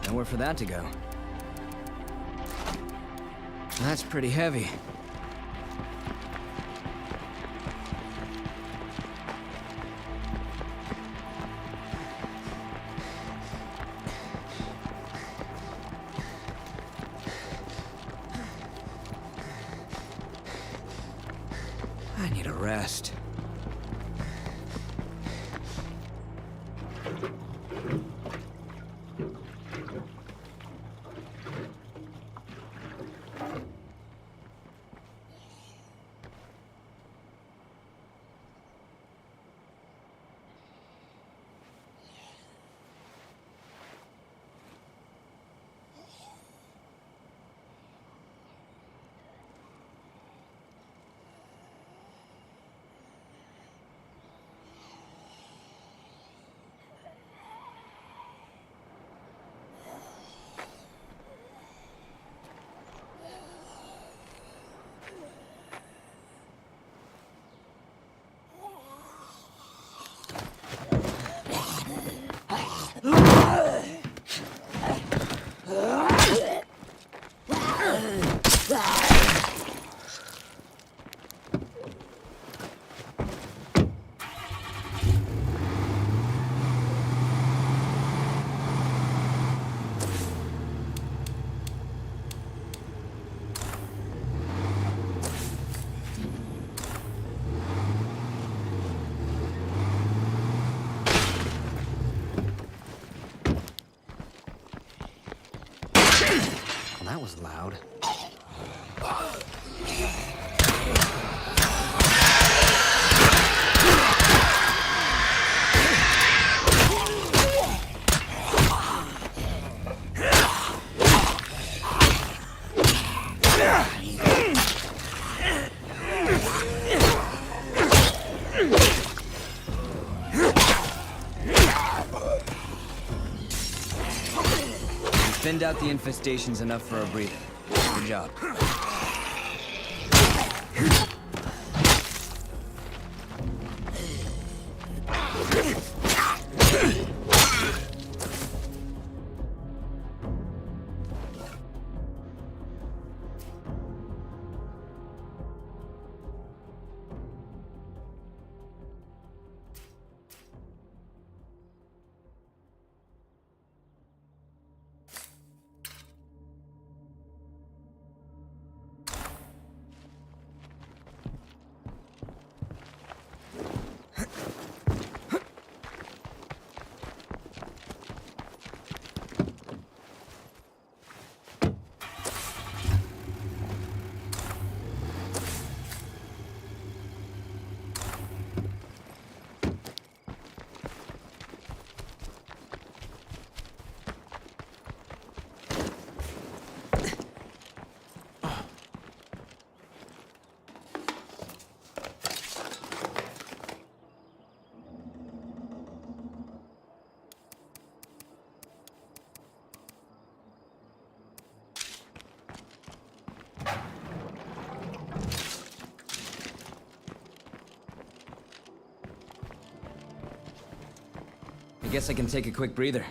Nowhere for that to go. That's pretty heavy. rest. That was loud. Thinned out the infestations enough for a breather. Good job. I guess I can take a quick breather.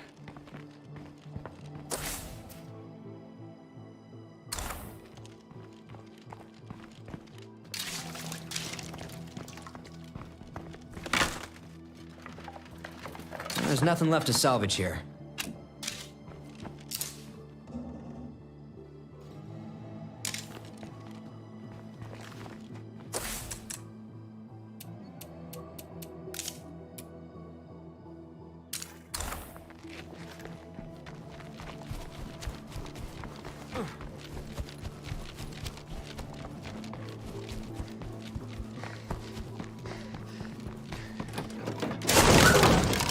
There's nothing left to salvage here.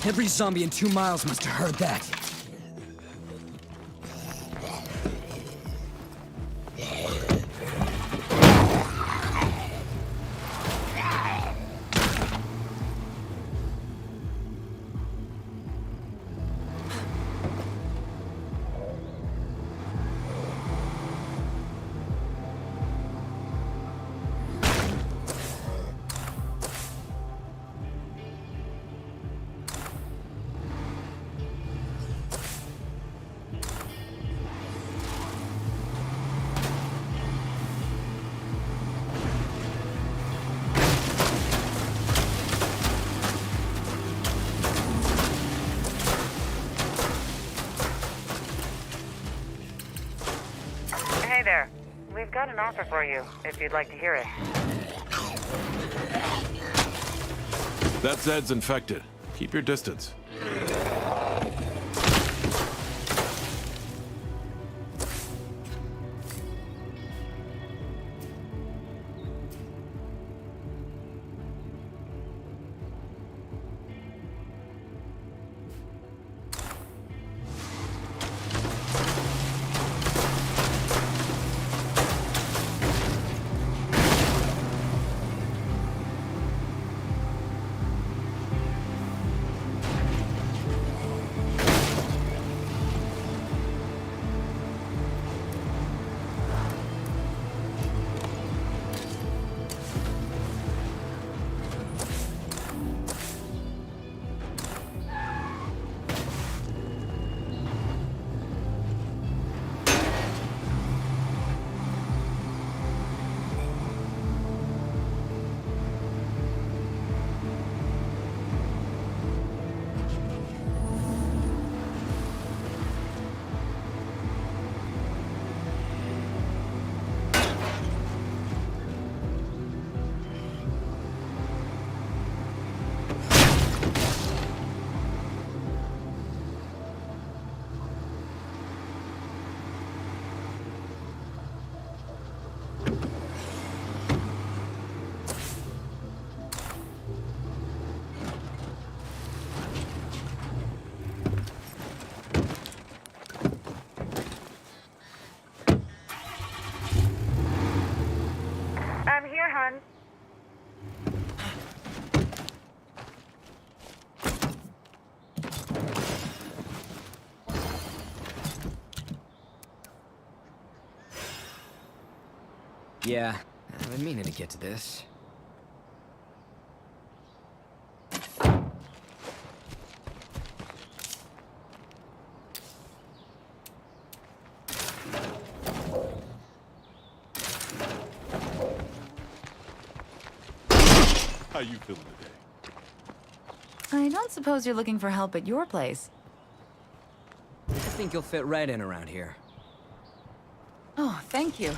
Every zombie in 2 miles must have heard that. Hey there. We've got an offer for you, if you'd like to hear it. That Zed's infected. Keep your distance. I'm here, hon. Yeah, I've been meaning to get to this. How you feeling today? I don't suppose you're looking for help at your place. I think you'll fit right in around here. Oh, thank you.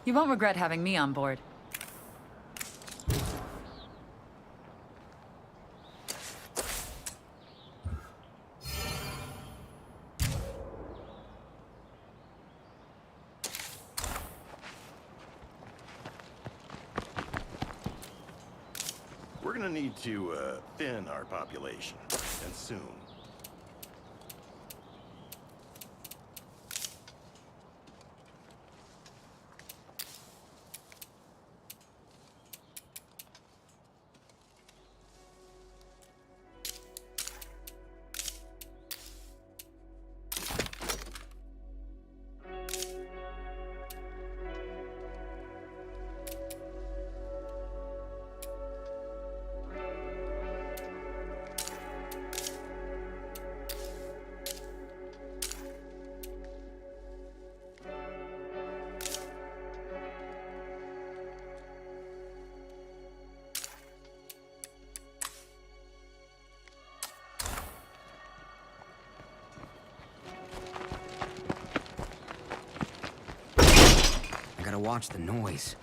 You won't regret having me on board. We're gonna need to, thin our population, and soon. I gotta watch the noise.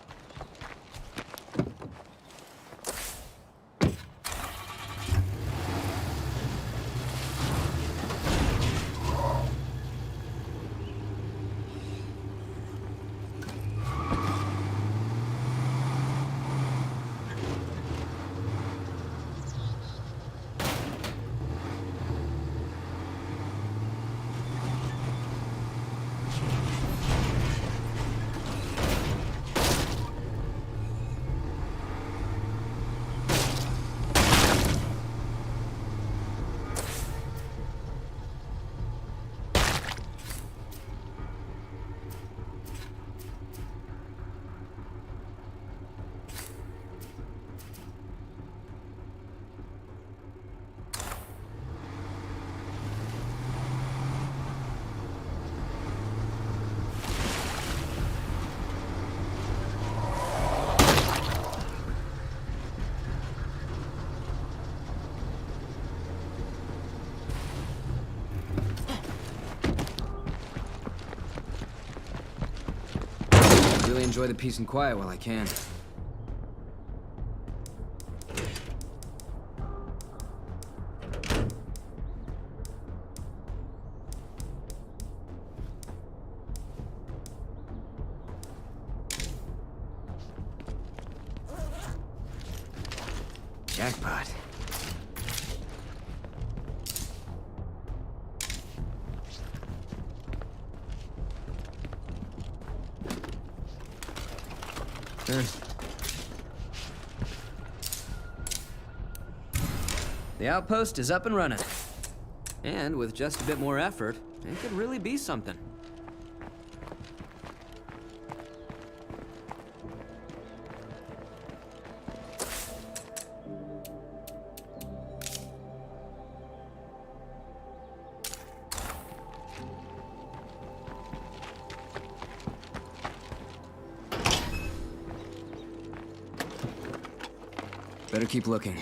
Really enjoy the peace and quiet while I can. Jackpot. The outpost is up and running. And with just a bit more effort, it could really be something. Better keep looking.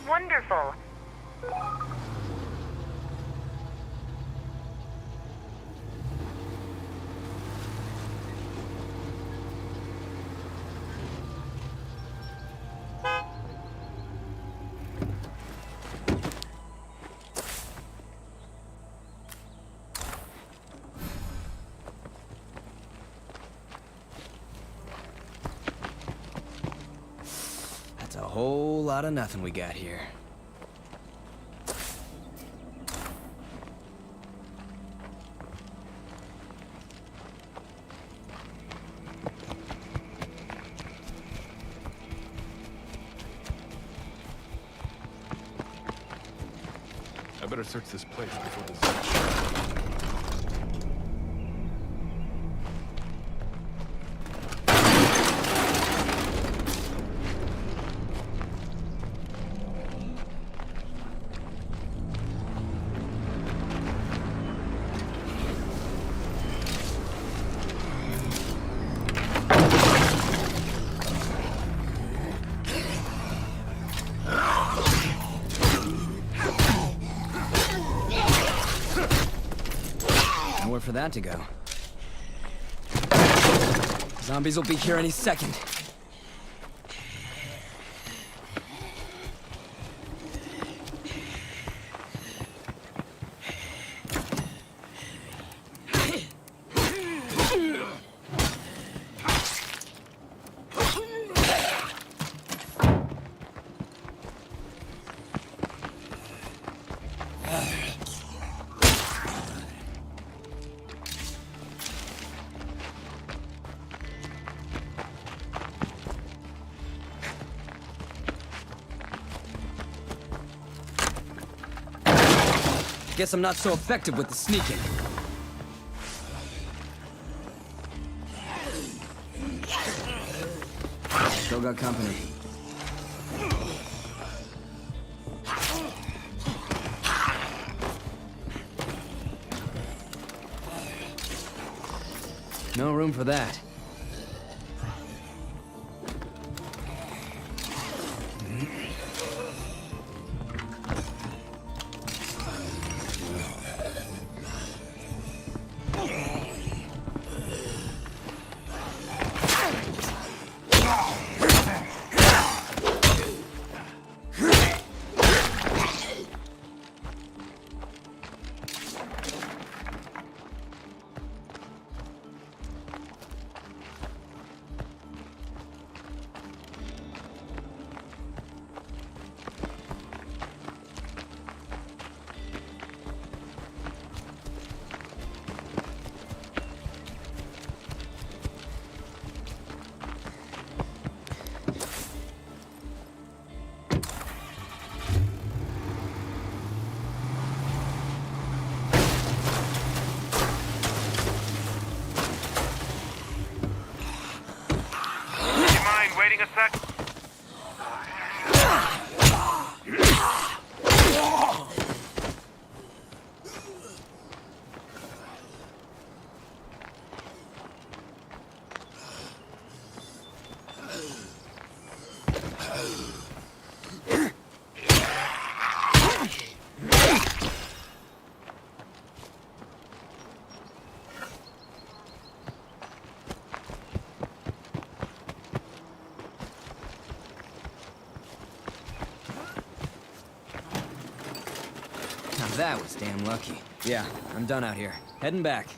Wonderful. That's a whole lot of nothing we got here. I better search this place before this. that to go. Zombies will be here any second. Guess I'm not so effective with the sneaking. Still got company. No room for that. Waiting a sec. That was damn lucky. Yeah, I'm done out here. Heading back.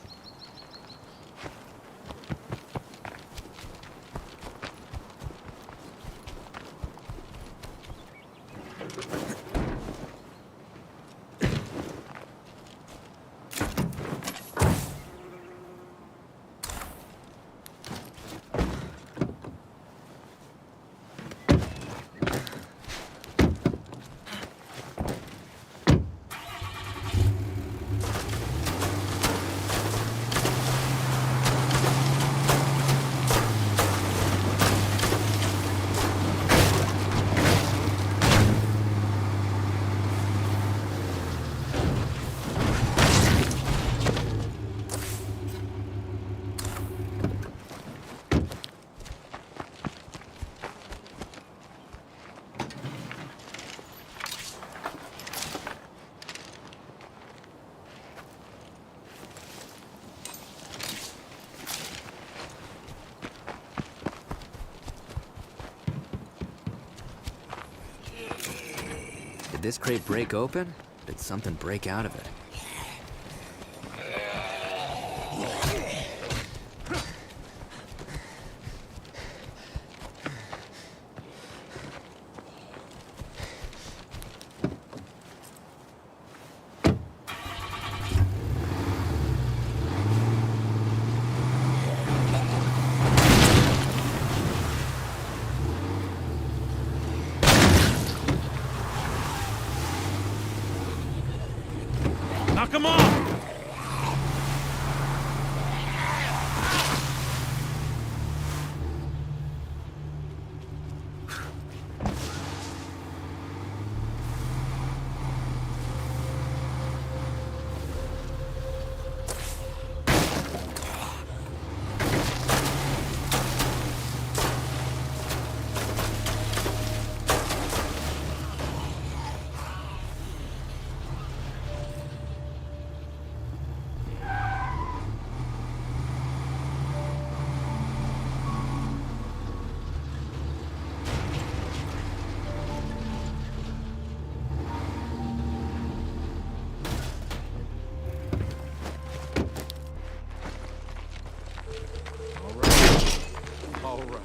Did this crate break open? Or did something break out of it? Knock him off! All right.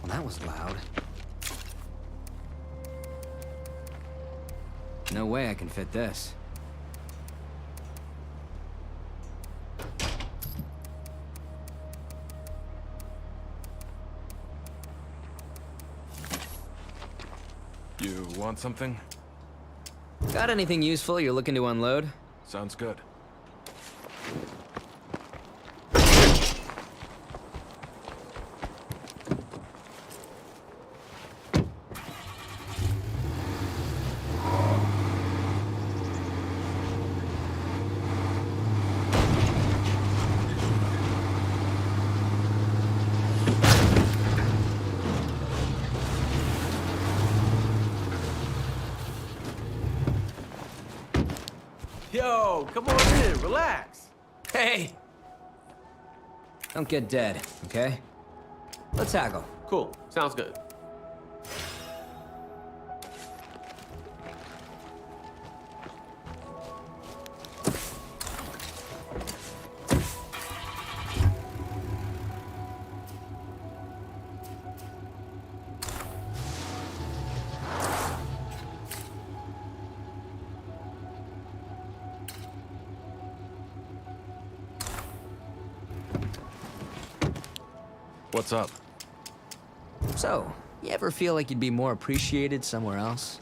That was loud. No way I can fit this. You want something? Got anything useful you're looking to unload? Sounds good. Yo, come on in, relax. Hey! Don't get dead, okay? Let's haggle. Cool, sounds good. What's up? So, you ever feel like you'd be more appreciated somewhere else?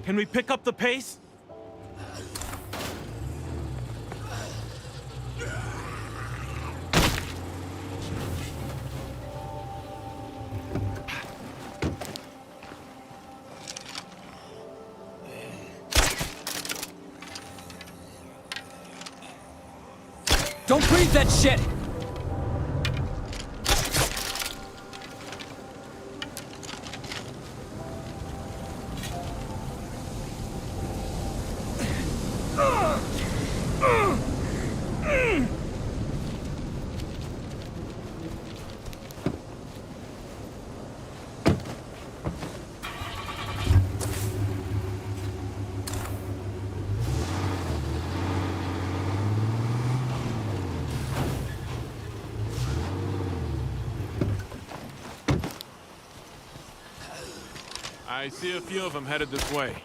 Can we pick up the pace? Don't breathe that shit! I see a few of them headed this way.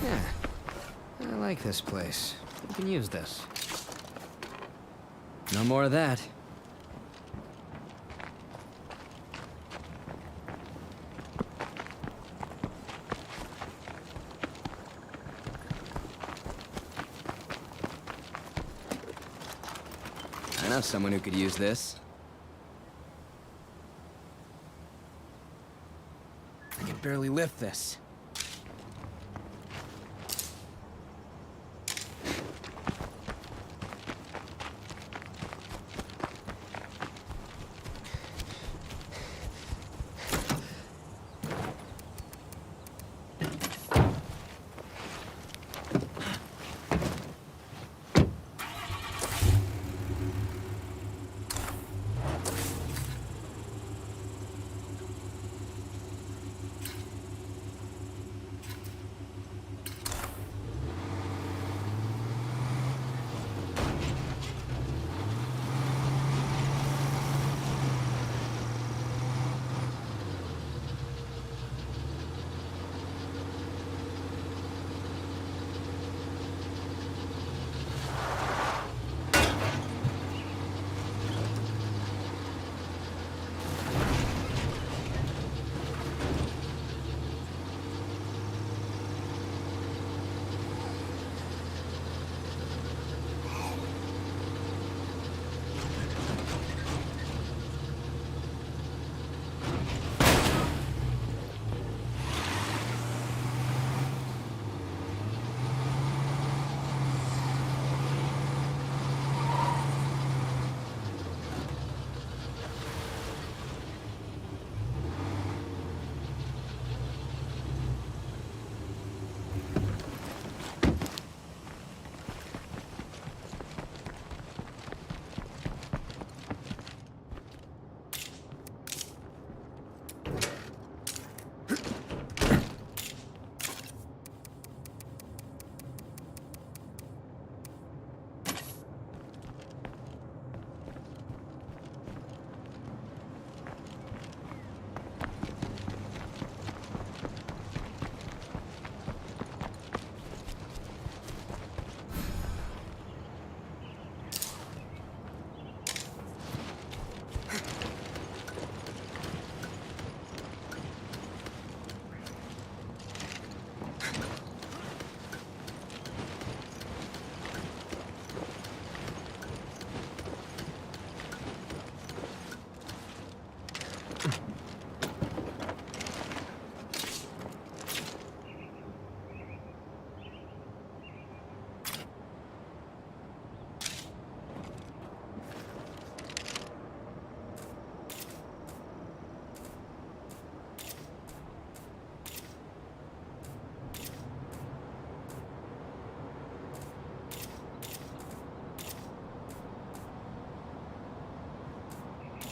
Yeah, I like this place. We can use this. No more of that. I know someone who could use this. I can barely lift this.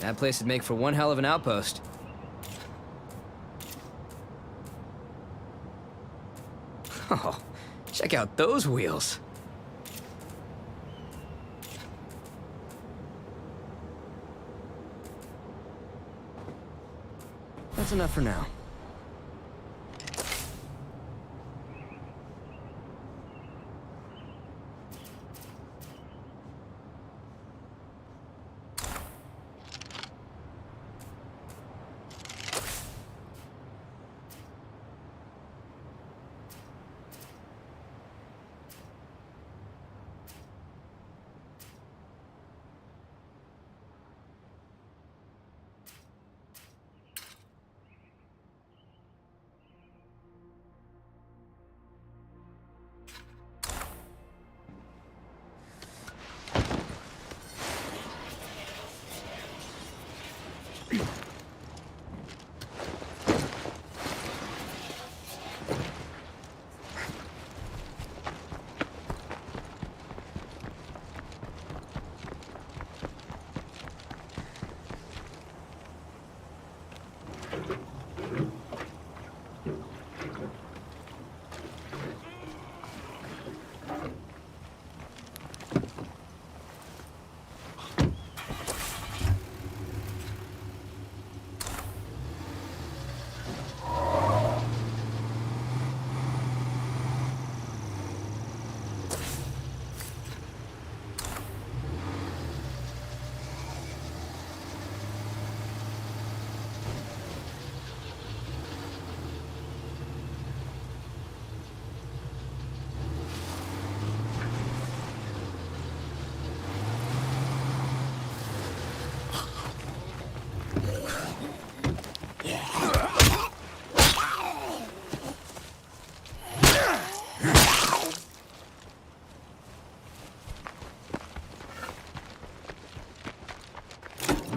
That place would make for one hell of an outpost. Oh, check out those wheels. That's enough for now.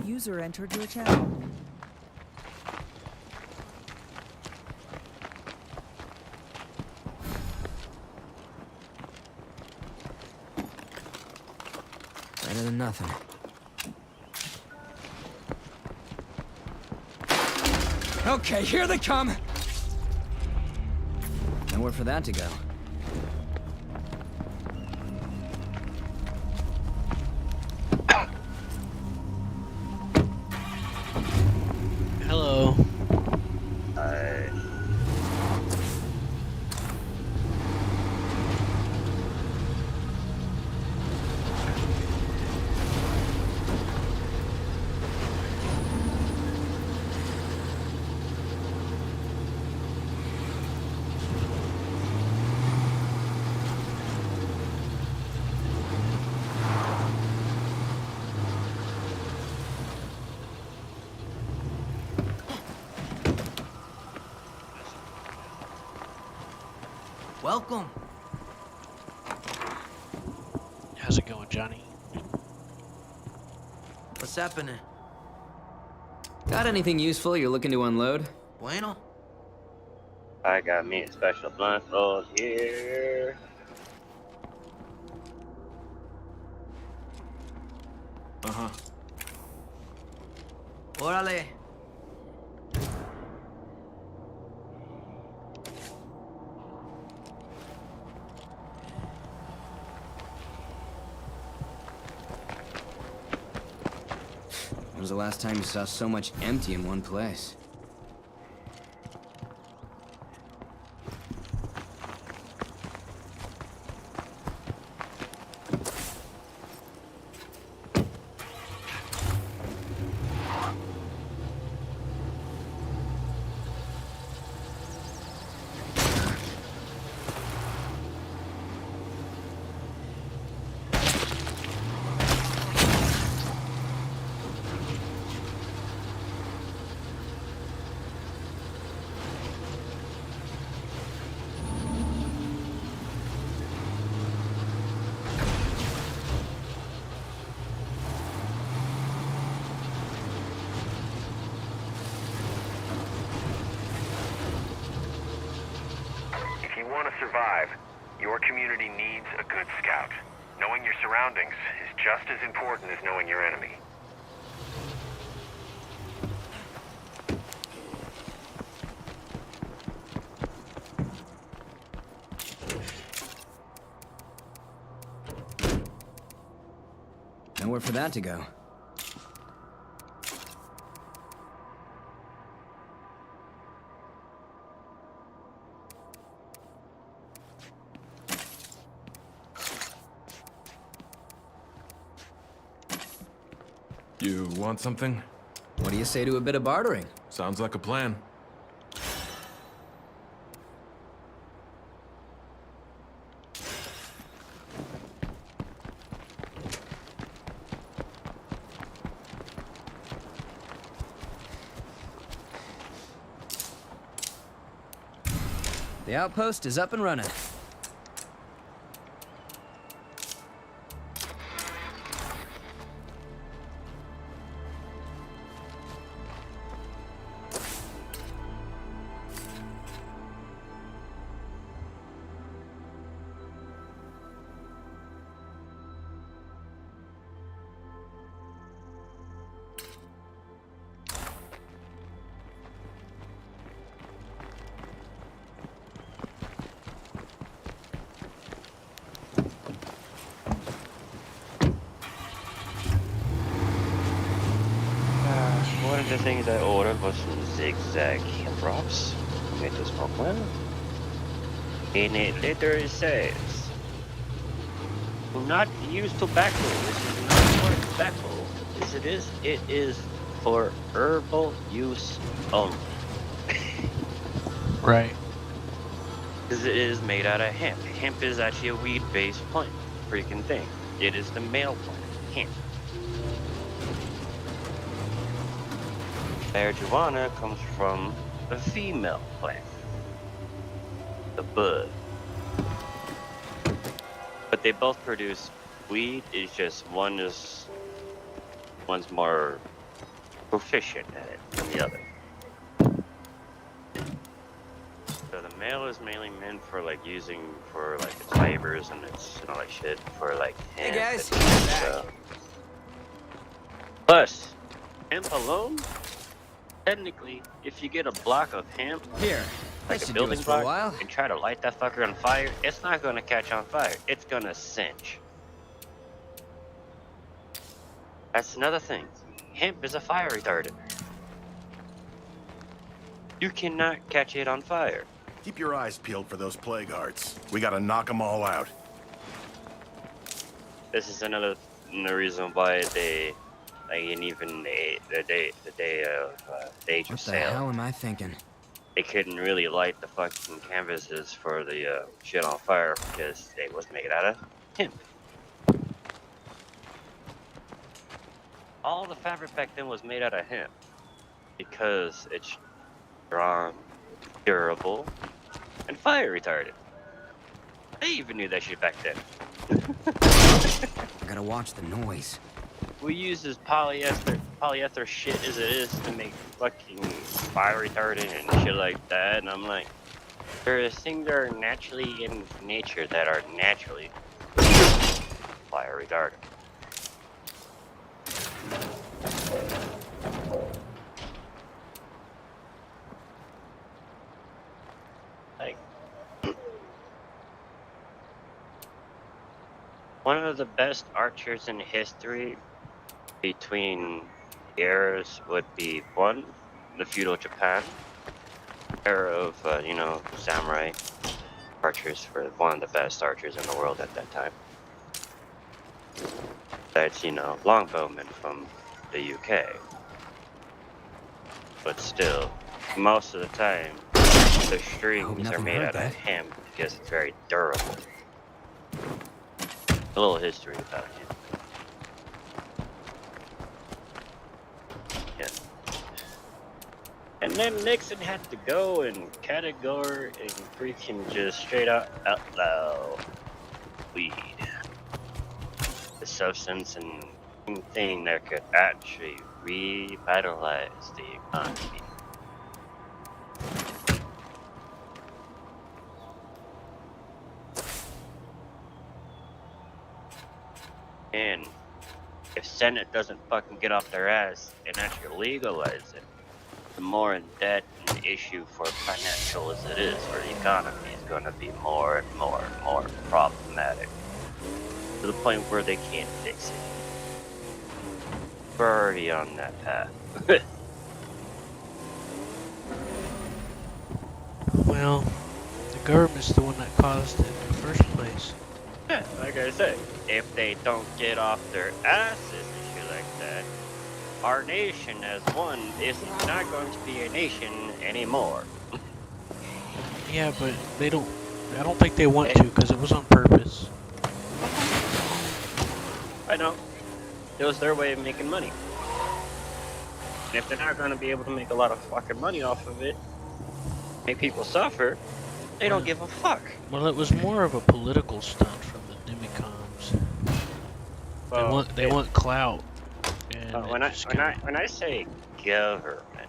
User entered your channel. Better than nothing. Okay, here they come! Nowhere for that to go. Hello. Welcome. How's it going, Johnny? What's happening? Got anything useful you're looking to unload? Bueno. I got me a special blindfold here. Uh-huh. Órale. When was the last time you saw so much empty in one place? If you want to survive, your community needs a good scout. Knowing your surroundings is just as important as knowing your enemy. Nowhere for that to go. You want something? What do you say to a bit of bartering? Sounds like a plan. The outpost is up and running. One of the things I ordered was some zigzag hemp drops made to smoke well. And it literally says, do not use tobacco. This is not for tobacco. Yes, it is for herbal use only. Right. Because it is made out of hemp. Hemp is actually a weed-based plant. Freaking thing. It is the male plant. Hemp. Marijuana comes from a female plant. The bud. But they both produce weed. It's just one's more proficient at it than the other. So the male is mainly meant for like using for like its fibers and its and all that shit for like hemp. Hey guys, Plus, hemp alone, technically, if you get a block of hemp here, like a building block and try to light that fucker on fire, it's not gonna catch on fire. It's gonna cinch. That's another thing. Hemp is a fire retardant. You cannot catch it on fire. Keep your eyes peeled for those plague hearts. We gotta knock them all out. This is another reason why they, like, and even the day of the age of What the sail, hell am I thinking? they couldn't really light the fucking canvases for the shit on fire because it was made out of hemp. All the fabric back then was made out of hemp because it's strong, durable, and fire retardant. They even knew that shit back then. I gotta watch the noise. We use this polyester shit as it is to make fucking fire retardant and shit like that, and I'm like, there are things that are naturally in nature that are naturally fire retardant. Like, one of the best archers in history between eras would be one, the feudal Japan era of, samurai archers were one of the best archers in the world at that time. That's, longbowmen from the UK. But still, most of the time, the strings are made out of hemp because it's very durable. A little history about him. Yeah. And then Nixon had to go and category and freaking just straight out outlaw weed. The substance and thing that could actually revitalize the economy. And if Senate doesn't fucking get off their ass and actually legalize it, the more in debt an issue for financial as it is for the economy is going to be more and more and more problematic. To the point where they can't fix it. We're already on that path. Well, the government's the one that caused it in the first place. Yeah, like I said, if they don't get off their asses and shit like that, our nation as one is not going to be a nation anymore. Yeah, but they don't. I don't think they want to because it was on purpose. I know. It was their way of making money. And if they're not going to be able to make a lot of fucking money off of it, make people suffer, they don't give a fuck. Well, it was more of a political stunt from the Demicoms. Well, they want clout. And when I say government,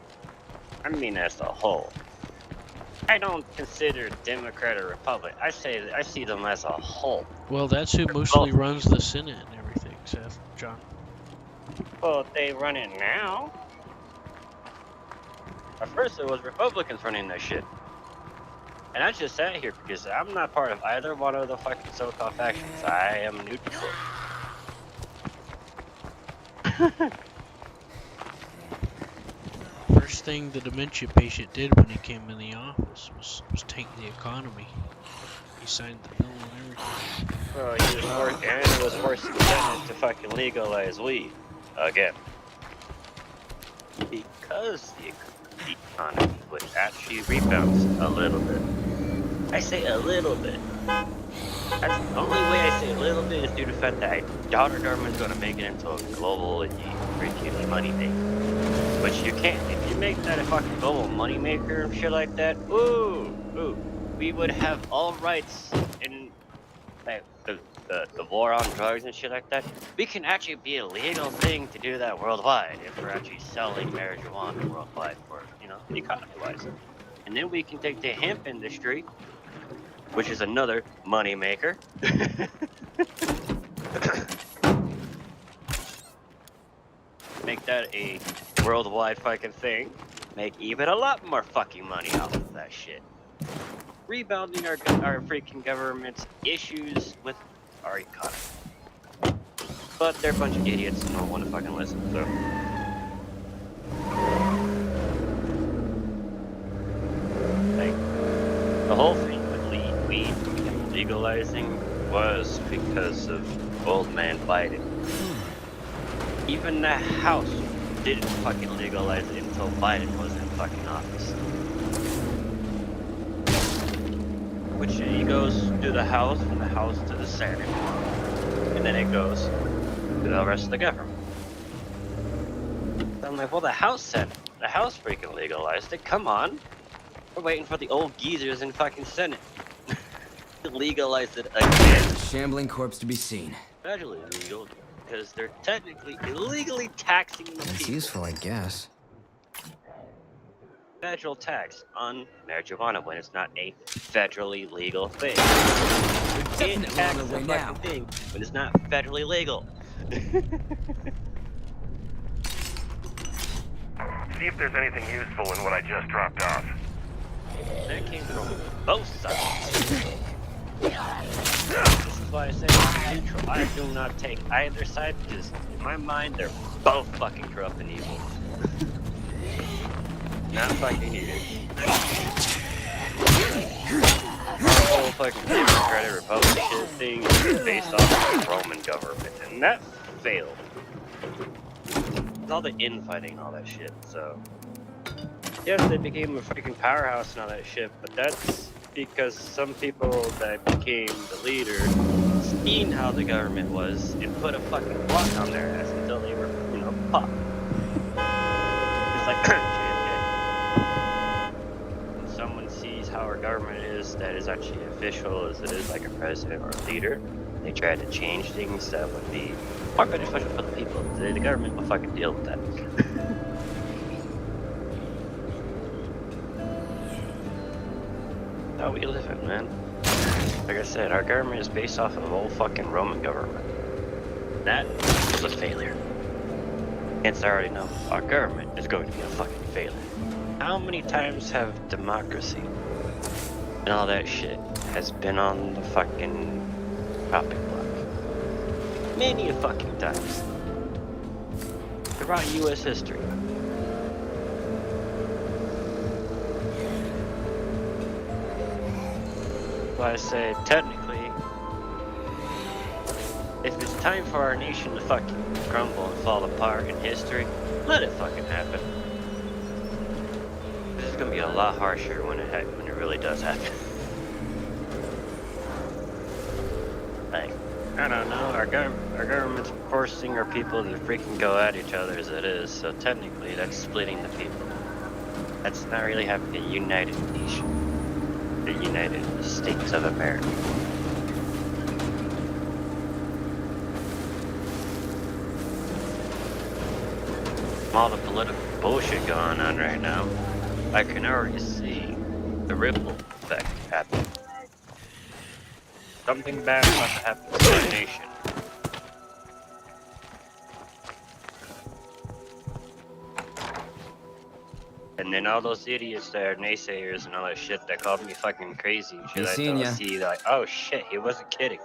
I mean as a whole. I don't consider Democrat or Republic. I see them as a whole. Well, that's who mostly runs the Senate and everything, Seth, John. Well, they run it now. At first, it was Republicans running that shit. And I just sat here because I'm not part of either one of the fucking so-called factions. I am neutral. First thing the dementia patient did when he came in the office was tank the economy. He signed the bill and everything. Well, it was forcing the Senate to fucking legalize weed again. Because the economy would actually rebound a little bit. I say a little bit. That's the only way I say a little bit is due to the fact that I doubt our government's going to make it into a global freaking money maker. Which you can't. If you make that a fucking global money maker and shit like that, we would have all rights in like the war on drugs and shit like that. We can actually be a legal thing to do that worldwide if we're actually selling marijuana worldwide for, economy-wise. And then we can take the hemp industry, which is another money maker. Make that a worldwide fucking thing. Make even a lot more fucking money off of that shit. Rebounding our freaking government's issues with our economy. But they're a bunch of idiots and don't want to fucking listen, so. Like, the whole thing with weed legalizing was because of old man Biden. Even the House didn't fucking legalize it until Biden was in fucking office. Which he goes to the House, from the House to the Senate, and then it goes to the rest of the government. So I'm like, well, the House freaking legalized it. Come on, we're waiting for the old geezers in fucking Senate to legalize it again. Shambling corpse to be seen. Federally legal. Because they're technically illegally taxing the That's people. useful, I guess. Federal tax on marijuana when it's not a federally legal thing. You can't tax a fucking thing when it's not federally legal. See if there's anything useful in what I just dropped off. That came from both sides. This is why I say I'm neutral. I do not take either side because in my mind they're both fucking corrupt and evil. Not fucking needed. The whole fucking Democratic Republican shit thing is based off of the Roman government, and that failed. It's all the infighting and all that shit, so. Yes, they became a freaking powerhouse and all that shit, but that's because some people that became the leader seen how the government was and put a fucking block on their ass until they were, popped. It's like JFK. When someone sees how our government is that is actually official as it is like a president or a leader, they try to change things that would be more beneficial for the people. The government will fucking deal with that. How we live in, man. Like I said, our government is based off of old fucking Roman government. That was a failure. Hence, I already know our government is going to be a fucking failure. How many times have democracy and all that shit has been on the fucking chopping block? Many a fucking times. Throughout U.S. history. I say, technically, if it's time for our nation to fucking crumble and fall apart in history, Let it fucking happen. This is gonna be a lot harsher when it really does happen. Like, I don't know, our government's forcing our people to freaking go at each other as it is, so technically that's splitting the people. That's not really having a united nation. The United States of America. All the political bullshit going on right now, I can already see the ripple effect happen. Something bad about to happen to our nation. And then all those idiots that are naysayers and all that shit that called me fucking crazy and shit, Be I seeing don't ya. see like, oh shit, he wasn't kidding.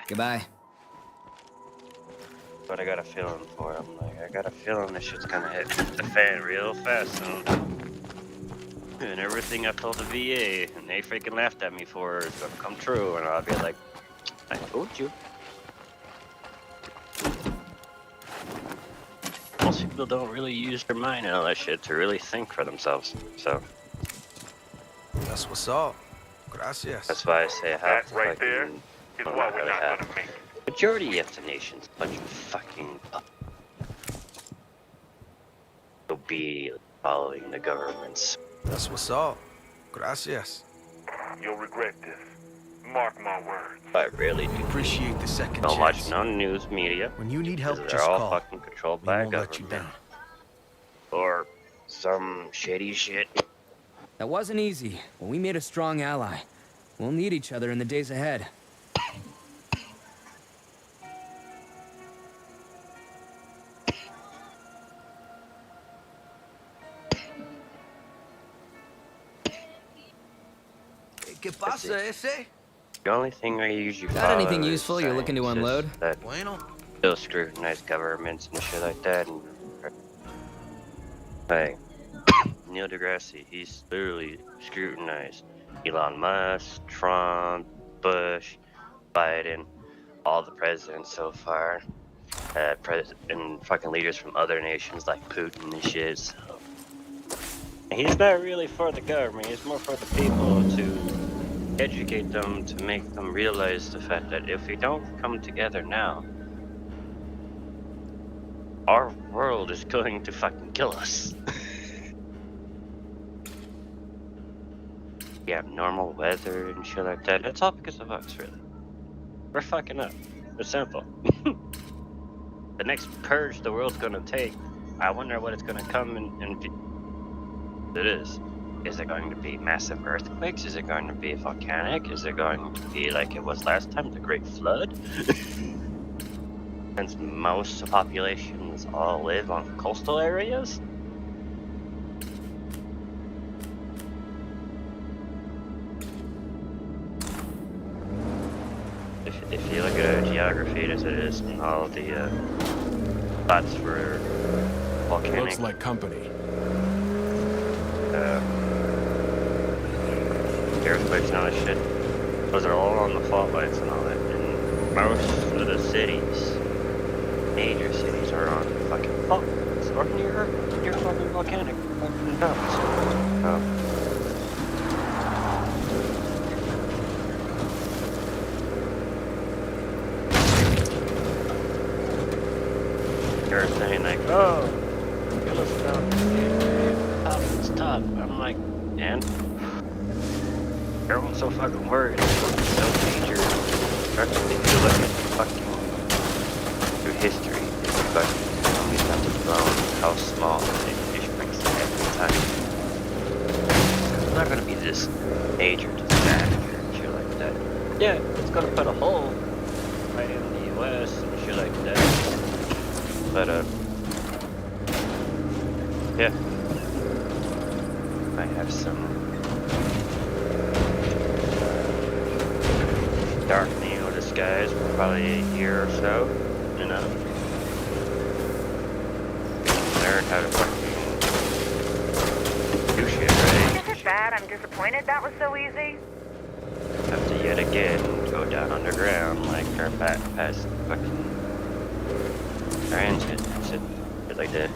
Goodbye. But I got a feeling for him. Like, I got a feeling this shit's gonna hit the fan real fast soon. And everything I told the VA, and they freaking laughed at me for, is gonna come true. And I'll be like, I told you. Most people don't really use their mind and all that shit to really think for themselves. So That's what's up. Gracias. that's why I say half the right fucking, there is well, what not we're really not half. gonna make. Majority of the nation's a bunch of fucking obedient following the governments. That's what's up. Gracias. You'll regret this. Mark my words. I really do Appreciate the second don't watch chance. no news media. When you need help, Because just they're all call. fucking controlled We by a won't let you government. down. Or some shady shit. That wasn't easy, but we made a strong ally. We'll need each other in the days ahead. ¿Qué pasa, ese? The only thing I usually Got anything follow is useful you're looking to science, unload? is that Bueno. still scrutinize governments and shit like that. And like Neil deGrasse, he's literally scrutinized Elon Musk, Trump, Bush, Biden, all the presidents so far, and fucking leaders from other nations like Putin and shit. So he's not really for the government. He's more for the people, to educate them, to make them realize the fact that if we don't come together now, our world is going to fucking kill us. We have normal weather and shit like that. It's all because of us, really. We're fucking up. It's simple. The next purge the world's gonna take, I wonder what it's gonna come and it is. Is it going to be massive earthquakes? Is it going to be volcanic? Is it going to be like it was last time, the Great Flood? Since most populations all live on coastal areas? If you look at geography as it is, and all the spots for volcanic... Looks like company. Earthquakes and all that shit. Those are all on the fault lines and all that. And most of the cities, major cities, are on fucking fault lines or near fucking volcanic fucking belts. They're saying like, oh, it's tough. I'm like, and everyone's so fucking worried. It's so major. Especially if you look at fucking through history, it's fucking always have to blow how small the fish breaks every time. It's not gonna be this major disaster and shit like that. Yeah, it's gonna put a hole right in the US and shit like that. But yeah, I have some darkening of the skies for probably a year or so, you know. Learn how to fucking do shit, right? Is it bad I'm disappointed that was so easy? Have to yet again go down underground like our past fucking transit. Because really did.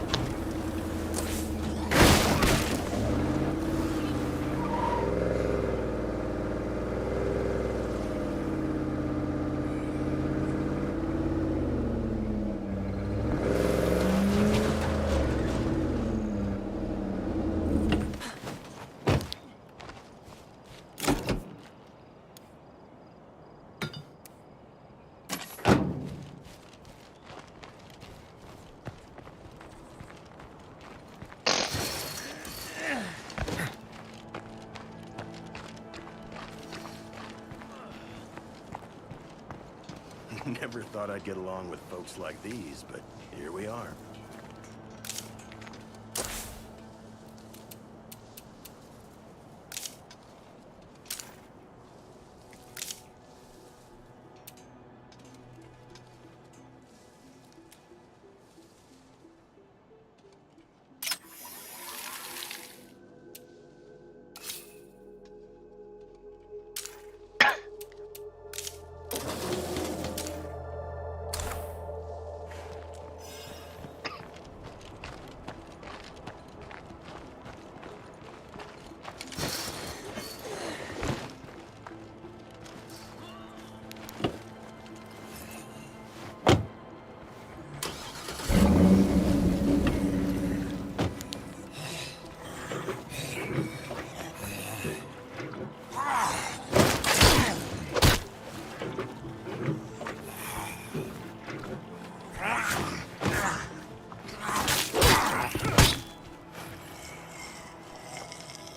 Never thought I'd get along with folks like these, but here we are.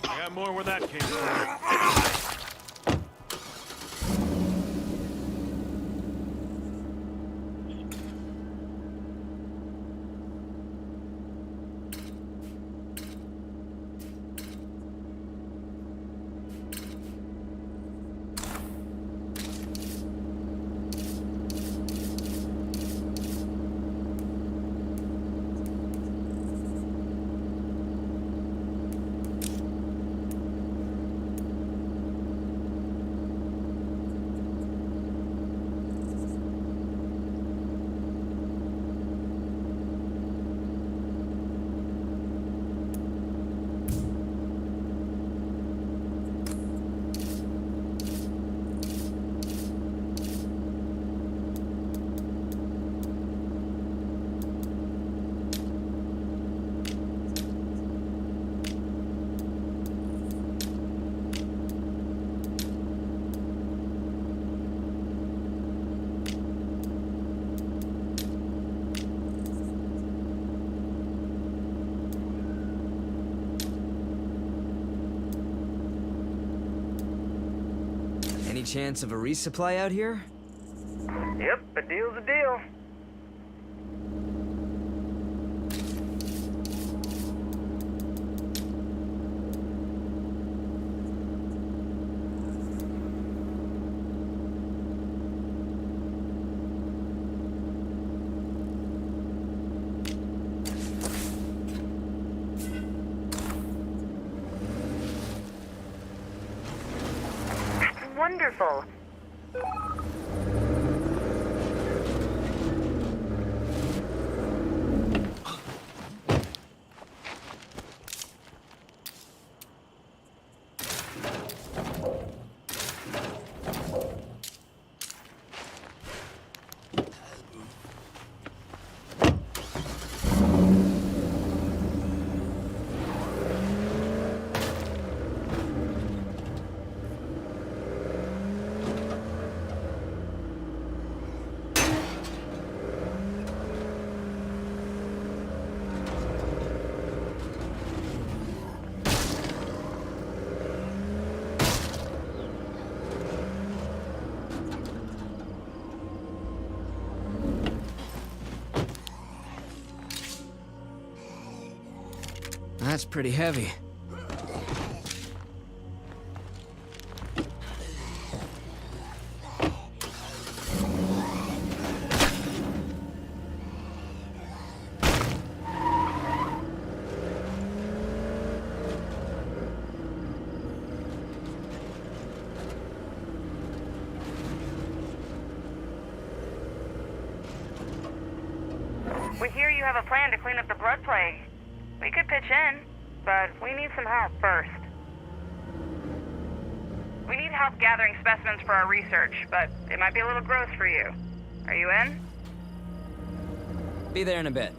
I got more where that came from. Any chance of a resupply out here? Yep, a deal's a deal. Wonderful. That's pretty heavy. We We hear you have a plan to clean up the blood plague. We could pitch in, but we need some help first. We need help gathering specimens for our research, but it might be a little gross for you. Are you in? Be there in a bit.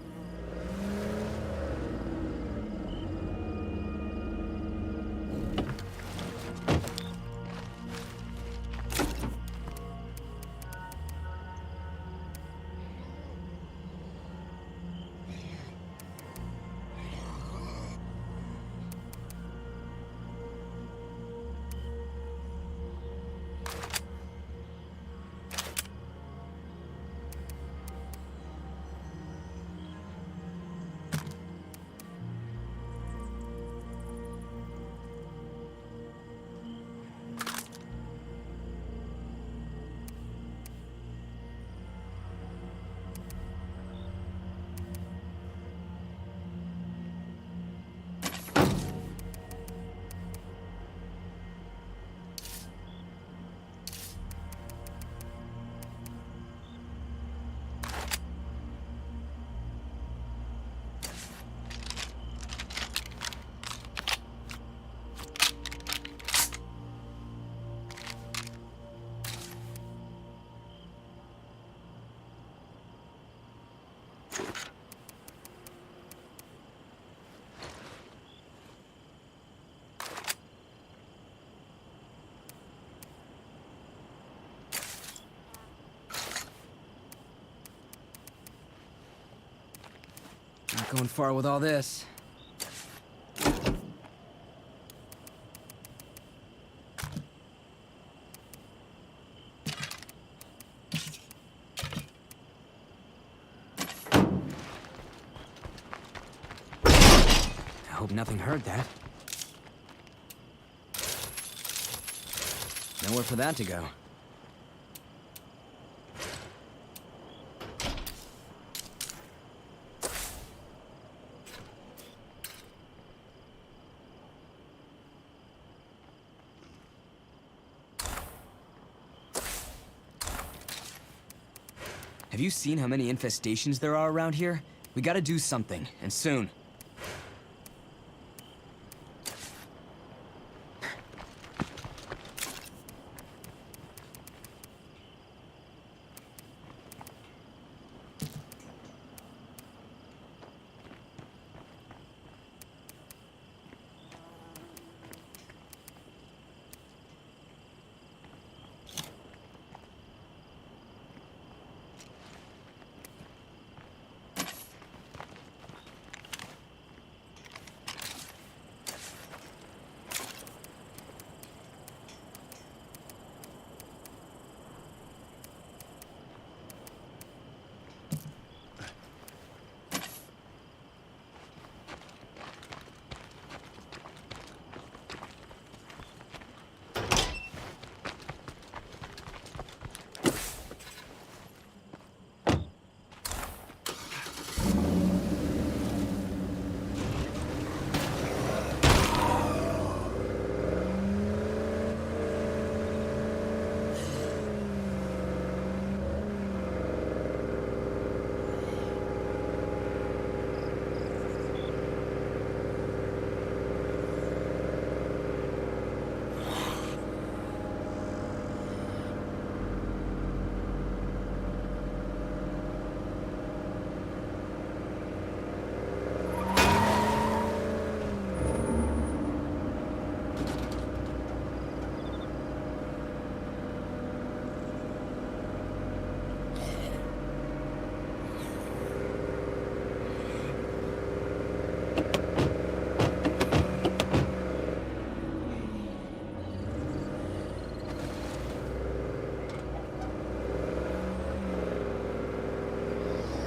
Not going far with all this. I hope nothing heard that. Nowhere for that to go. Have you seen how many infestations there are around here? We gotta do something, and soon.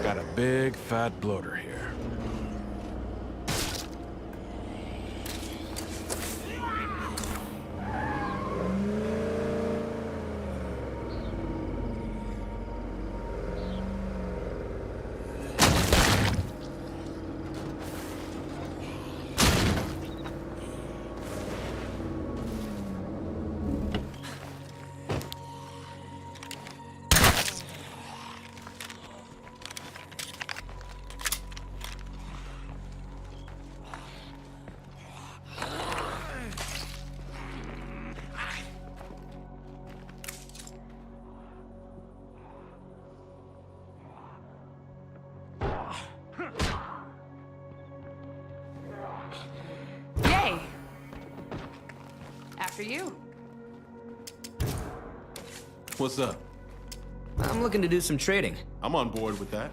Got a big fat bloater here. Yay! After you. What's up? I'm looking to do some trading. I'm on board with that.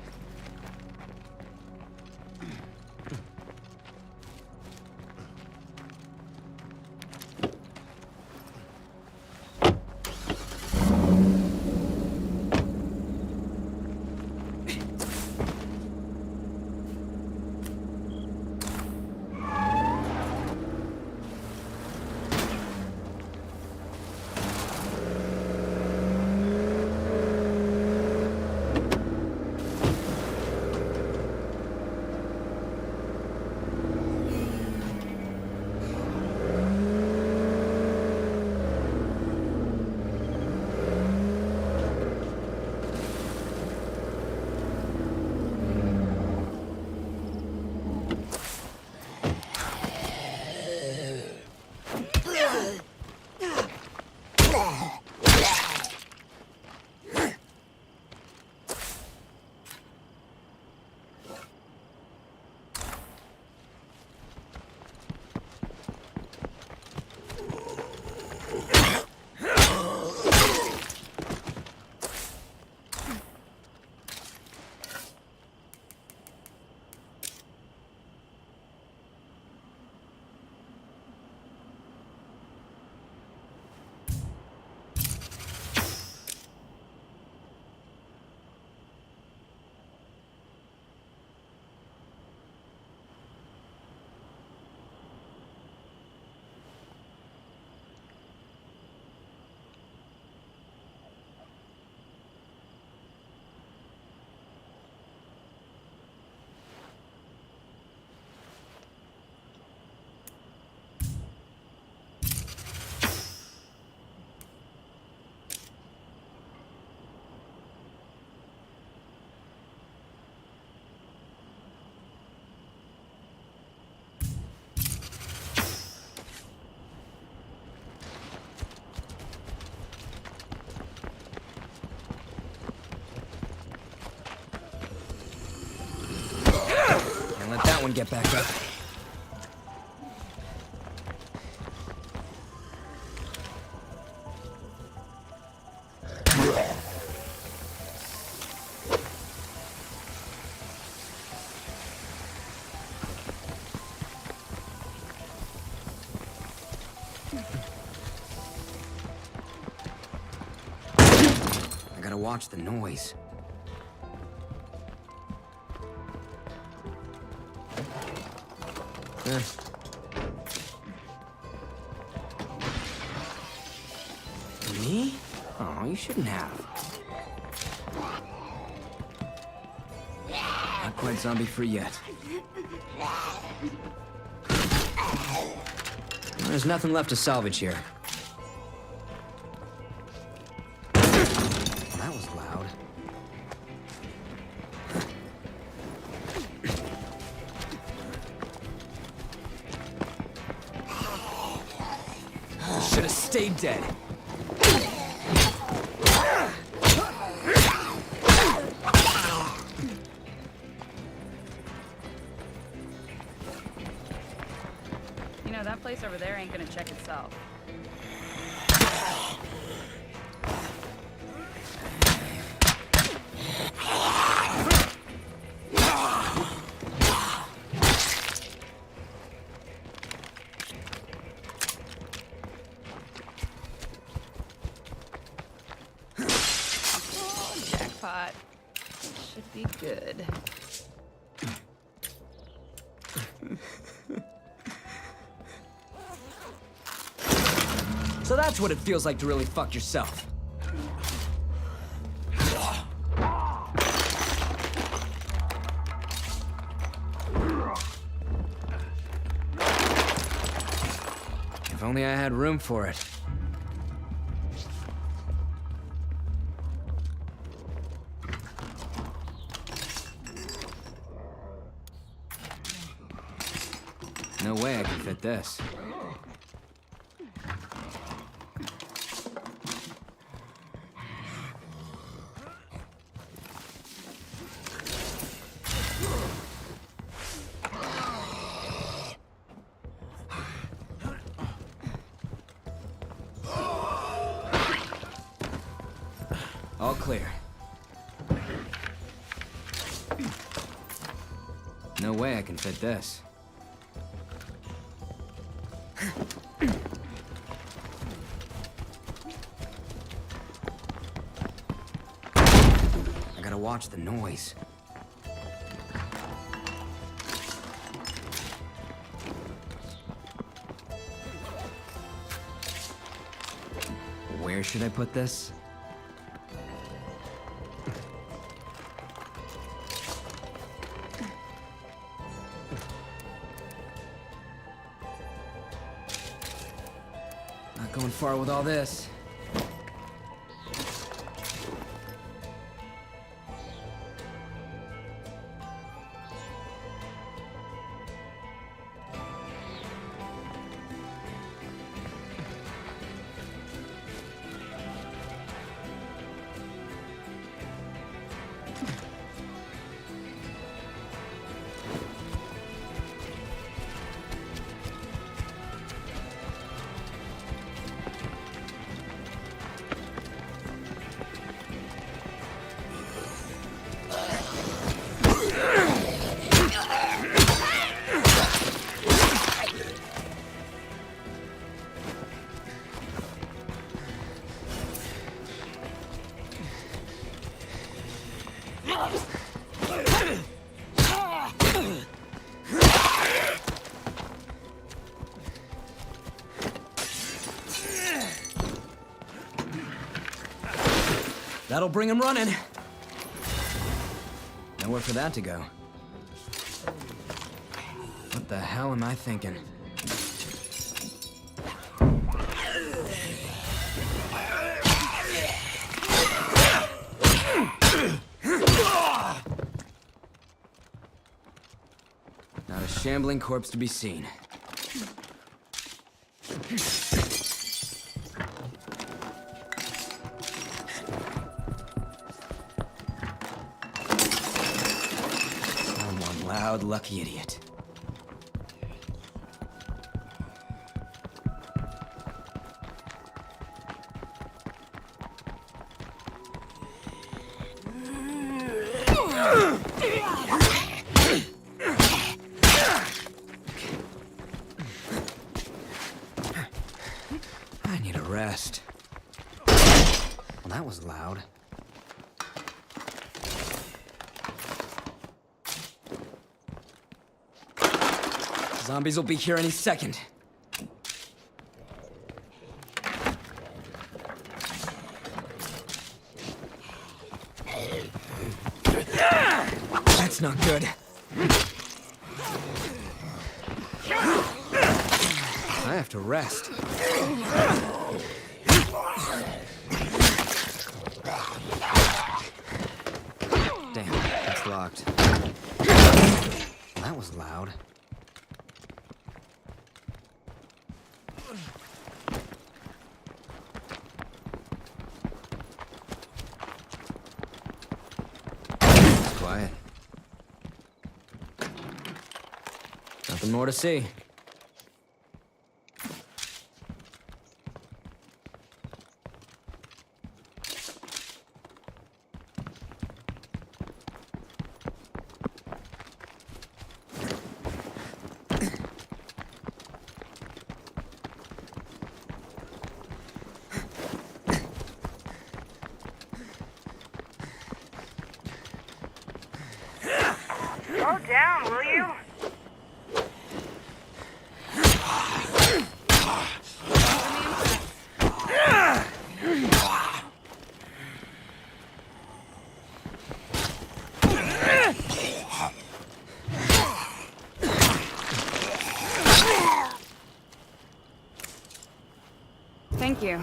Can't let that one get back up. I gotta watch the noise. Me? Oh, you shouldn't have. Not quite zombie-free yet. There's nothing left to salvage here. That was loud. Should have stayed dead. You know, that place over there ain't gonna check itself. Jackpot. Should be good. So that's what it feels like to really fuck yourself. If only I had room for it. No way I can fit this. All clear. No way I can fit this. I gotta watch the noise. Where should I put this? Not going far with all this. That'll bring him running. Nowhere for that to go. What the hell am I thinking? Not a shambling corpse to be seen. Loud, lucky idiot. I need a rest. Well, that was loud. Zombies will be here any second. That's not good. I have to rest. Damn, it's locked. That was loud. Quiet. Nothing more to see. Slow down, will you? Thank you.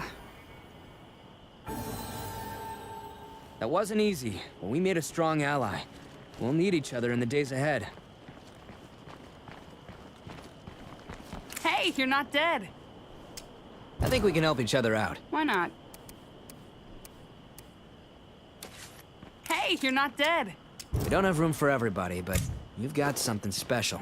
That wasn't easy, but we made a strong ally. We'll need each other in the days ahead. Hey, you're not dead. I think we can help each other out. Why not? Hey, you're not dead. We don't have room for everybody, but you've got something special.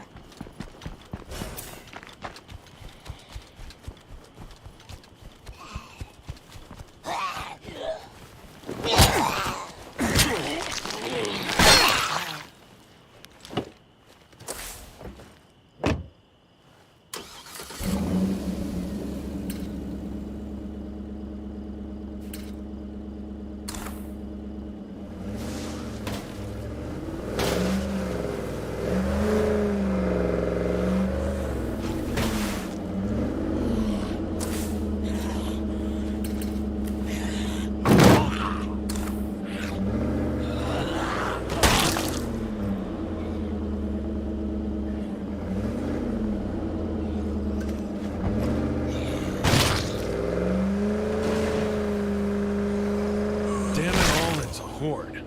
horde.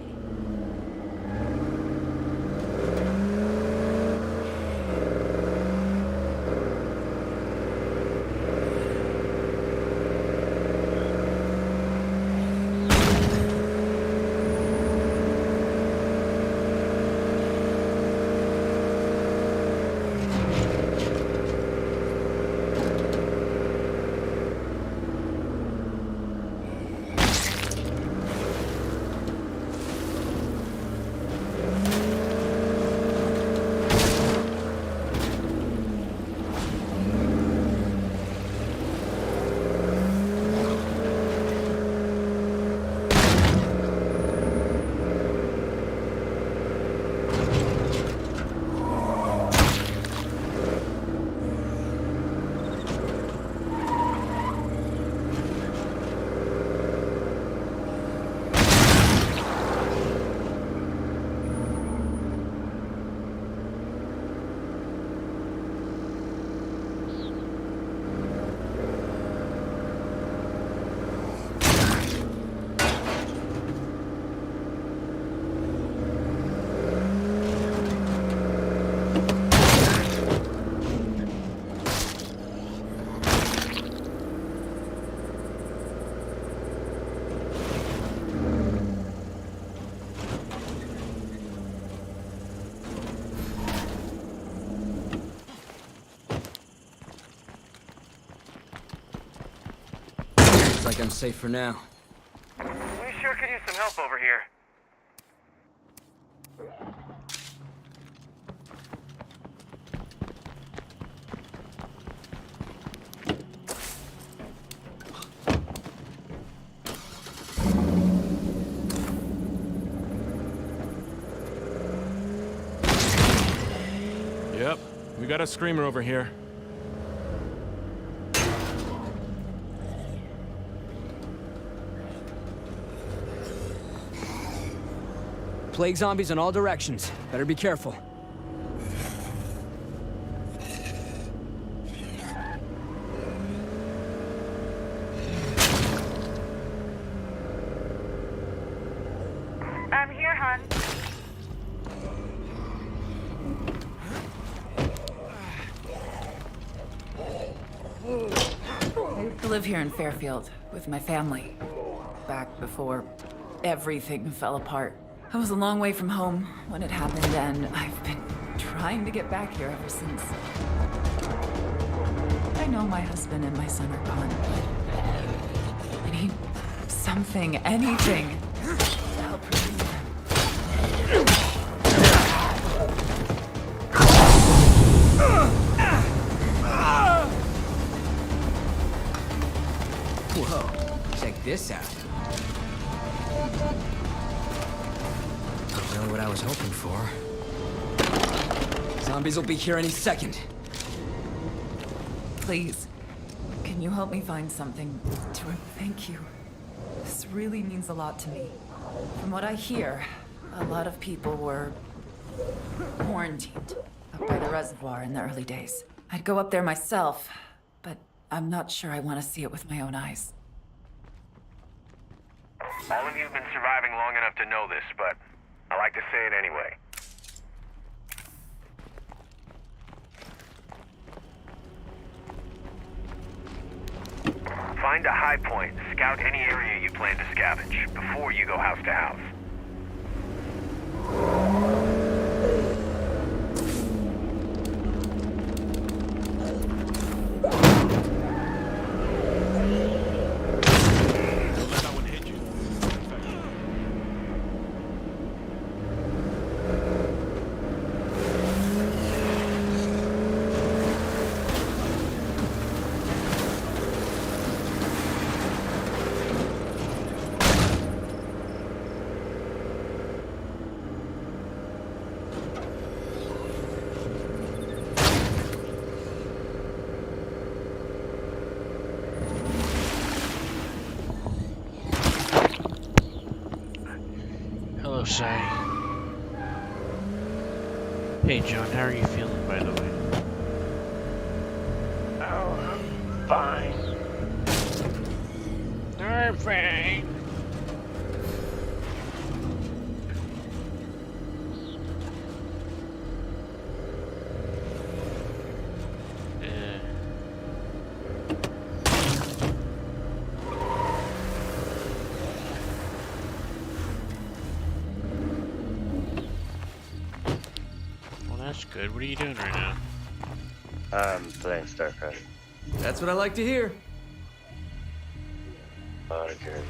Looks like I'm safe for now. We sure could use some help over here. Yep, we got a screamer over here. Plague zombies in all directions. Better be careful. I'm here, hon. I used to live here in Fairfield with my family. Back before everything fell apart. I was a long way from home when it happened, and I've been trying to get back here ever since. I know my husband and my son are gone. I need something, anything, to help redeem them. Whoa, check this out. Not really what I was hoping for. Zombies will be here any second. Please, can you help me find something to thank you? This really means a lot to me. From what I hear, a lot of people were quarantined up by the reservoir in the early days. I'd go up there myself, but I'm not sure I want to see it with my own eyes. All of you have been surviving long enough to know this, but I like to say it anyway. Find a high point, scout any area you plan to scavenge before you go house to house. Hello, Sai. Hey, John, how are you feeling, by the way? Oh, I'm fine. I'm fine. That's good. What are you doing right now? Playing StarCraft. That's what I like to hear. Okay.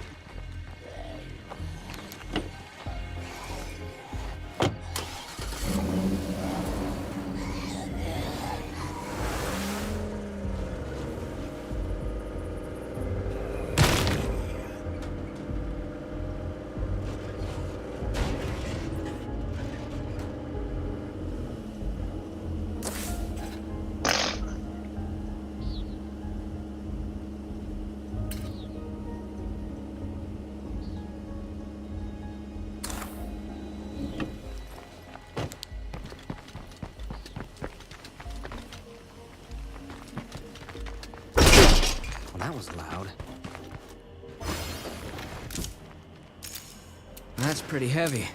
That was loud. That's pretty heavy.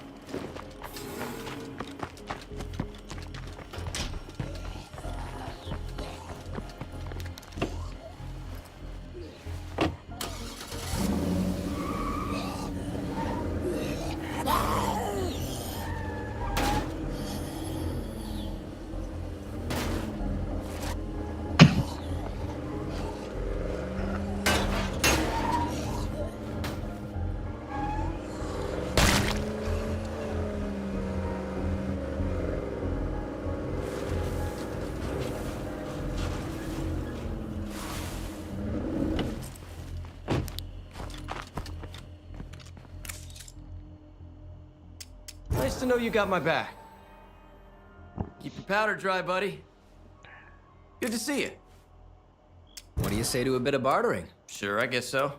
Nice to know you got my back. Keep your powder dry, buddy. Good to see you. What do you say to a bit of bartering? Sure, I guess so.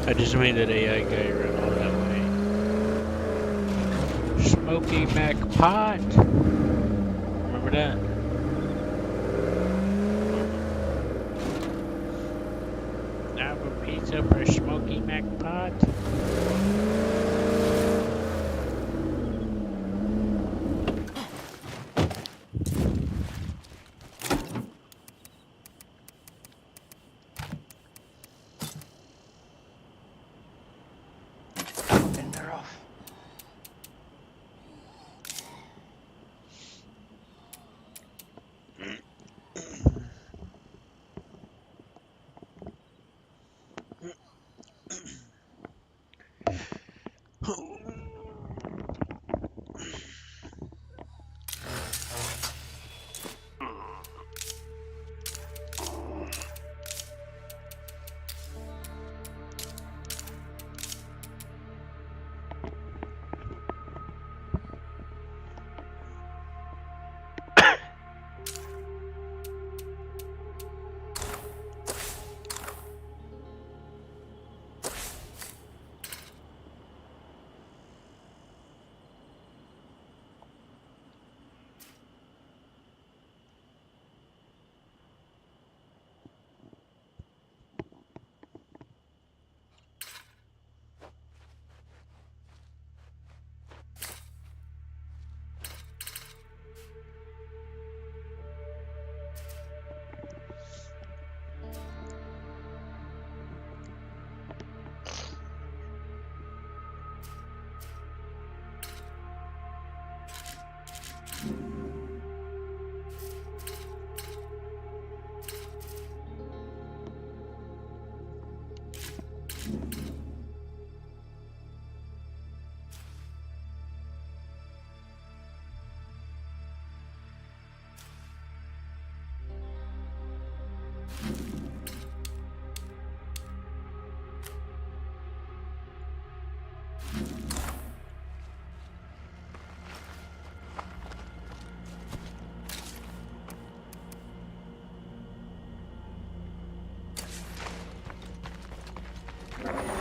I just made that AI guy run all that way. Smoky Mac Pot. Remember that? I have a pizza for Smoky Mac Pot.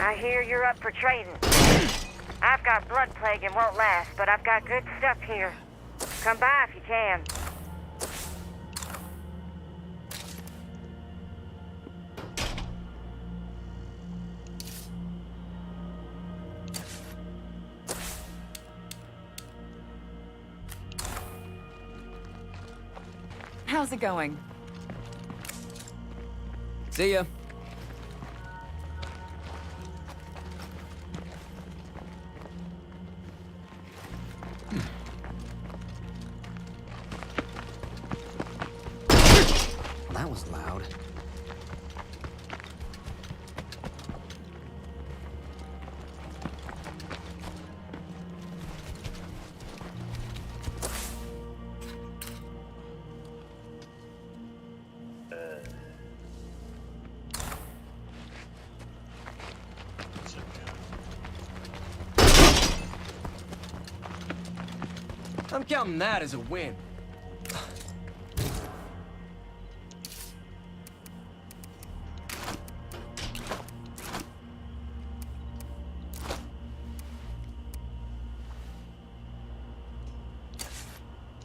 I hear you're up for trading. I've got blood plague and won't last, but I've got good stuff here. Come by if you can. How's it going? See ya. That was loud. I'm counting that as a win.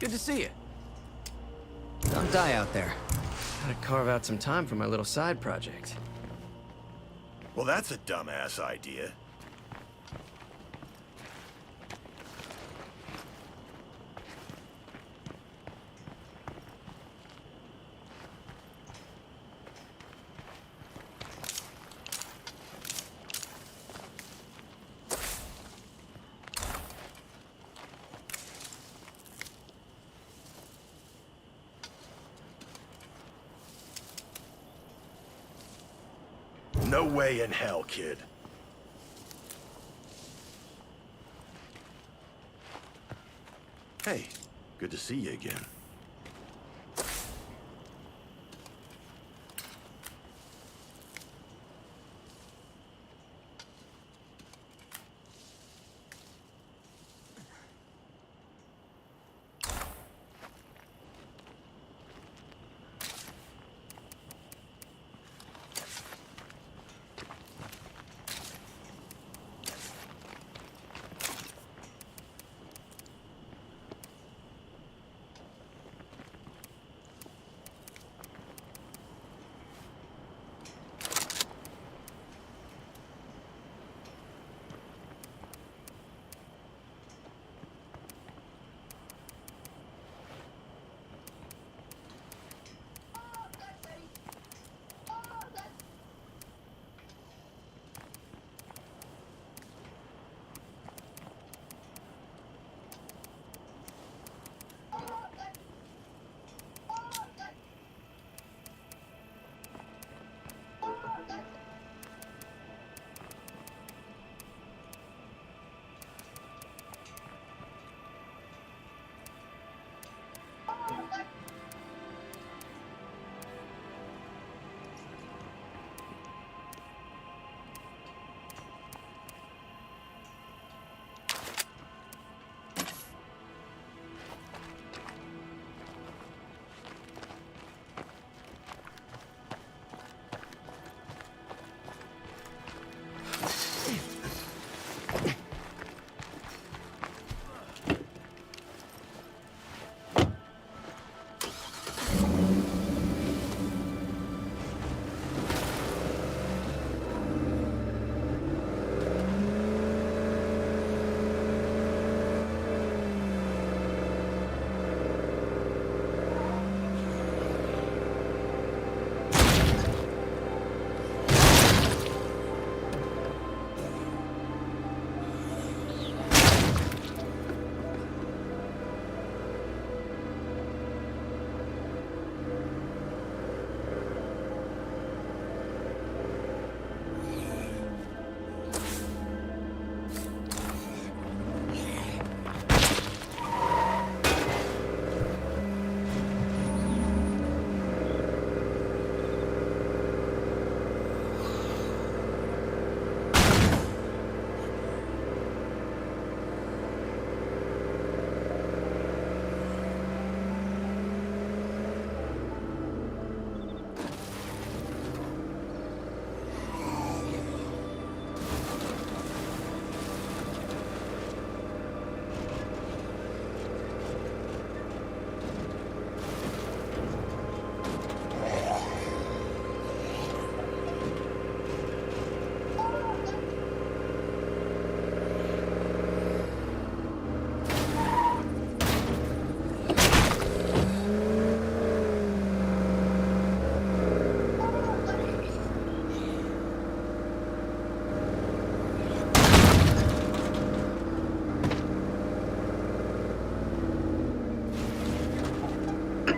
Good to see you. Don't die out there. Gotta carve out some time for my little side project. Well, that's a dumbass idea. No way in hell, kid. Hey, good to see you again.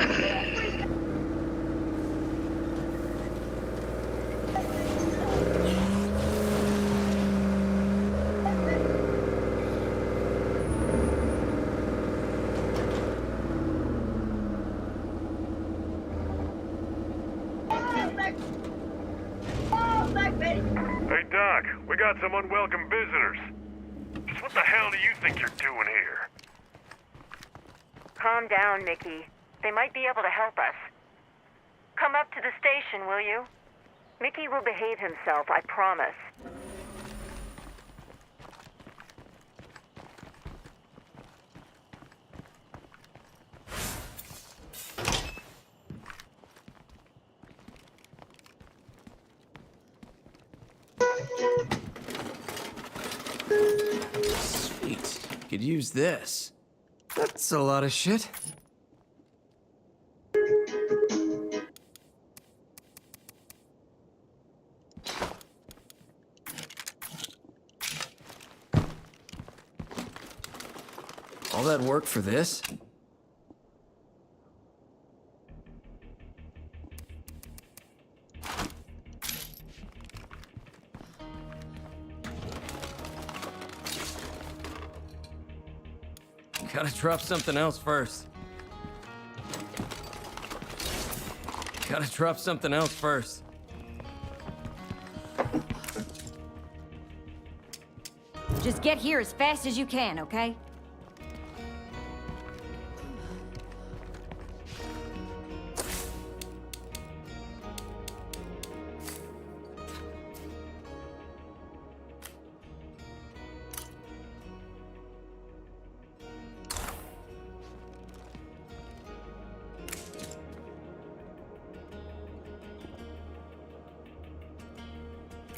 Hey, Doc, we got some unwelcome visitors. Just what the hell do you think you're doing here? Calm down, Mickey. They might be able to help us. Come up to the station, will you? Mickey will behave himself, I promise. Sweet. Could use this. That's a lot of shit. All that work for this? Gotta drop something else first. Gotta drop something else first. Just get here as fast as you can, okay?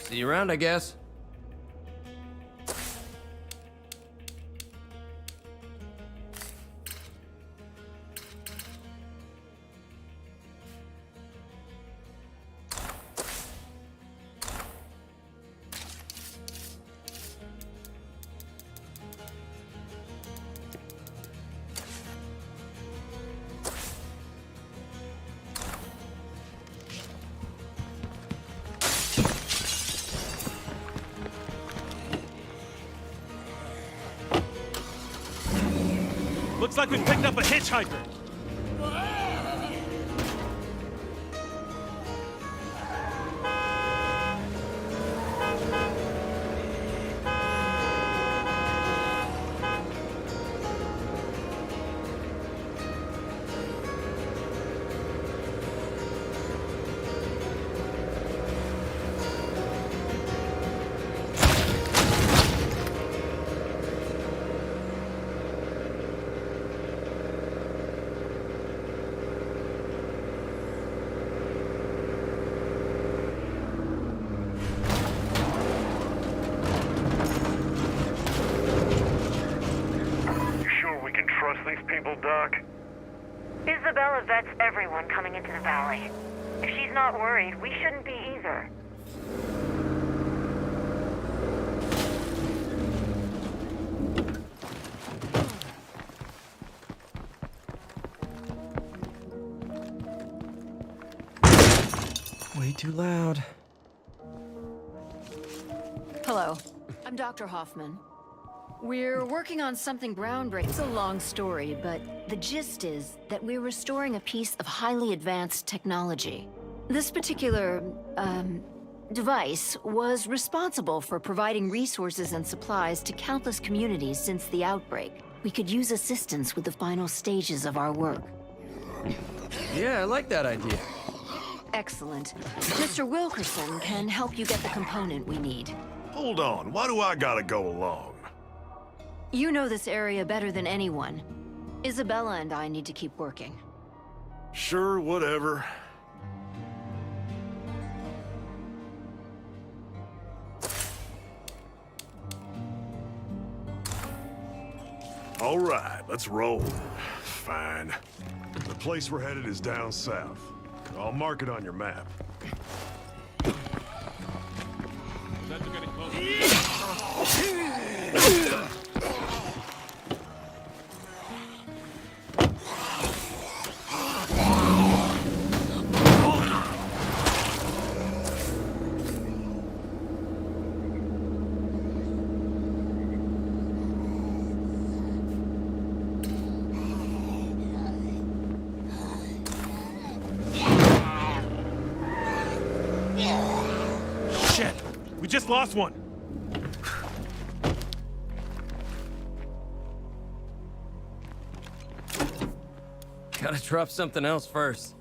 See you around, I guess. Looks like we picked up a hitchhiker. Doc? Isabella vets everyone coming into the valley. If she's not worried, we shouldn't be either. Way too loud. Hello, I'm Dr. Hoffman. We're working on something groundbreaking. It's a long story, but the gist is that we're restoring a piece of highly advanced technology. This particular, device was responsible for providing resources and supplies to countless communities since the outbreak. We could use assistance with the final stages of our work. Yeah, I like that idea. Excellent. Mr. Wilkerson can help you get the component we need. Hold on, why do I gotta go along? You know this area better than anyone. Isabella and I need to keep working. Sure, whatever. All right, let's roll. Fine. The place we're headed is down south. I'll mark it on your map. just lost one. Gotta drop something else first.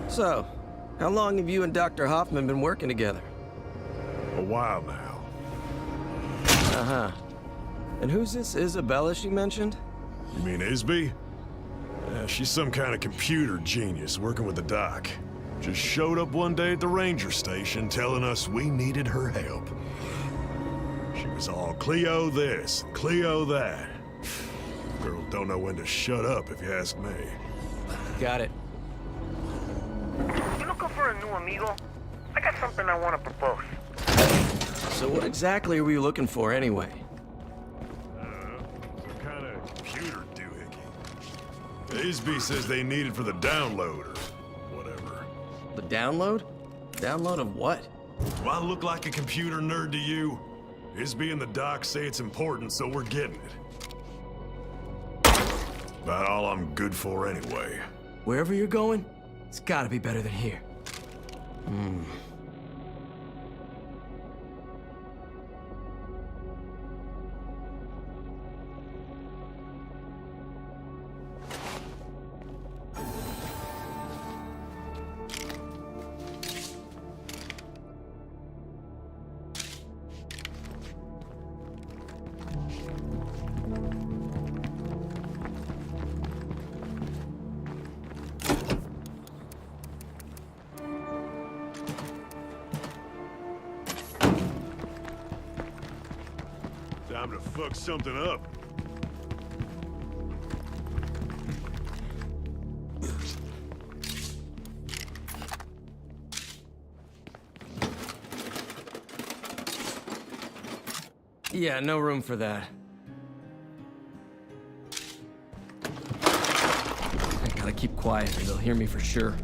So, how long have you and Dr. Hoffman been working together? A while now. Uh-huh. And who's this Isabella she mentioned? You mean Isby? Yeah, she's some kind of computer genius working with the doc. Just showed up one day at the ranger station telling us we needed her help. She was all Cleo this, Cleo that. Girl don't know when to shut up, if you ask me. Got it. You looking for a new amigo? I got something I want to propose. So what exactly are you looking for anyway? Some kind of computer doohickey. Isby says they need it for the download or whatever. The download? Download of what? Do I look like a computer nerd to you? Isby and the doc say it's important, so we're getting it. About all I'm good for anyway. Wherever you're going, it's gotta be better than here. Time to fuck something up. Yeah, no room for that. I gotta keep quiet or they'll hear me for sure.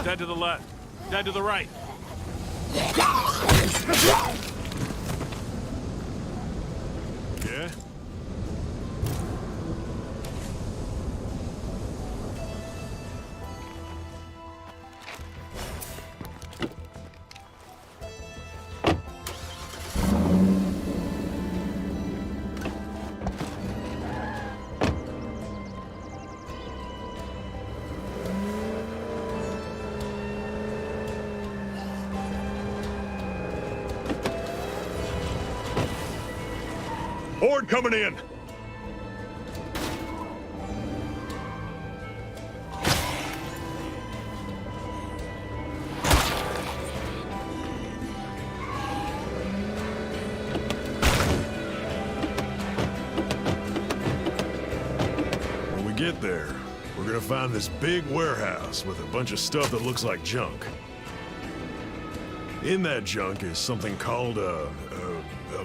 Dead to the left. Dead to the right. Yeah? Horde coming in! get there, we're gonna find this big warehouse with a bunch of stuff that looks like junk. In that junk is something called a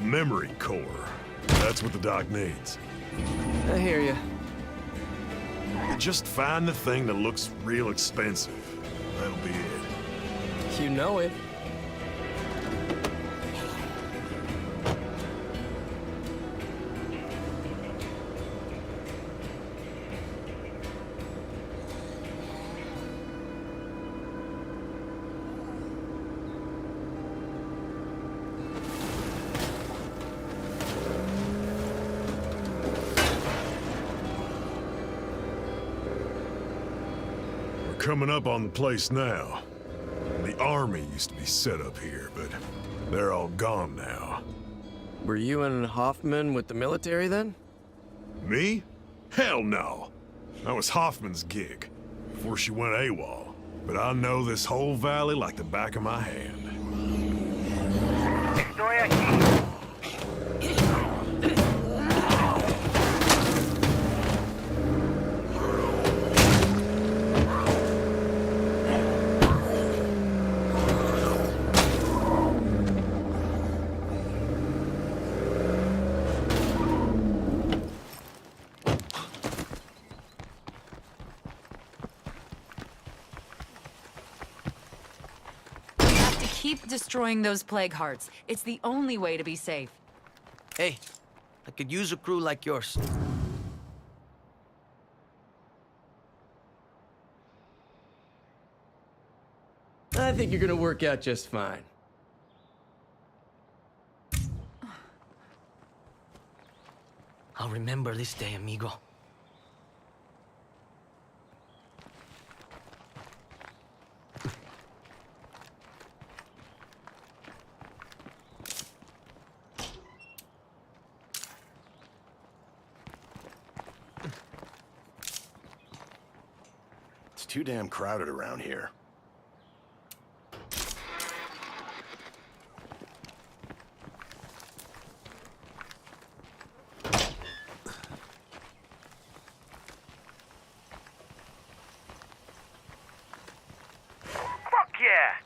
memory core. That's what the doc needs. I hear you. Just find the thing that looks real expensive. That'll be it. You know it. Coming up on the place now. The army used to be set up here, but they're all gone now. Were you and Hoffman with the military then? Me? Hell no. That was Hoffman's gig, before she went AWOL. But I know this whole valley like the back of my hand. Estoy aquí. Keep destroying those plague hearts. It's the only way to be safe. Hey, I could use a crew like yours. I think you're gonna work out just fine. I'll remember this day, amigo. It's too damn crowded around here. Fuck yeah!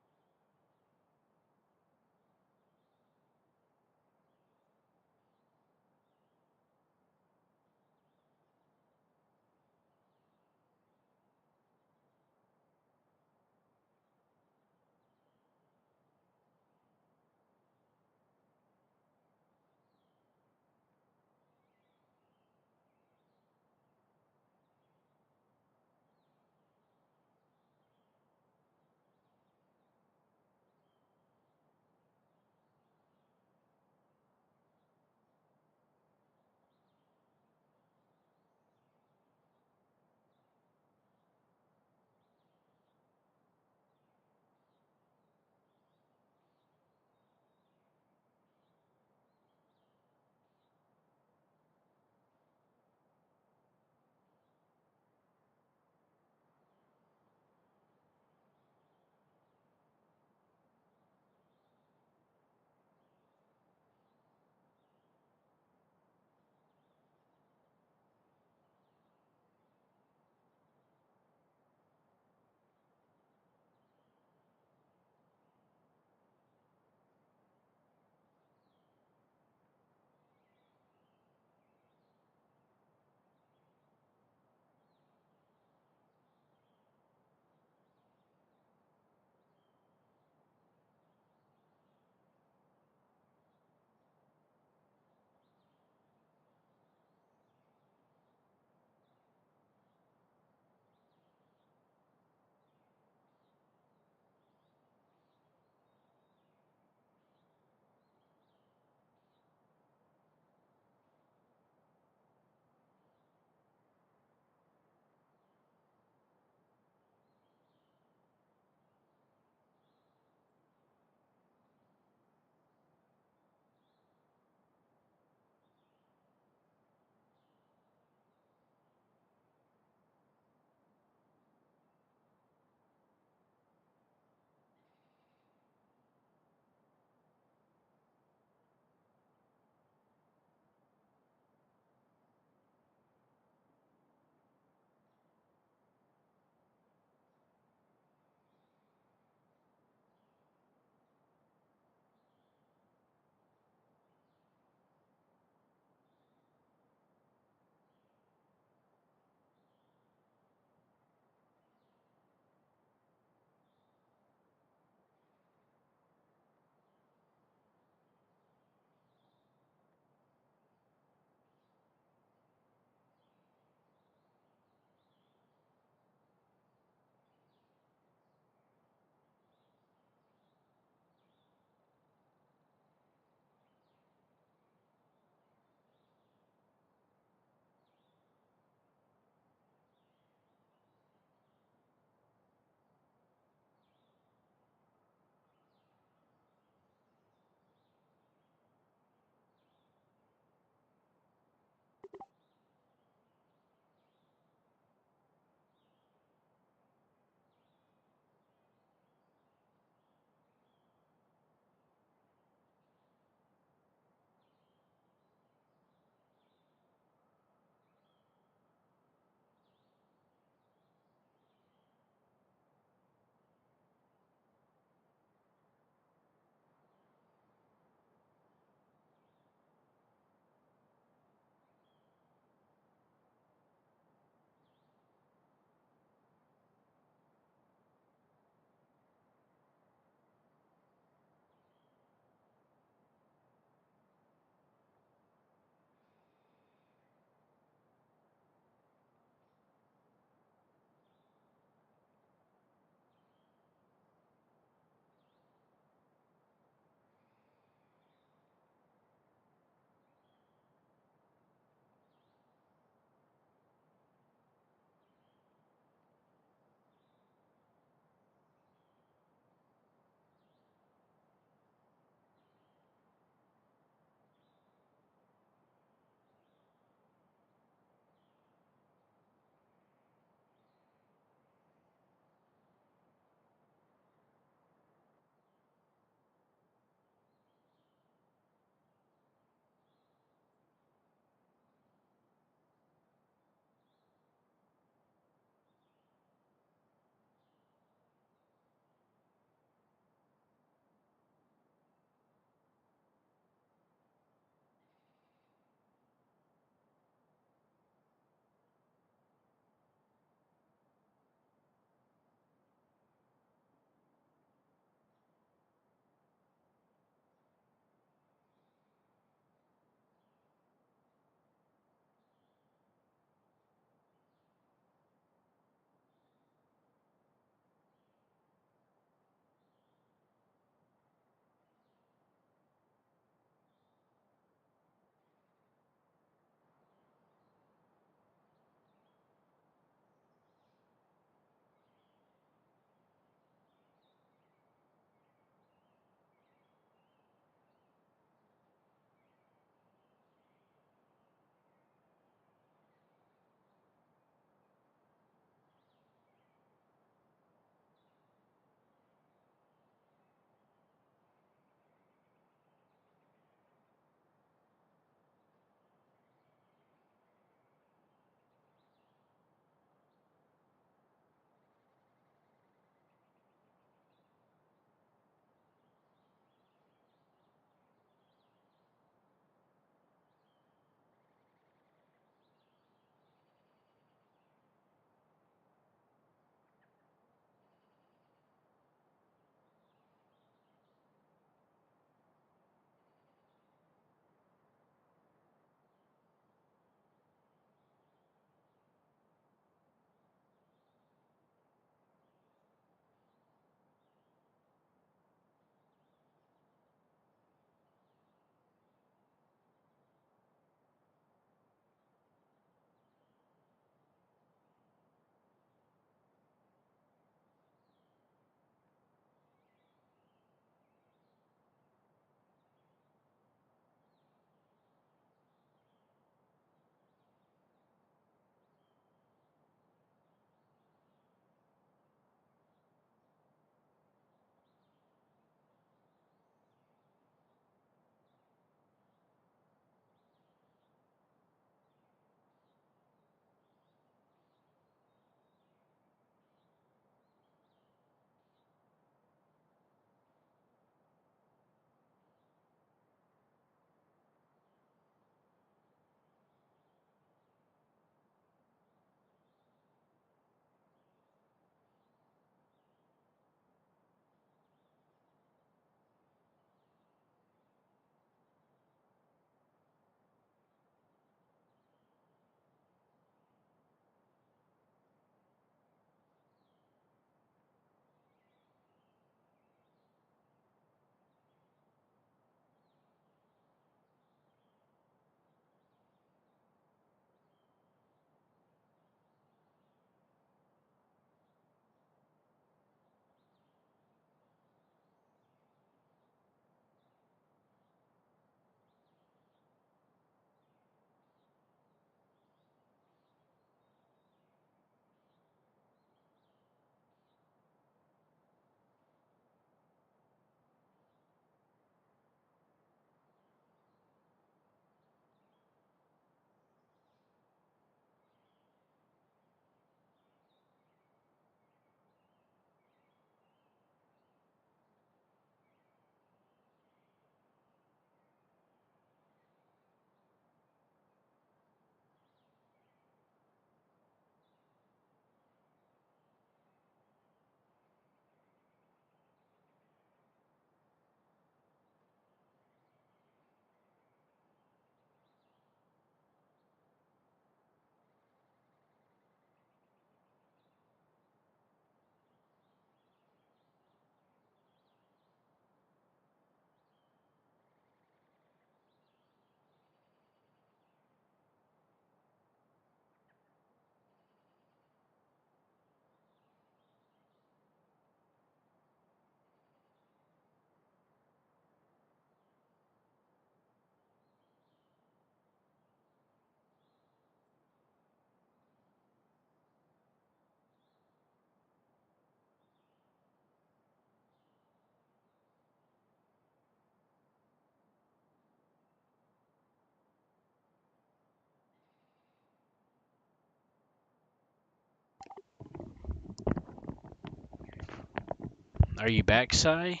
Are you back, Sai?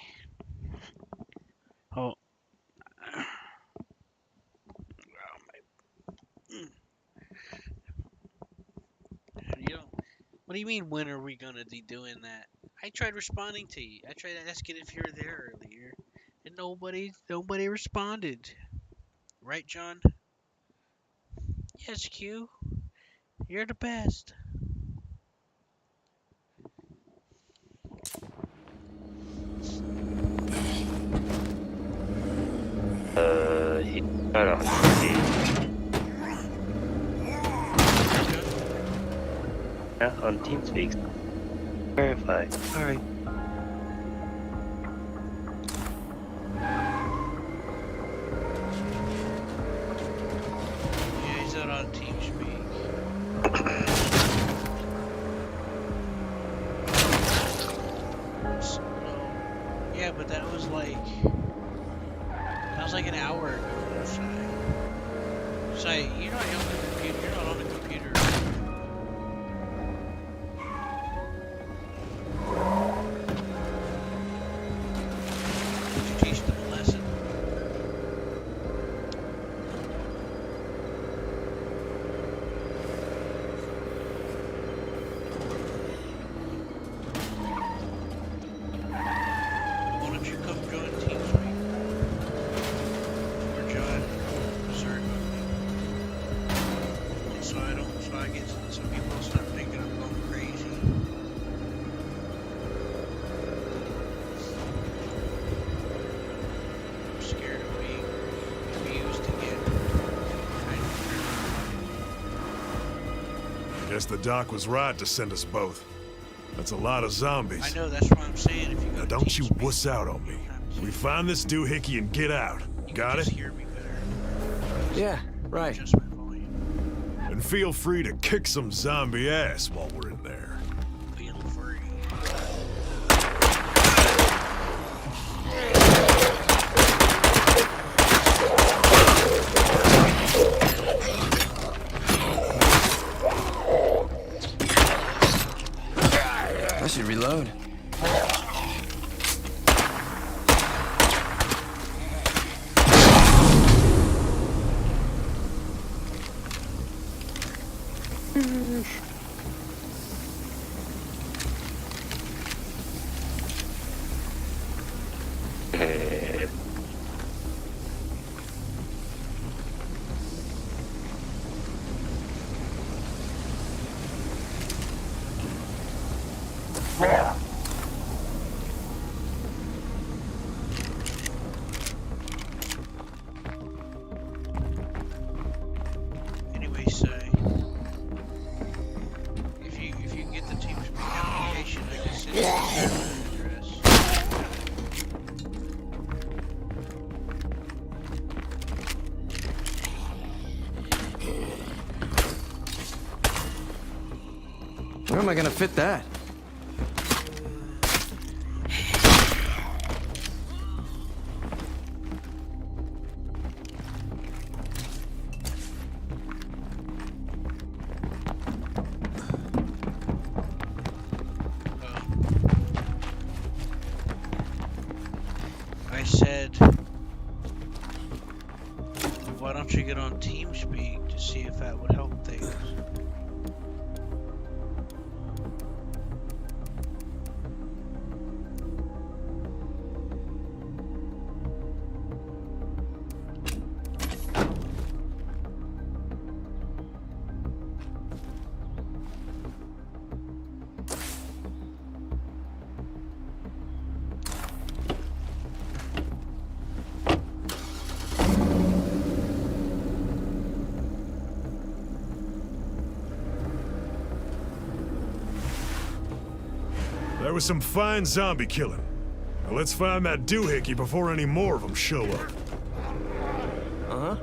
Oh. What do you mean, when are we gonna be doing that? I tried responding to you. I tried asking if you were there earlier, and nobody responded. Right, John? Yes, Q. You're the best. He's not on TV. Yeah, on TeamSpeak. Verify. Sorry. Yeah, he's not on TeamSpeak. Yeah, but that was like an hour ago. Say, you're not on the computer. You're not on the computer. Did you teach them a lesson? Why don't you come join TeamSpeak? Or John, sorry about me. So I get some people start thinking I'm going crazy. I'm scared of being abused again. Guess the doc was right to send us both. That's a lot of zombies. I know, that's what I'm saying. If you go Now to don't you TeamSpeak, wuss out on me. We find this doohickey and get out. Got it? hear me better. Yeah, right. And feel free to kick some zombie ass while we're in there. Feel free. I should reload. Anyway, so if you can get the TeamSpeak application, I can send you the server address. Where am I gonna fit that? I said, why don't you get on TeamSpeak to see if that would help things? There was some fine zombie killing. Now let's find that doohickey before any more of them show up. Uh-huh.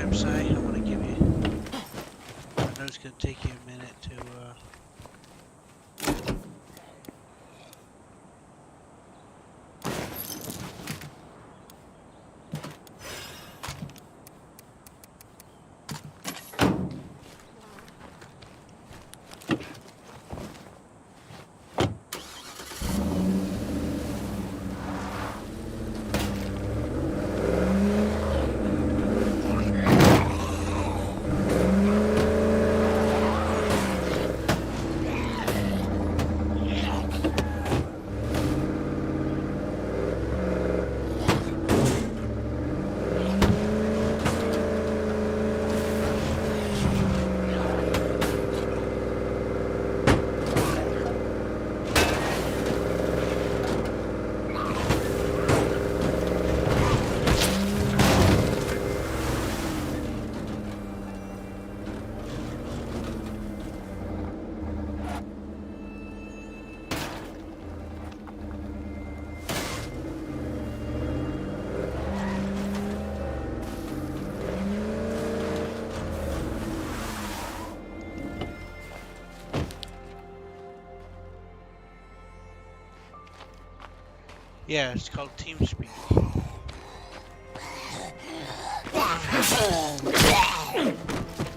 campsite. I want to give you. I know it's gonna take you a minute to. Yeah, it's called TeamSpeak.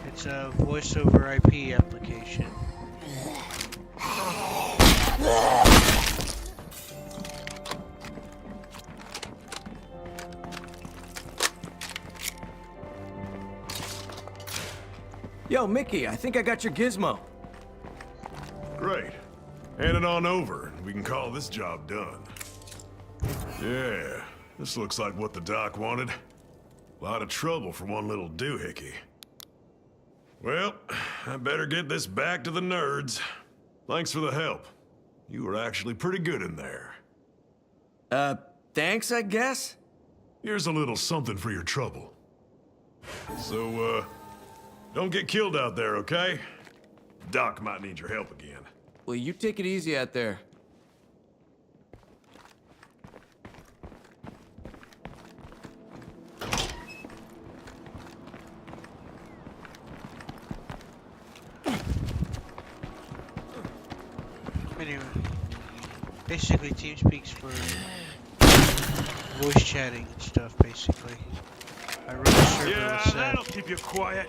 It's a voice over IP application. Yo, Mickey, I think I got your gizmo. Great. Hand it on over, and we can call this job done. Yeah, this looks like what the doc wanted. A lot of trouble for one little doohickey. Well, I better get this back to the nerds. Thanks for the help. You were actually pretty good in there. Thanks, I guess? Here's a little something for your trouble. So, don't get killed out there, okay? Doc might need your help again. Well, you take it easy out there. Anyway, basically TeamSpeak's for voice chatting and stuff, basically. I run a server with that'll keep you quiet.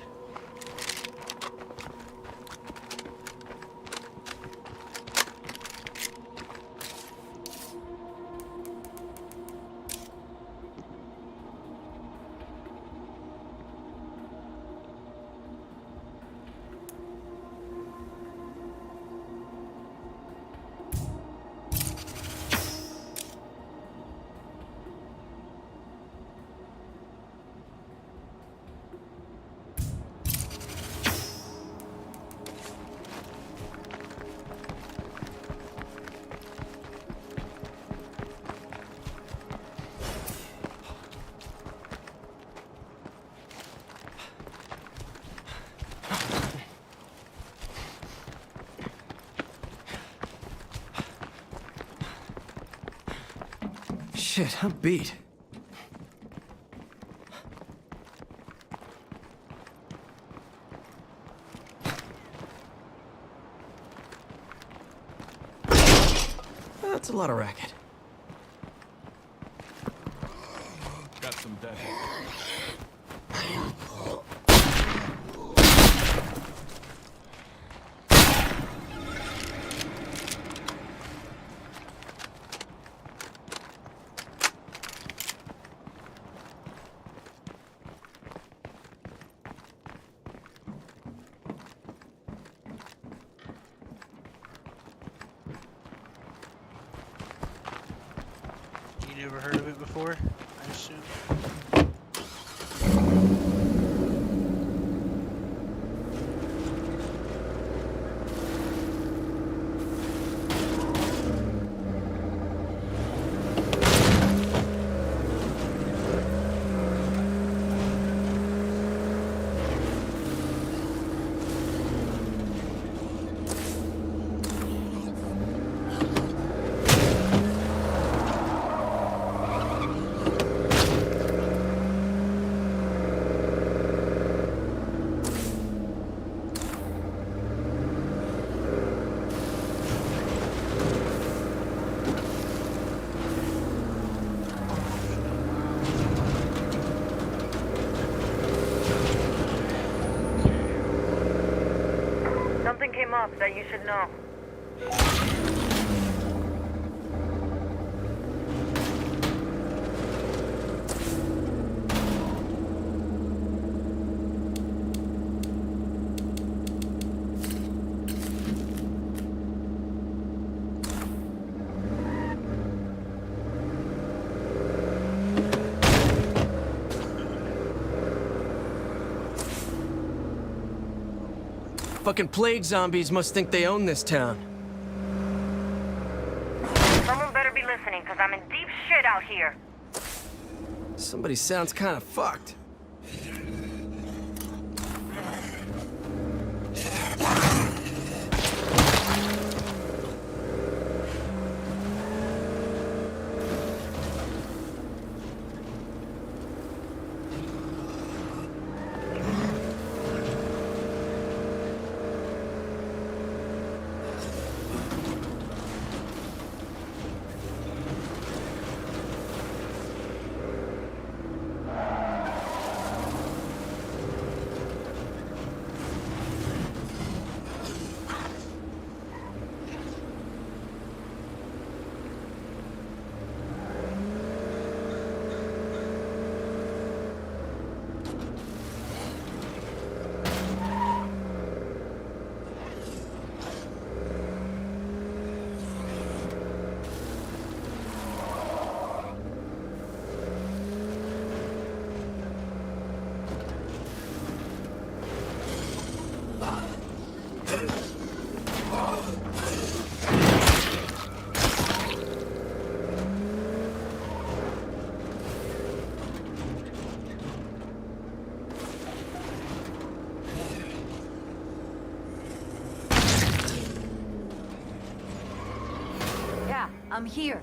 Shit, I'm beat. That's a lot of racket. Got some dead. You never heard of it before, I assume? up that you should know. Fucking plague zombies must think they own this town. Someone better be listening, because I'm in deep shit out here. Somebody sounds kind of fucked. I'm here.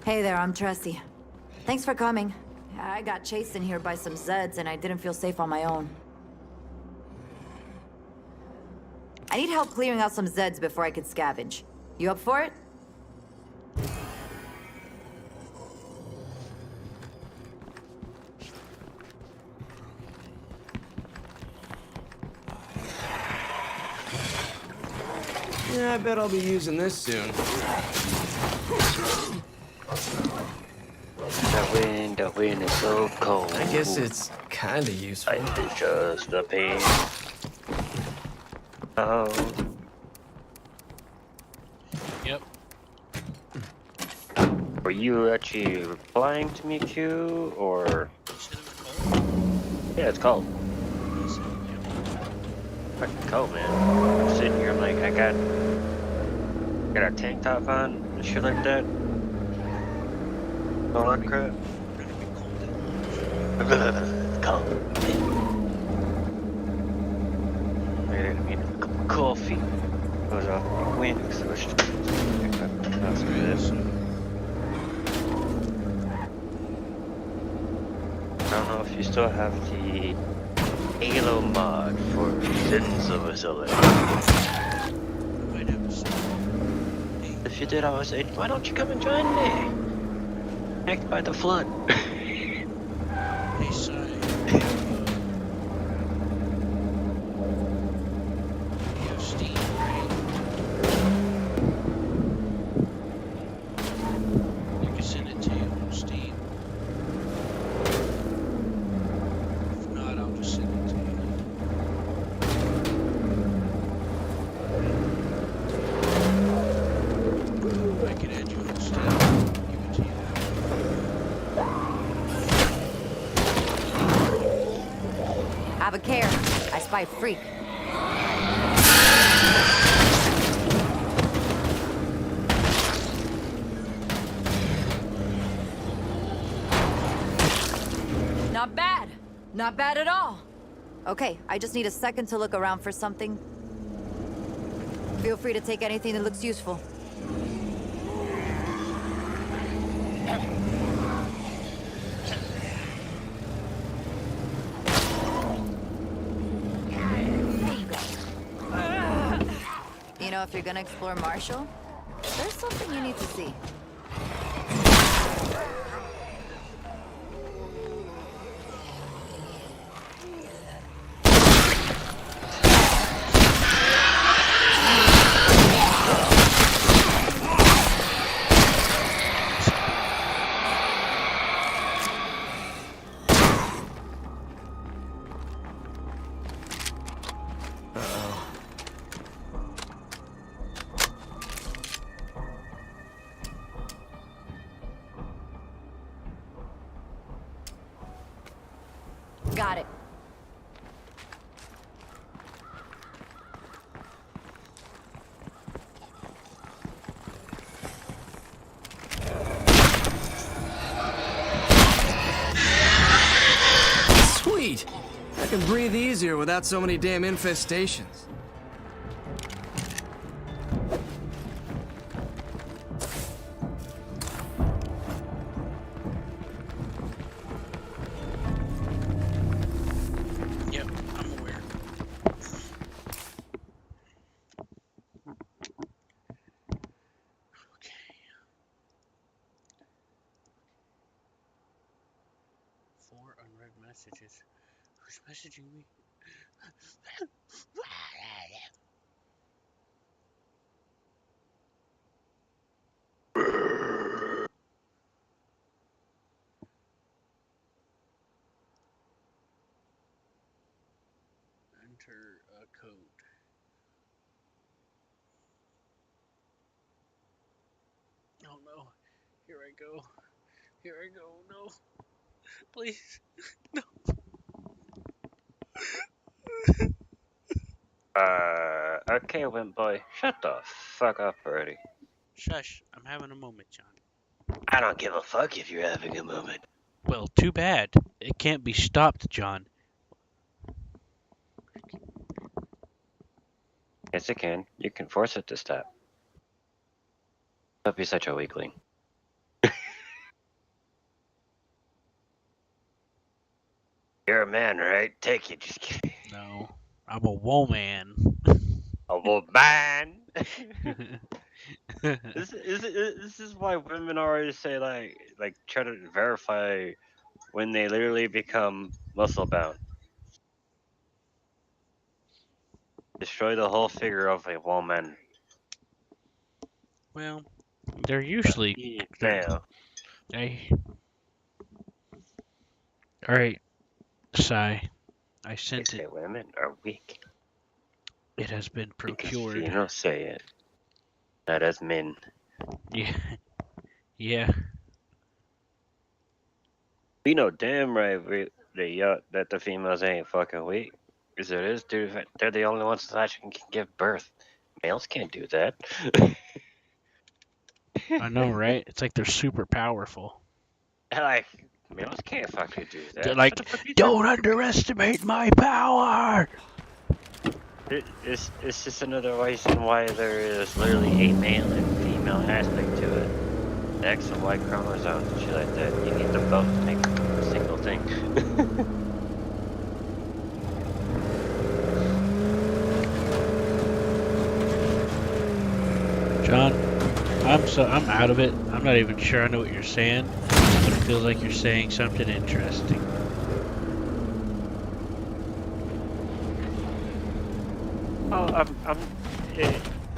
Hey there, I'm Tressie. Thanks for coming. I got chased in here by some Zeds and I didn't feel safe on my own. I need help clearing out some Zeds before I can scavenge. You up for it? Yeah, I bet I'll be using this soon. The wind is so cold. I guess it's kinda useful. Life is just a pain. Oh. Yep. Were you actually replying to me, Q, or? Yeah, it's cold. Fucking cold, man. I'm sitting here, I'm like, I got a tank top on and shit like that. All that crap. Cold. I need a cup of coffee. Goes off the wind because I wish that's good. I don't know if you still have the Halo mod for Sins of Facility. If you did, I was saying, why don't you come and join me? Act by the flood. Hey, sorry. You have Steam, right? I can send it to you on Steam. If not, I'll just send it to you. I can add you on Steam. Give it to you Have a care. I spy freak. Not bad. Not bad at all. Okay, I just need a second to look around for something. Feel free to take anything that looks useful. You know, if you're gonna explore Marshall, there's something you need to see. I can breathe easier without so many damn infestations. Yep, I'm aware. Okay. 4 unread messages. Who's messaging me? Enter a code. Oh no. Here I go. Here I go. No. Please. No. Okay, Wimp Boy, shut the fuck up already. Shush. I'm having a moment, John. I don't give a fuck if you're having a moment. Well, too bad. It can't be stopped, John. Yes, it can. You can force it to stop. Don't be such a weakling. You're a man, right? Take it. Just kidding. No. I'm a woman. A woman. This is why women always say like try to verify when they literally become muscle bound. Destroy the whole figure of a woman. Well, they're usually. Yeah. Hey. Alright, Sai. I sent They say it. women are weak. It has been Because procured. females say it. Not as men. Yeah. Yeah. We know damn right that the females ain't fucking weak. Because it is, dude. They're the only ones that actually can give birth. Males can't do that. I know, right? It's like they're super powerful. Like, males can't fucking do that. They're like, don't underestimate my power! It's just another reason why there is literally a male and female aspect to it. The X and Y chromosomes and shit like that. You need them both to make a single thing. John, I'm out of it. I'm not even sure I know what you're saying, but it feels like you're saying something interesting. Oh,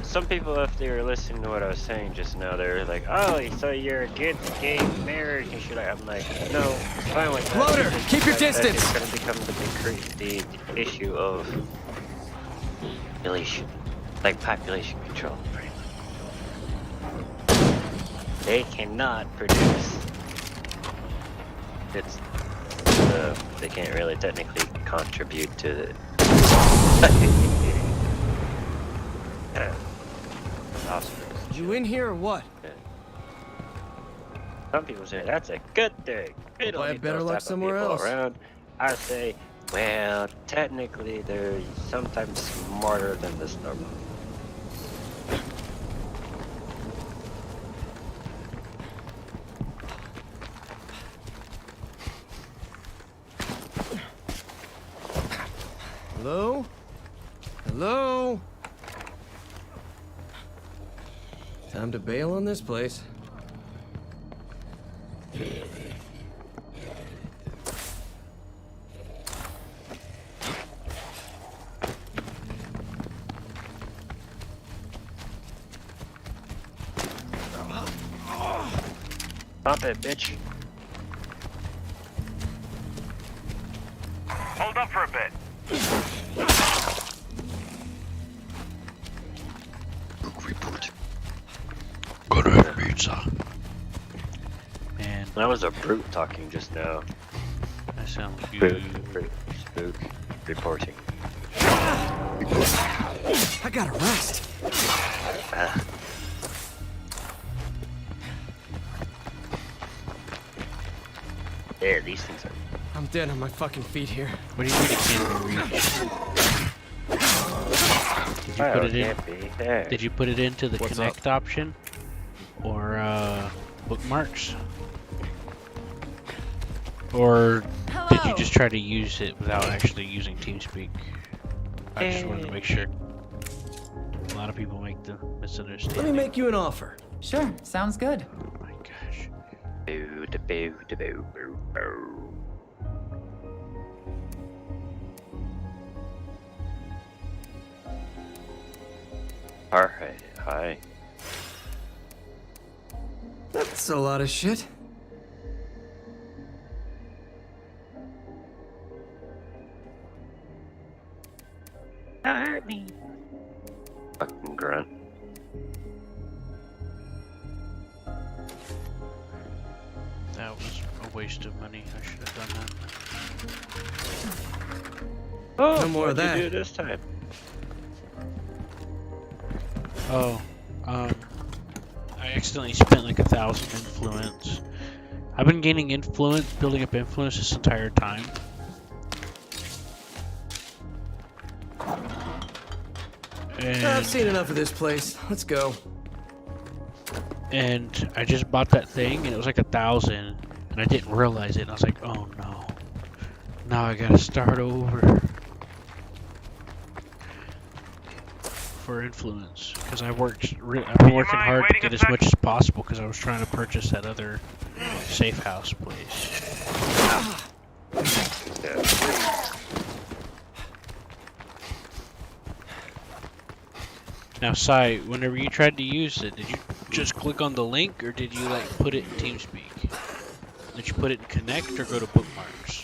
some people, if they were listening to what I was saying just now, they're like, "Oh, so you're against gay marriage and shit." I'm like, "No, it's fine with that." Loader, keep your distance. It's going to become the issue of population, like population control. They cannot produce. It's they can't really technically contribute to the. You in here or what? Some people say that's a good thing. We don't I have need better those luck type of somewhere people else. around. I say, well, technically they're sometimes smarter than this number. Hello? Hello? Time to bail on this place. Stop it, bitch. Hold up for a bit. Report. Go to have pizza. Man, that was a brute talking just now. That sounds good. Spook. Reporting. I gotta rest. Yeah, these things are I'm dead on my fucking feet here. What do you mean it can't be reached? Did you put it in? Did you put it into the connect option, or bookmarks, or did you just try to use it without actually using TeamSpeak? I just wanted to make sure. A lot of people make the misunderstanding. Let me make you an offer. Sure, sounds good. Oh my gosh. Alright, hi. That's a lot of shit. Me. Fucking grunt. That was a waste of money. I should have done that. Oh, no more of what'd that. you do this time? Oh, I accidentally spent like 1,000 influence. I've been gaining influence, building up influence this entire time. And I've seen enough of this place. Let's go. And I just bought that thing, and it was like 1,000, and I didn't realize it. And I was like, "Oh no! Now I gotta start over for influence." Because I've been working hard to get as much as possible because I was trying to purchase that other safe house place. Now, Sai, whenever you tried to use it, did you just click on the link, or did you like put it in TeamSpeak? Did you put it in Connect or go to bookmarks?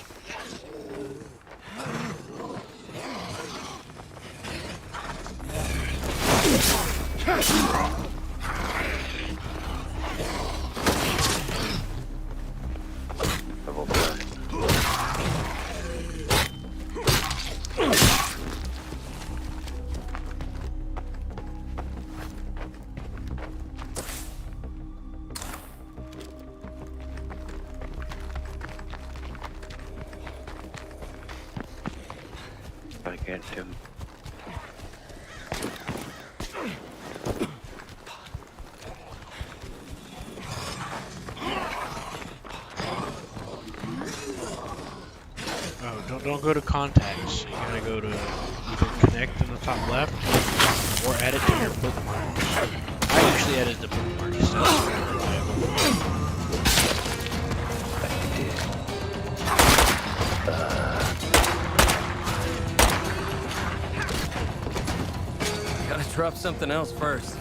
I get him. Oh, don't go to contacts. You gotta go to either Connect in the top left or add it to your bookmarks. I usually added the bookmarks. So that's more reliable. Gotta drop something else first.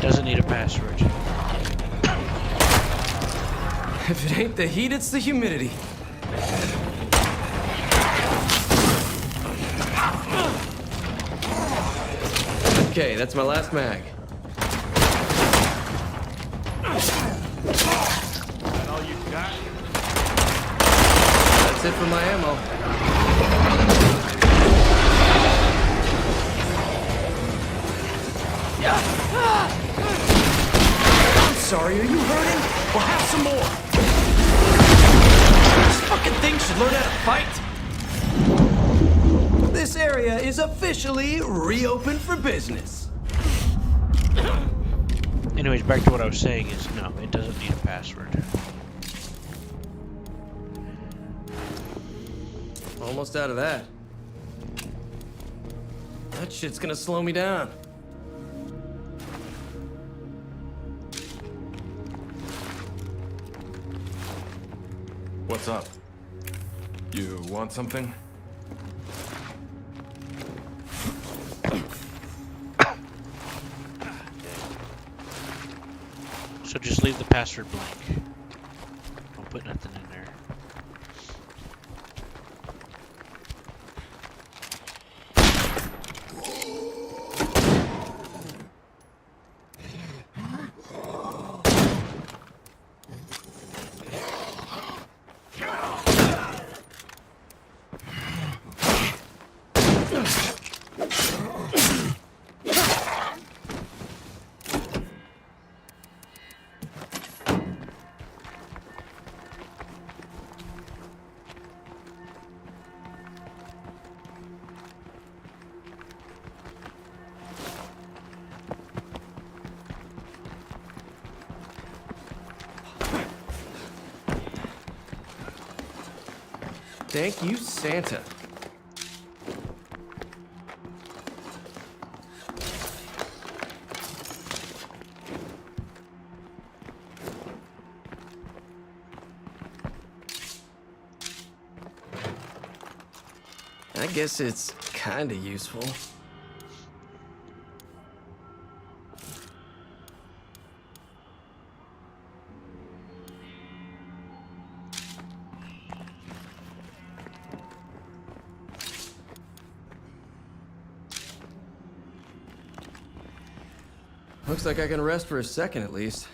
Doesn't need a password. If it ain't the heat, it's the humidity. Okay, that's my last mag. That all you got? That's it for my ammo. I'm sorry, are you hurting? Well, have some more. This fucking thing should learn how to fight. This area is officially reopened for business. Anyways, back to what I was saying is no, it doesn't need a password. Almost out of that. That shit's gonna slow me down. What's up? You want something? So just leave the password blank. Don't put nothing in there. Thank you, Santa. I guess it's kinda useful. Looks like I can rest for a second at least.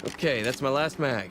Okay, that's my last mag.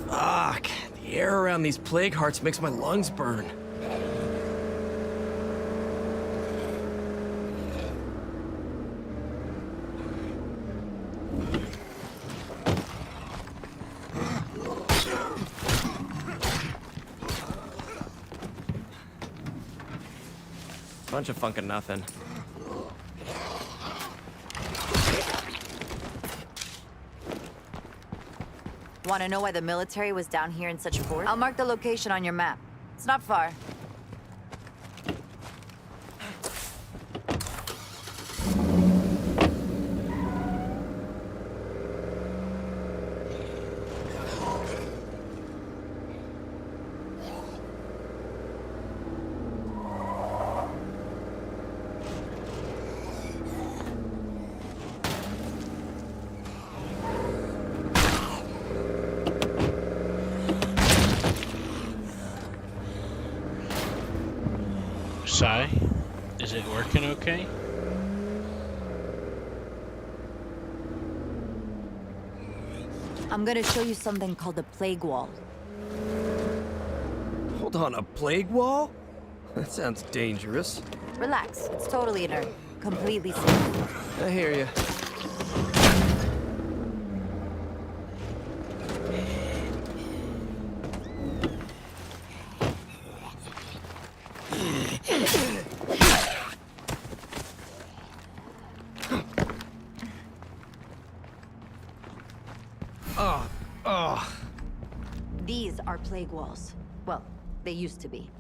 Fuck, the air around these plague hearts makes my lungs burn. Bunch of funkin' nothing. Want to know why the military was down here in such force? I'll mark the location on your map. It's not far. Sai, is it working okay? I'm gonna show you something called the plague wall. Hold on, a plague wall? That sounds dangerous. Relax, it's totally inert. Completely safe. I hear you. These are plague walls. Well, they used to be.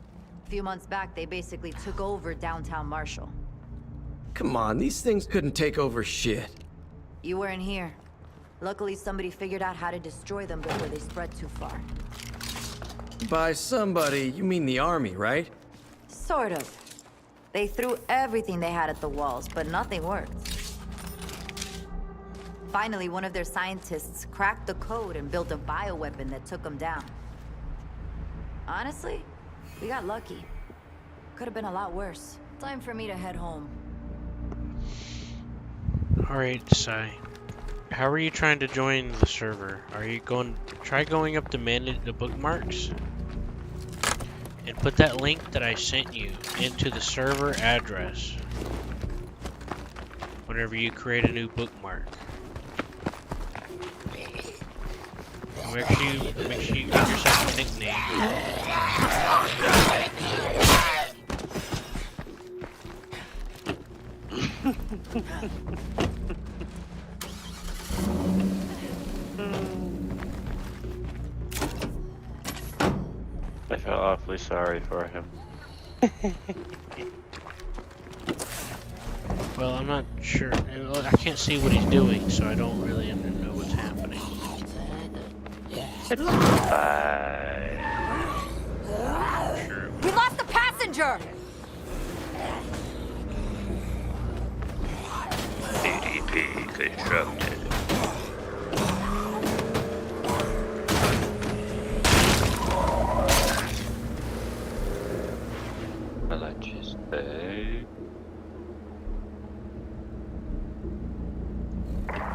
A few months back, they basically took over downtown Marshall. Come on, these things couldn't take over shit. You weren't here. Luckily, somebody figured out how to destroy them before they spread too far. By somebody, you mean the army, right? Sort of. They threw everything they had at the walls, but nothing worked. Finally, one of their scientists cracked the code and built a bioweapon that took them down. Honestly, We got lucky. Could have been a lot worse. Time for me to head home. Alright, Sai. How are you trying to join the server? Are you try going up to manage the bookmarks and put that link that I sent you into the server address whenever you create a new bookmark. Make sure you get yourself a nickname. I felt awfully sorry for him. Well, I'm not sure. I can't see what he's doing, so I don't really know what's happening. We lost the passenger! ADP constructed.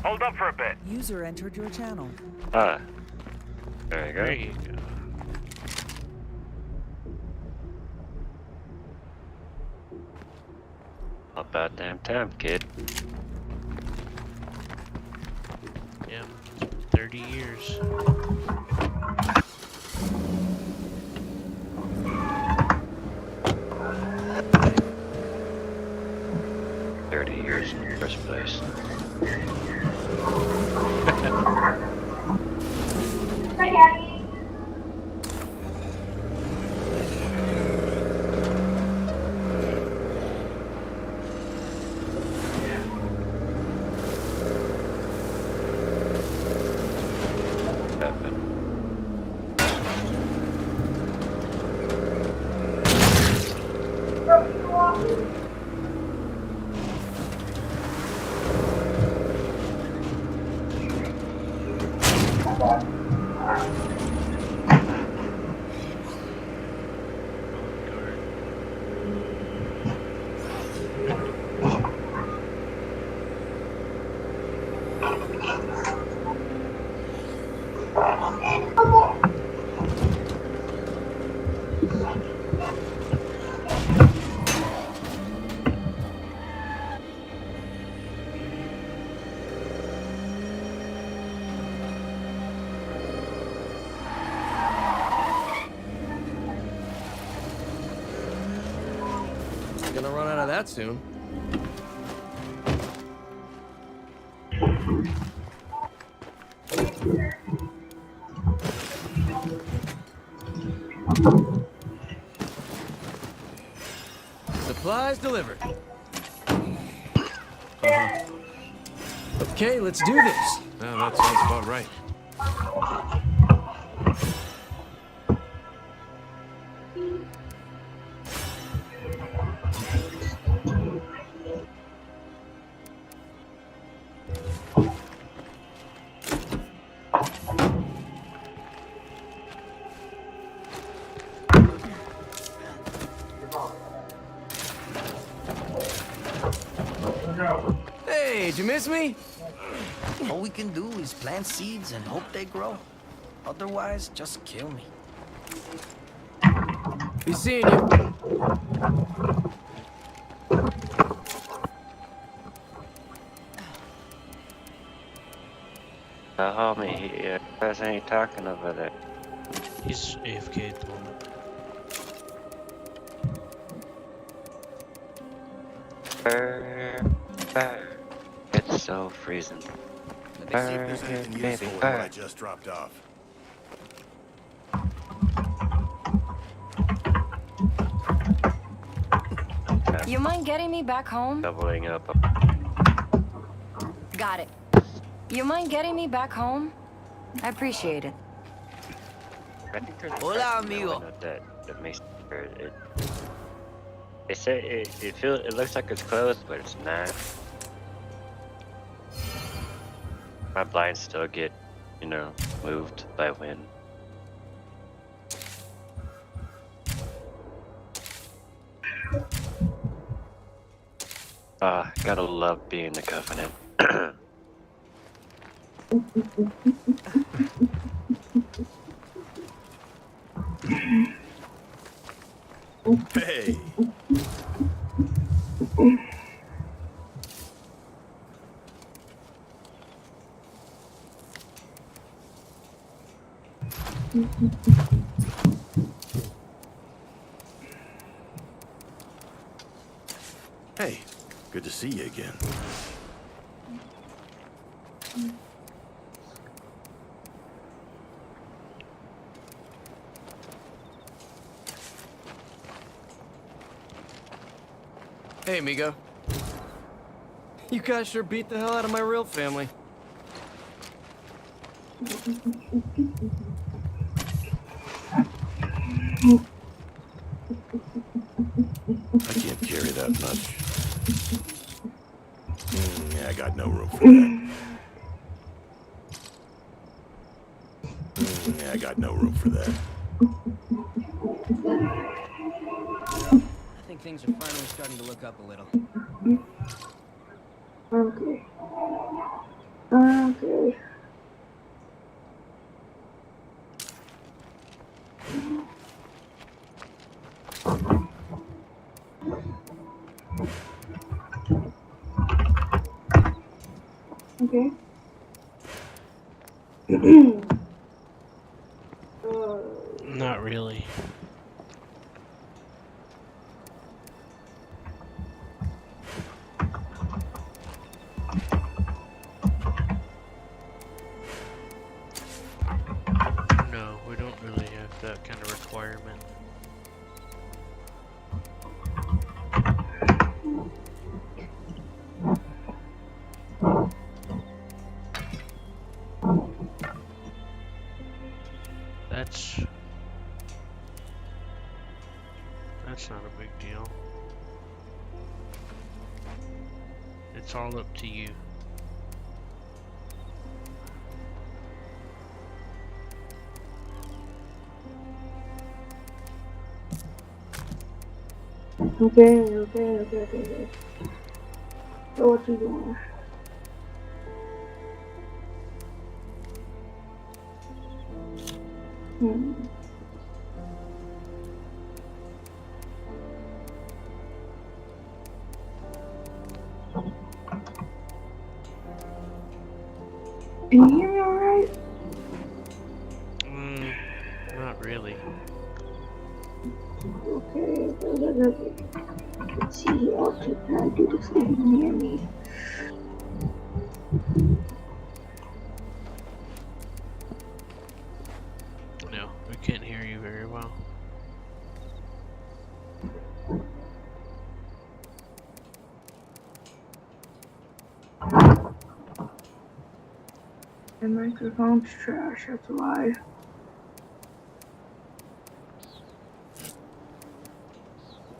Hold up for a bit. User entered your channel. Ah. There you go. There you go. About damn time, kid. Yeah, 30 years. Years in the first place. Hi, Daddy. Gonna run out of that soon. Supplies delivered. Okay, let's do this. Yeah, that sounds about right. Hey, did you miss me? All we can do is plant seeds and hope they grow. Otherwise, just kill me. Be seeing you. Homie, you guys ain't talking over there. He's AFK at the moment. It's so freezing. Let me see if there's anything useful in what I just dropped off. You mind getting me back home? Doubling up. Got it. You mind getting me back home? I appreciate it. I think there's Hola, amigo. That makes it. They say it looks like it's closed, but it's not. My blinds still get, moved by wind. Gotta love being the Covenant. Hey. Hey, good to see you again. Hey, amigo. You guys sure beat the hell out of my real family. I can't carry that much. Yeah, I got no room for that. Yeah, I got no room for that. I think things are finally starting to look up a little. Okay. Okay. Okay. Not really. No, we don't really have that kind of requirement. That's not a big deal. It's all up to you. Okay. So what you doing? Can you hear me alright? Not really. Okay, let's see here. I'll try to do this so you can hear me. No, we can't hear you very well. The microphone's trash, that's why.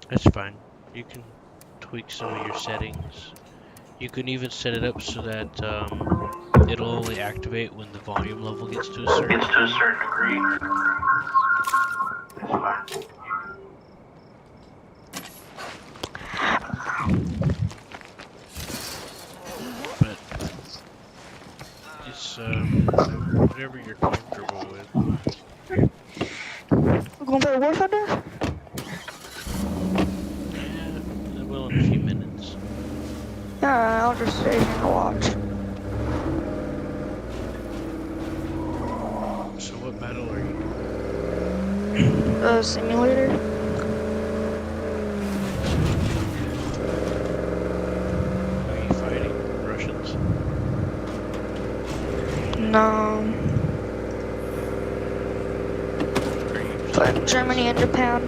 That's fine. You can tweak some of your settings. You can even set it up so that it'll only activate when the volume level gets to a certain degree. That's fine. But it's whatever you're comfortable with. We're gonna play War Thunder? Yeah, well, in a few minutes. Alright, I'll just stay here and watch. So what battle are you? Simulator. Are you fighting Russians? No. But Germany and Japan.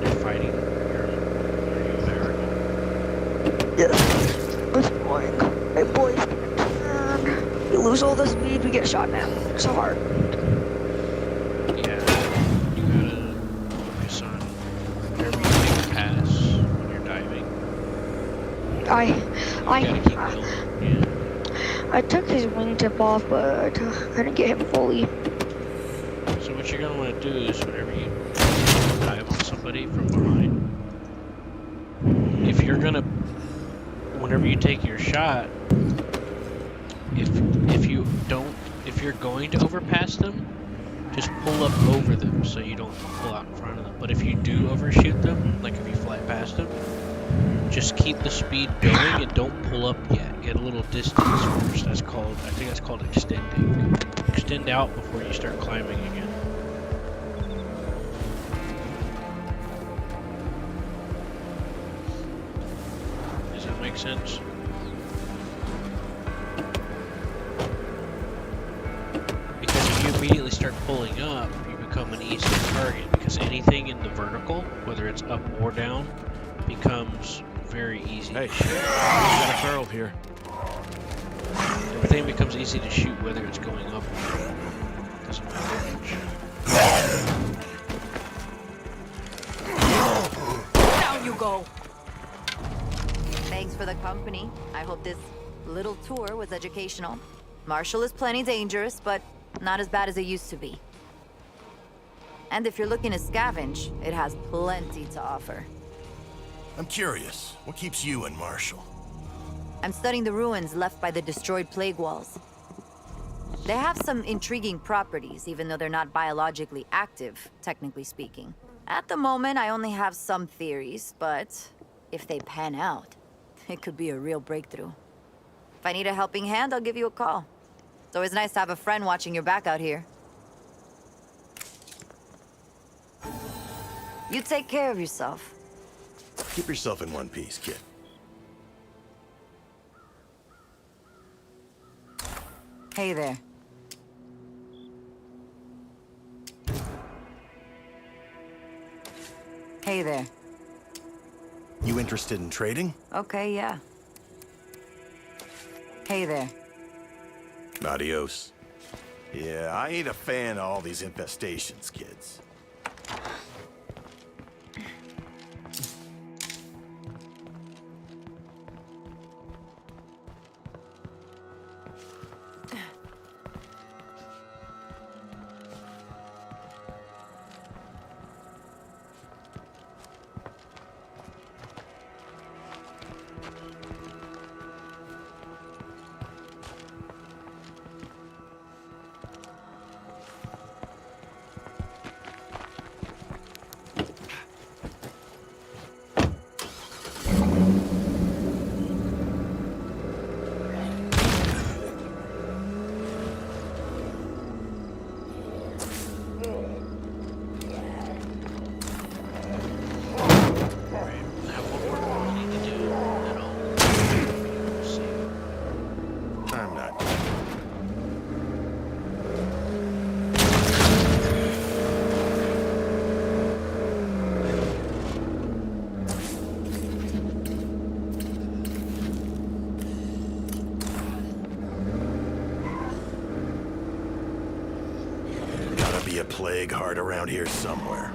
They're fighting America. Yeah. It's boring. Hey boys, we lose all the speed, we get shot down. It's so hard. Yeah, you gotta focus on whenever you make a pass when you're diving. I took his wingtip off, but I didn't get him fully. So what you're gonna want to do is whenever you dive on somebody from behind, if you're you're gonna, whenever you take your shot, if you're going to overpass them, just pull up over them so you don't pull out in front of them. But if you do overshoot them, like if you fly past them, just keep the speed going and don't pull up yet. Get a little distance first. I think that's called extending. Extend out before you start climbing again. Does that make sense? Because if you immediately start pulling up, you become an easy target, because anything in the vertical, whether it's up or down, becomes very easy to shoot. We got a barrel here. Everything becomes easy to shoot, whether it's going up or down. Doesn't matter much. Down you go! Thanks for the company. I hope this little tour was educational. Marshall is plenty dangerous, but not as bad as it used to be. And if you're looking to scavenge, it has plenty to offer. I'm curious. What keeps you and Marshall? I'm studying the ruins left by the destroyed plague walls. They have some intriguing properties, even though they're not biologically active, technically speaking. At the moment, I only have some theories, but if they pan out, it could be a real breakthrough. If I need a helping hand, I'll give you a call. It's always nice to have a friend watching your back out here. You take care of yourself. Keep yourself in one piece, kid. Hey there. Hey there. You interested in trading? Okay, yeah. Hey there. Adios. Yeah, I ain't a fan of all these infestations, kids. Be a plague heart around here somewhere.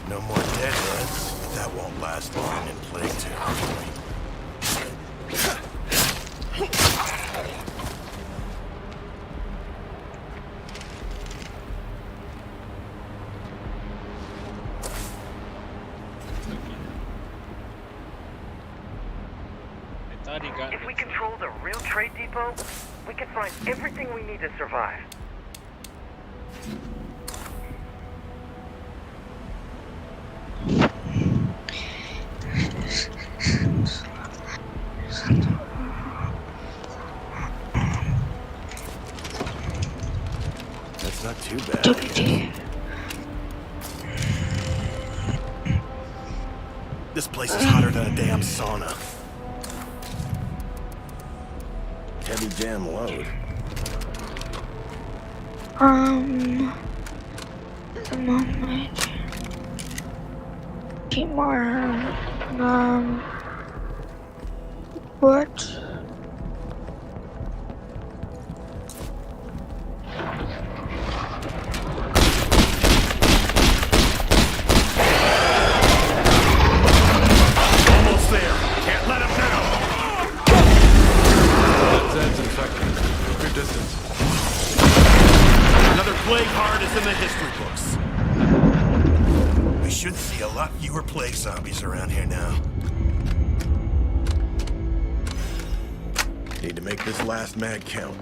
No more deadheads, but that won't last long in plague territory. If we control the real trade depot, we can find everything we need to survive. not too bad. WD. This place is hotter than a damn sauna. Heavy damn load. The moment. Keep more. What? Almost there. Can't let him down. That Zed's infected. Keep your distance. Another plague heart is in the history books. We should see a lot fewer plague zombies around here now. Need to make this last mag count.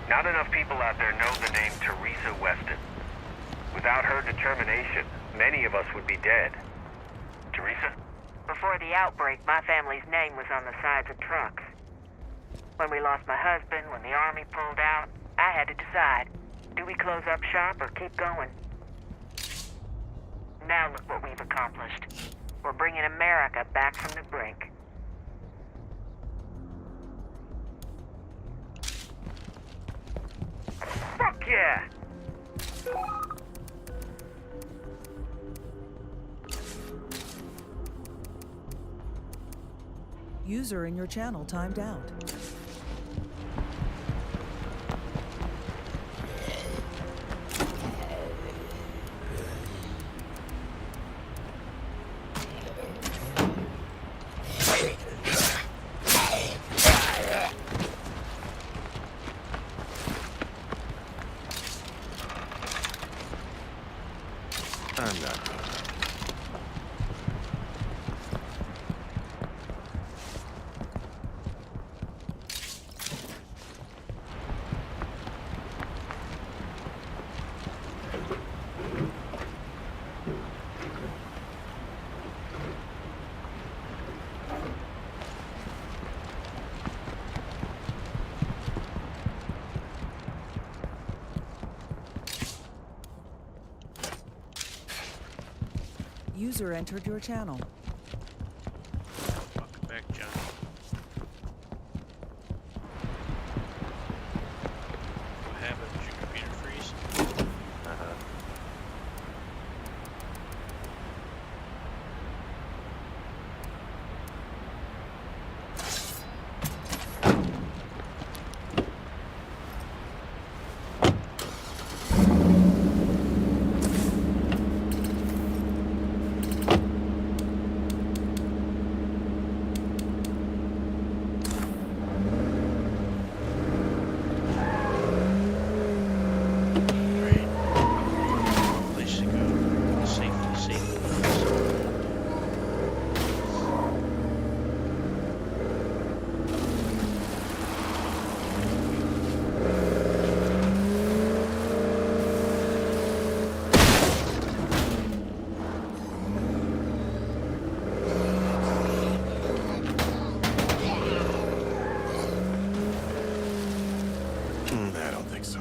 Not enough people out there know the name Teresa Weston. Without her determination, many of us would be dead. Teresa? Before the outbreak, my family's name was on the sides of trucks. When we lost my husband, when the army pulled out, I had to decide. Do we close up shop or keep going? Now look what we've accomplished. We're bringing America back from the brink. Fuck yeah! User in your channel timed out. I'm not. User entered your channel. Welcome back, John. What happened? Did your computer freeze? Place to go. Safety. I don't think so.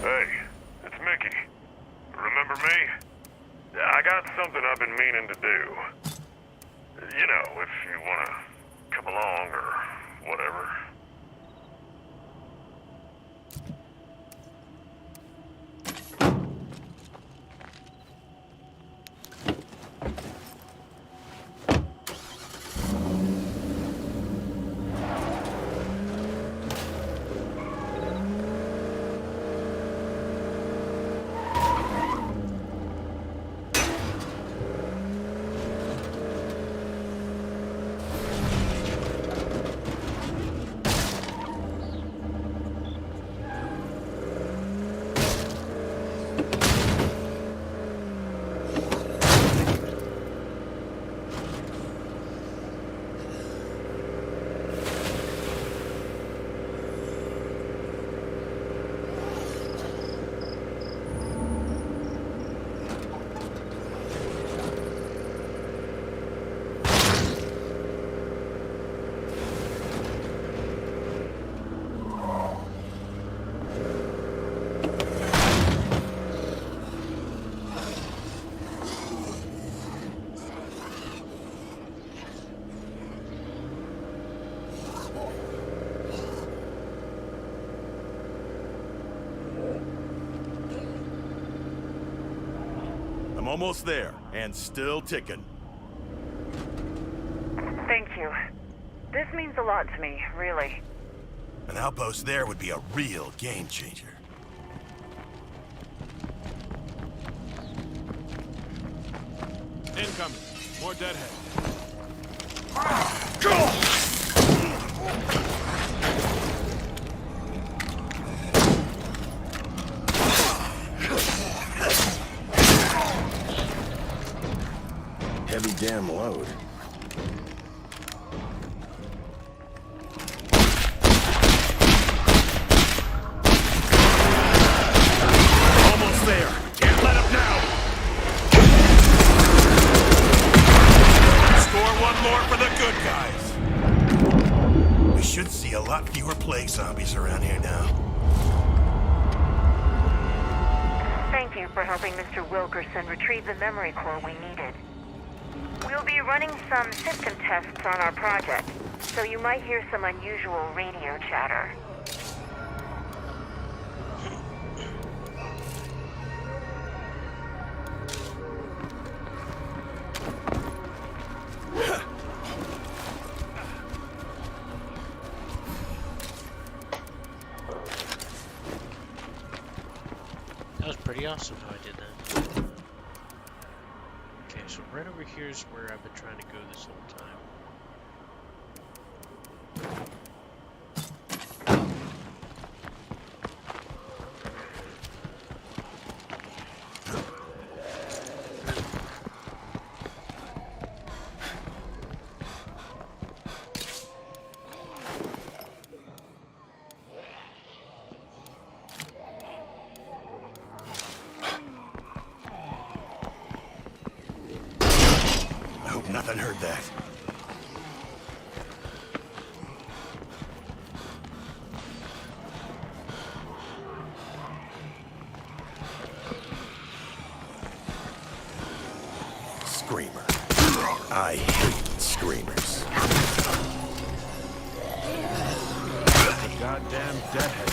Hey, it's Mickey. Remember me? I got something I've been meaning to do. You know, if you wanna come along or whatever. I'm almost there, and still ticking. Thank you. This means a lot to me, really. An outpost there would be a real game changer. Incoming. More deadhead. Heavy damn load. Almost there. Can't let up now. Score one more for the good guys. We should see a lot fewer plague zombies around here now. Thank you for helping Mr. Wilkerson retrieve the memory core we needed. We'll be running some system tests on our project, so you might hear some unusual radio chatter. That was pretty awesome how I did that. Okay, so right over here is where I've been trying to go this whole time. Nothing heard that. Screamer. I hate screamers. Goddamn deadhead.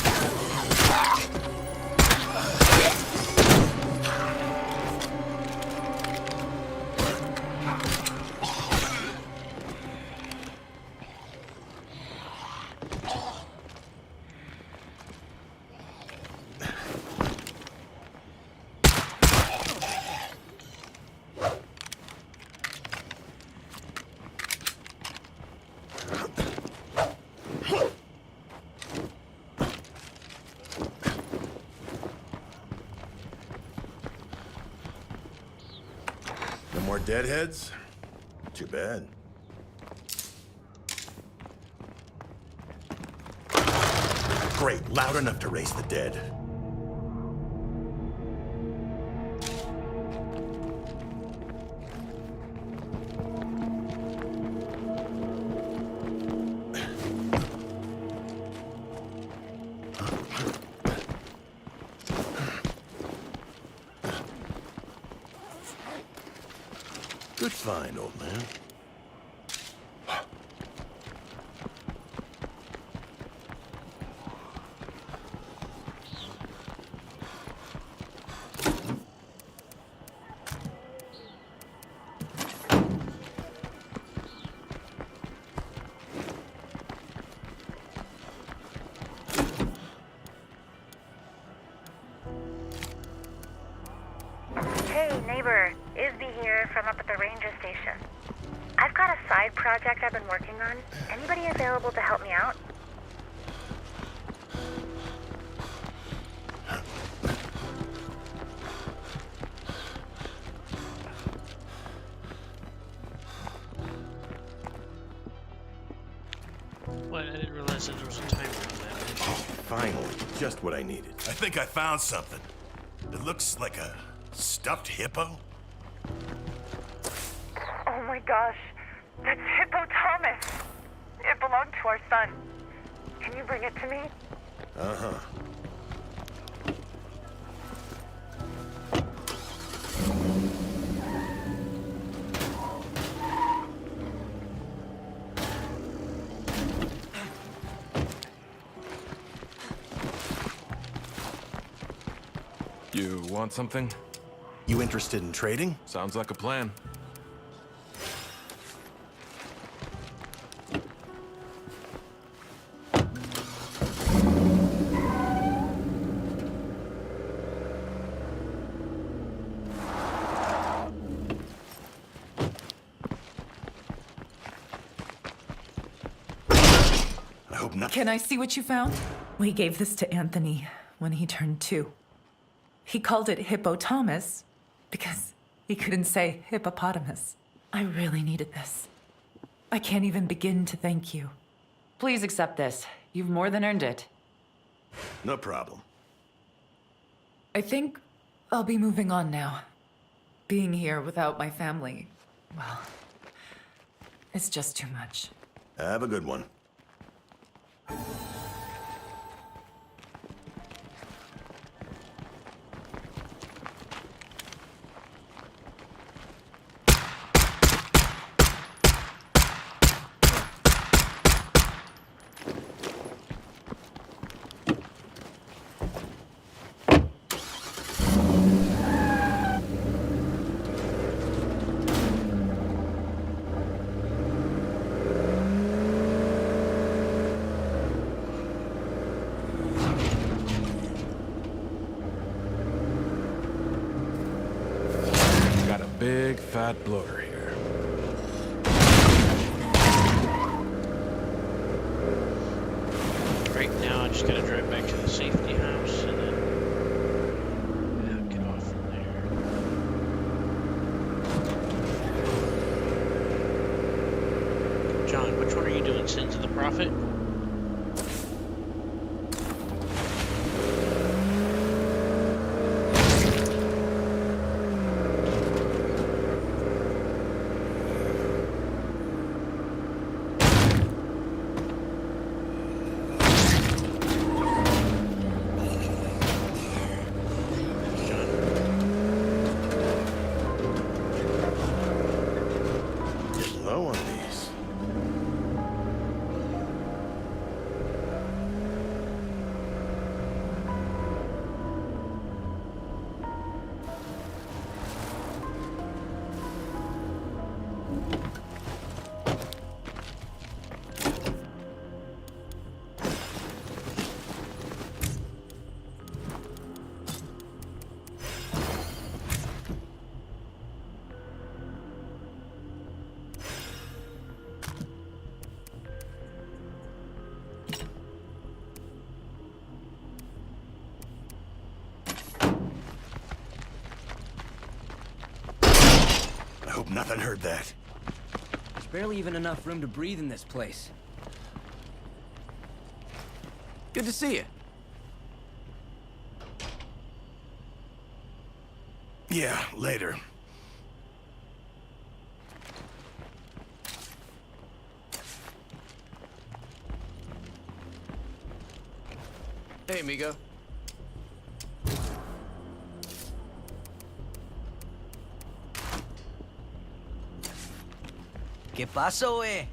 No more deadheads? Too bad. Great, loud enough to raise the dead. Good find, old man. Hey, neighbor. Isby here from up at the ranger station. I've got a side project I've been working on. Anybody available to help me out? What? I didn't realize that there was a timer on that. Finally, just what I needed. I think I found something. It looks like a stuffed hippo. Oh my gosh, that's Hippo Thomas. It belonged to our son. Can you bring it to me? Uh-huh. You want something? You interested in trading? Sounds like a plan. I hope not. Can I see what you found? We gave this to Anthony when he turned 2. He called it Hippo Thomas because he couldn't say hippopotamus. I really needed this. I can't even begin to thank you. Please accept this. You've more than earned it. No problem. I think I'll be moving on now. Being here without my family, well, it's just too much. Have a good one. Got a big fat bloater here. Right now, I just gotta drive back to the safety house and then get off from there. John, which one are you doing? Sins of the Prophet? Getting low on these. I hope nothing heard that. There's barely even enough room to breathe in this place. Good to see you. Yeah, later. Hey, amigo. ¿Qué pasó, eh?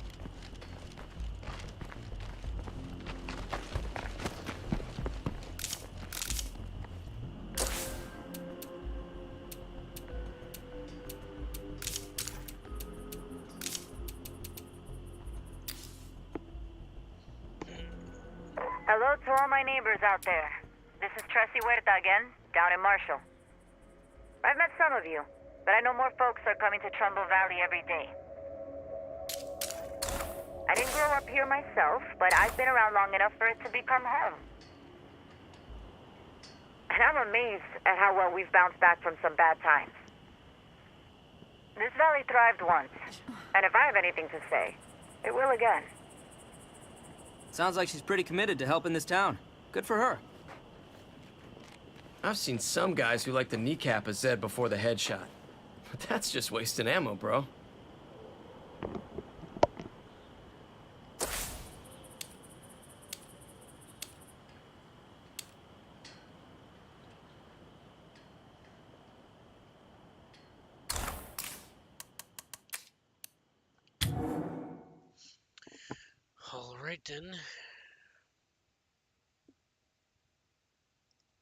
Hello to all my neighbors out there. This is Tracy Huerta again, down in Marshall. I've met some of you, but I know more folks are coming to Trumbull Valley every day. I didn't grow up here myself, but I've been around long enough for it to become home. And I'm amazed at how well we've bounced back from some bad times. This valley thrived once, and if I have anything to say, it will again. Sounds like she's pretty committed to helping this town. Good for her. I've seen some guys who like to kneecap a Zed before the headshot. But that's just wasting ammo, bro. All right then.